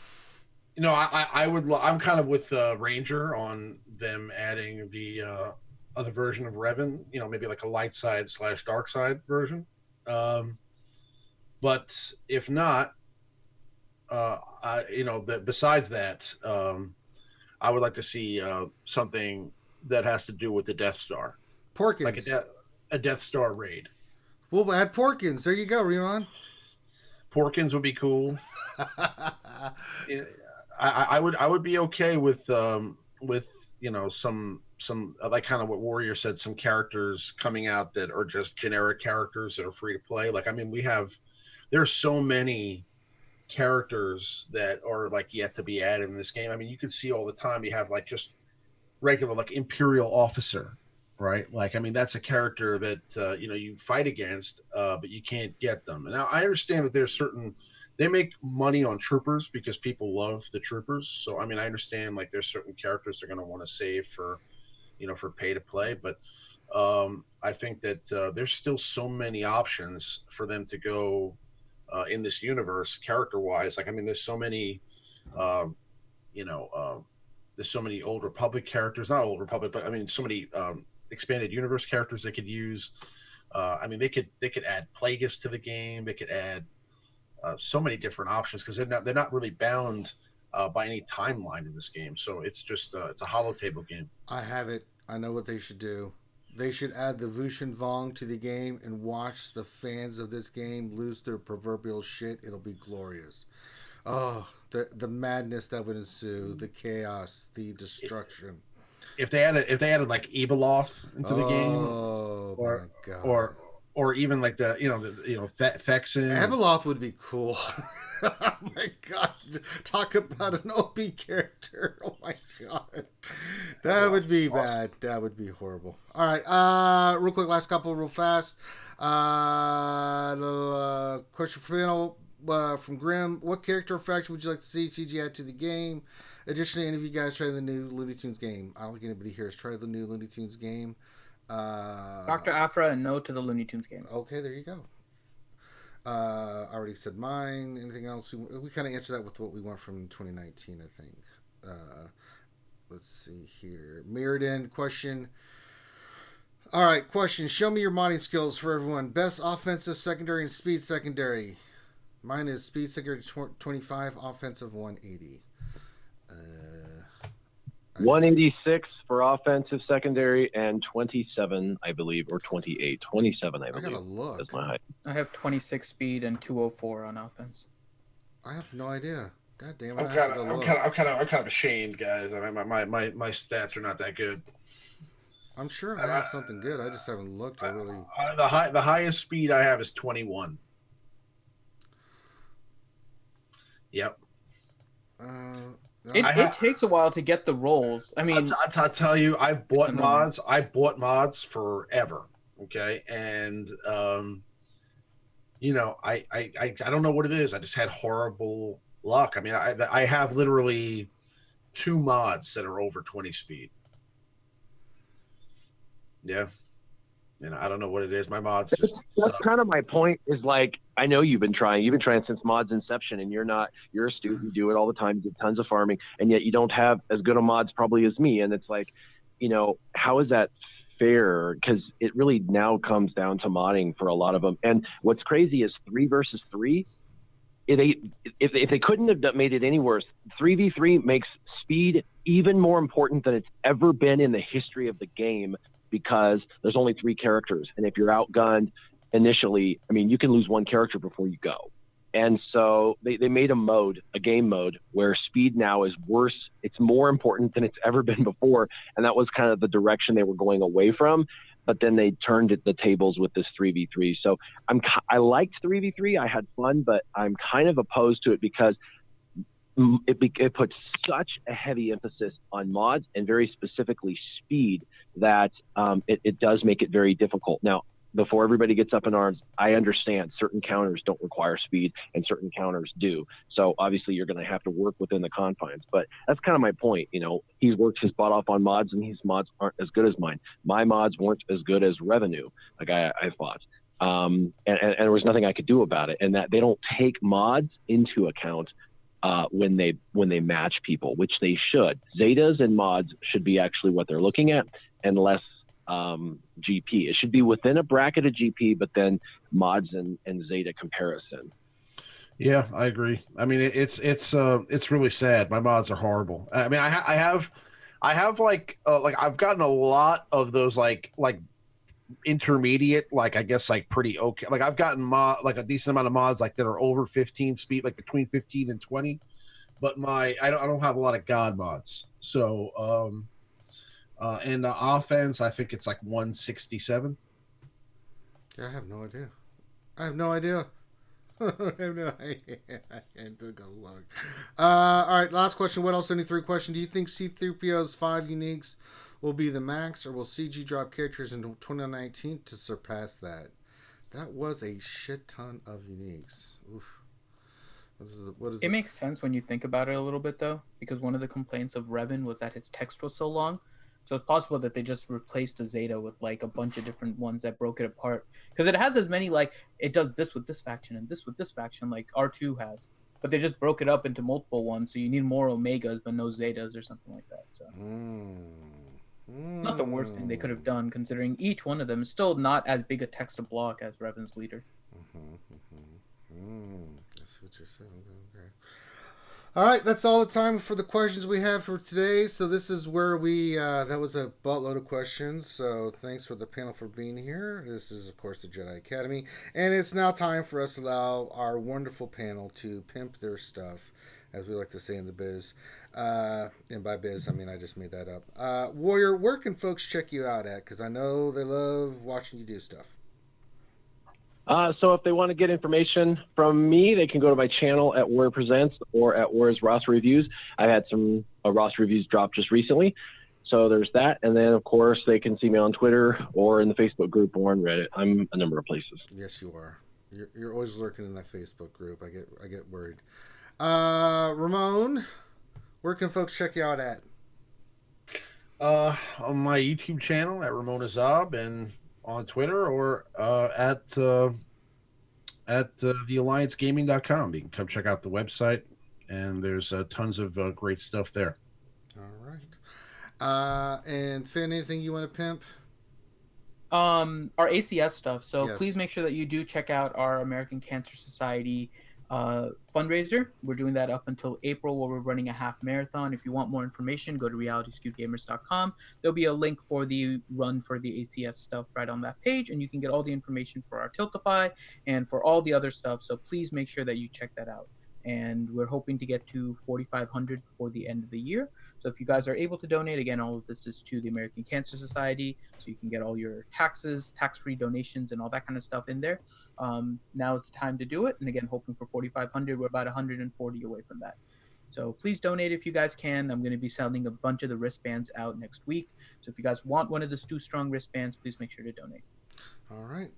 Speaker 5: kind of with Ranger on them adding the other version of Revan. Maybe like a light side / dark side version. But if not, besides that, I would like to see something that has to do with the Death Star,
Speaker 3: Porkins,
Speaker 5: like a Death Star raid.
Speaker 3: We'll add Porkins. There you go, Remon.
Speaker 5: Porkins would be cool. I would be okay with some like kind of what Warrior said, some characters coming out that are just generic characters that are free to play. Like, I mean, there's so many characters that are like yet to be added in this game. I mean, you could see all the time you have like just regular like Imperial officer, right? Like, I mean, that's a character that you fight against, but you can't get them. And now I understand that they make money on troopers because people love the troopers. So I mean, I understand like there's certain characters they're going to want to save for pay to play, but I think that there's still so many options for them to go in this universe character wise. Like, I mean, there's so many there's so many Old Republic characters, not Old Republic, but I mean so many expanded universe characters they could use. I mean, they could add Plagueis to the game. They could add so many different options because they're not really bound by any timeline in this game. So it's just it's a holotable game.
Speaker 3: I have it. I know what they should do. They should add the Vushin Vong to the game and watch the fans of this game lose their proverbial shit. It'll be glorious. Oh, the madness that would ensue, the chaos, the destruction.
Speaker 5: If they added like Ebeloth into the game,
Speaker 3: my God.
Speaker 5: or even like Thexin.
Speaker 3: Abeloth would be cool. Oh my God. Talk about an OP character. Oh my God. That would be bad. That would be horrible. All right. Real quick, last couple real fast. Question for panel from Grim. What character or faction would you like to see CG add to the game? Additionally, any of you guys try the new Looney Tunes game? I don't think anybody here has tried the new Looney Tunes game.
Speaker 2: Dr. Afra, and no to the Looney Tunes game.
Speaker 3: Okay, there you go. I already said mine. Anything else? We kind of answered that with what we want from 2019, I think. Let's see here. Mirrored question. All right, question. Show me your modding skills for everyone. Best offensive secondary and speed secondary. Mine is speed secondary 25, offensive 180.
Speaker 4: 186 for offensive secondary and 27, I believe, or 28. 27, I believe.
Speaker 3: I gotta look.
Speaker 4: That's my height.
Speaker 2: I have 26 speed and 204 on offense.
Speaker 3: I have no idea. God damn it!
Speaker 5: I'm kind of ashamed, guys. I mean, my stats are not that good.
Speaker 3: I'm sure I have something good. I just haven't looked. I really.
Speaker 5: The highest speed I have is 21. Yep.
Speaker 3: No,
Speaker 2: It takes a while to get the roles. I mean,
Speaker 5: I'll tell you, I've bought
Speaker 2: annoying.
Speaker 5: mods. I bought mods forever. Okay, and you know, I don't know what it is. I just had horrible luck. I mean, I have literally 2 mods that are over 20 speed. Yeah. And I don't know what it is. My mods just
Speaker 4: That's kind of my point. Is like, I know you've been trying since mods inception, and you're a student. You do it all the time. You do tons of farming, and yet you don't have as good a mods probably as me. And it's like, you know, how is that fair? Because it really now comes down to modding for a lot of them. And what's crazy is 3 versus 3. If they couldn't have made it any worse, 3v3 makes speed even more important than it's ever been in the history of the game, because there's only 3 characters. And if you're outgunned initially, I mean, you can lose 1 character before you go. And so they made a game mode where speed now is worse. It's more important than it's ever been before. And that was kind of the direction they were going away from. But then they turned the tables with this 3v3. So I liked 3v3. I had fun, but I'm kind of opposed to it because it puts such a heavy emphasis on mods, and very specifically speed, that it does make it very difficult. Now, before everybody gets up in arms, I understand certain counters don't require speed and certain counters do. So obviously you're going to have to work within the confines. But that's kind of my point. You know, he's worked his butt off on mods, and his mods aren't as good as mine. My mods weren't as good as Revenue, a guy I fought. And there was nothing I could do about it. And that they don't take mods into account when they match people, which they should. Zetas and mods should be actually what they're looking at, and less GP. It should be within a bracket of GP, but then mods and Zeta comparison.
Speaker 5: Yeah, I agree. I mean, it's really sad. My mods are horrible. I mean, I have like I've gotten a lot of those like intermediate, like I guess like pretty okay. Like I've gotten like a decent amount of mods like that are over 15 speed, like between 15 and 20. But I don't have a lot of god mods. So in the offense, I think it's like 167.
Speaker 3: Yeah, I have no idea. I have no idea. I have no idea. I took a look. All right, last question. What else? 73 question. Do you think C-3PO's 5 uniques will be the max, or will CG drop characters in 2019 to surpass that? That was a shit ton of uniques. Oof.
Speaker 2: It makes sense when you think about it a little bit, though, because one of the complaints of Revan was that his text was so long. So it's possible that they just replaced a Zeta with like a bunch of different ones that broke it apart. Because it has as many, like, it does this with this faction and this with this faction, like R2 has. But they just broke it up into multiple ones, so you need more Omegas but no Zetas or something like that. So not the worst thing they could have done, considering each one of them is still not as big a text to block as Revan's leader.
Speaker 3: That's what you're saying. Okay. All right, that's all the time for the questions we have for today. So this is where we, that was a buttload of questions. So thanks for the panel for being here. This is, of course, the Jedi Academy. And it's now time for us to allow our wonderful panel to pimp their stuff, as we like to say in the biz. And by biz, I mean I just made that up. Warrior, where can folks check you out at? Because I know they love watching you do stuff.
Speaker 4: So if they want to get information from me, they can go to my channel at Warrior Presents or at Warrior's roster reviews. I had some roster reviews drop just recently. So there's that. And then, of course, they can see me on Twitter or in the Facebook group or on Reddit. I'm a number of places.
Speaker 3: Yes, you are. You're always lurking in that Facebook group. I get worried. Ramon, where can folks check you out at?
Speaker 5: On my YouTube channel at Ramon Azab, and on Twitter, or at thealliancegaming.com. You can come check out the website, and there's tons of great stuff there.
Speaker 3: All right. And Finn, anything you want to pimp?
Speaker 2: Our ACS stuff. So
Speaker 3: Yes.
Speaker 2: Please make sure that you do check out our American Cancer Society fundraiser. We're doing that up until April, where we're running a half marathon. If you want more information, go to realityscootgamers.com. There'll be a link for the run for the ACS stuff right on that page, and you can get all the information for our Tiltify and for all the other stuff. So please make sure that you check that out. and we're hoping to get to 4,500 before the end of the year. So if you guys are able to donate, again, all of this is to the American Cancer Society, so you can get all your taxes, tax-free donations, and all that kind of stuff in there. Now is the time to do it. And again, hoping for 4,500. We're about 140 away from that. So please donate if you guys can. I'm going to be sending a bunch of the wristbands out next week. So if you guys want one of the Stu Strong wristbands, please make sure to donate.
Speaker 3: All right.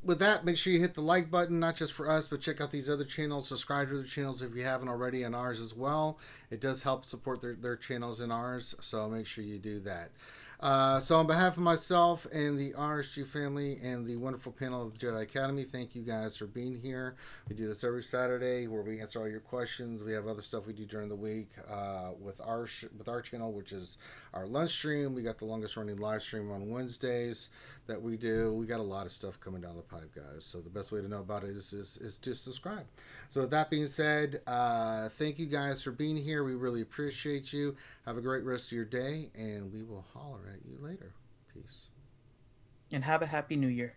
Speaker 3: With that, make sure you hit the like button, not just for us, but check out these other channels. Subscribe to the channels if you haven't already, and ours as well. It does help support their channels and ours, so make sure you do that. So on behalf of myself and the RSG family and the wonderful panel of Jedi Academy, thank you guys for being here. We do this every Saturday where we answer all your questions. We have other stuff we do during the week with our channel, which is our lunch stream. We got the longest running live stream on Wednesdays that we do. We got a lot of stuff coming down the pipe, guys. So the best way to know about it is to subscribe. So with that being said, thank you guys for being here. We really appreciate you. Have a great rest of your day, and we will holler at you later. Peace.
Speaker 2: And have a happy new year.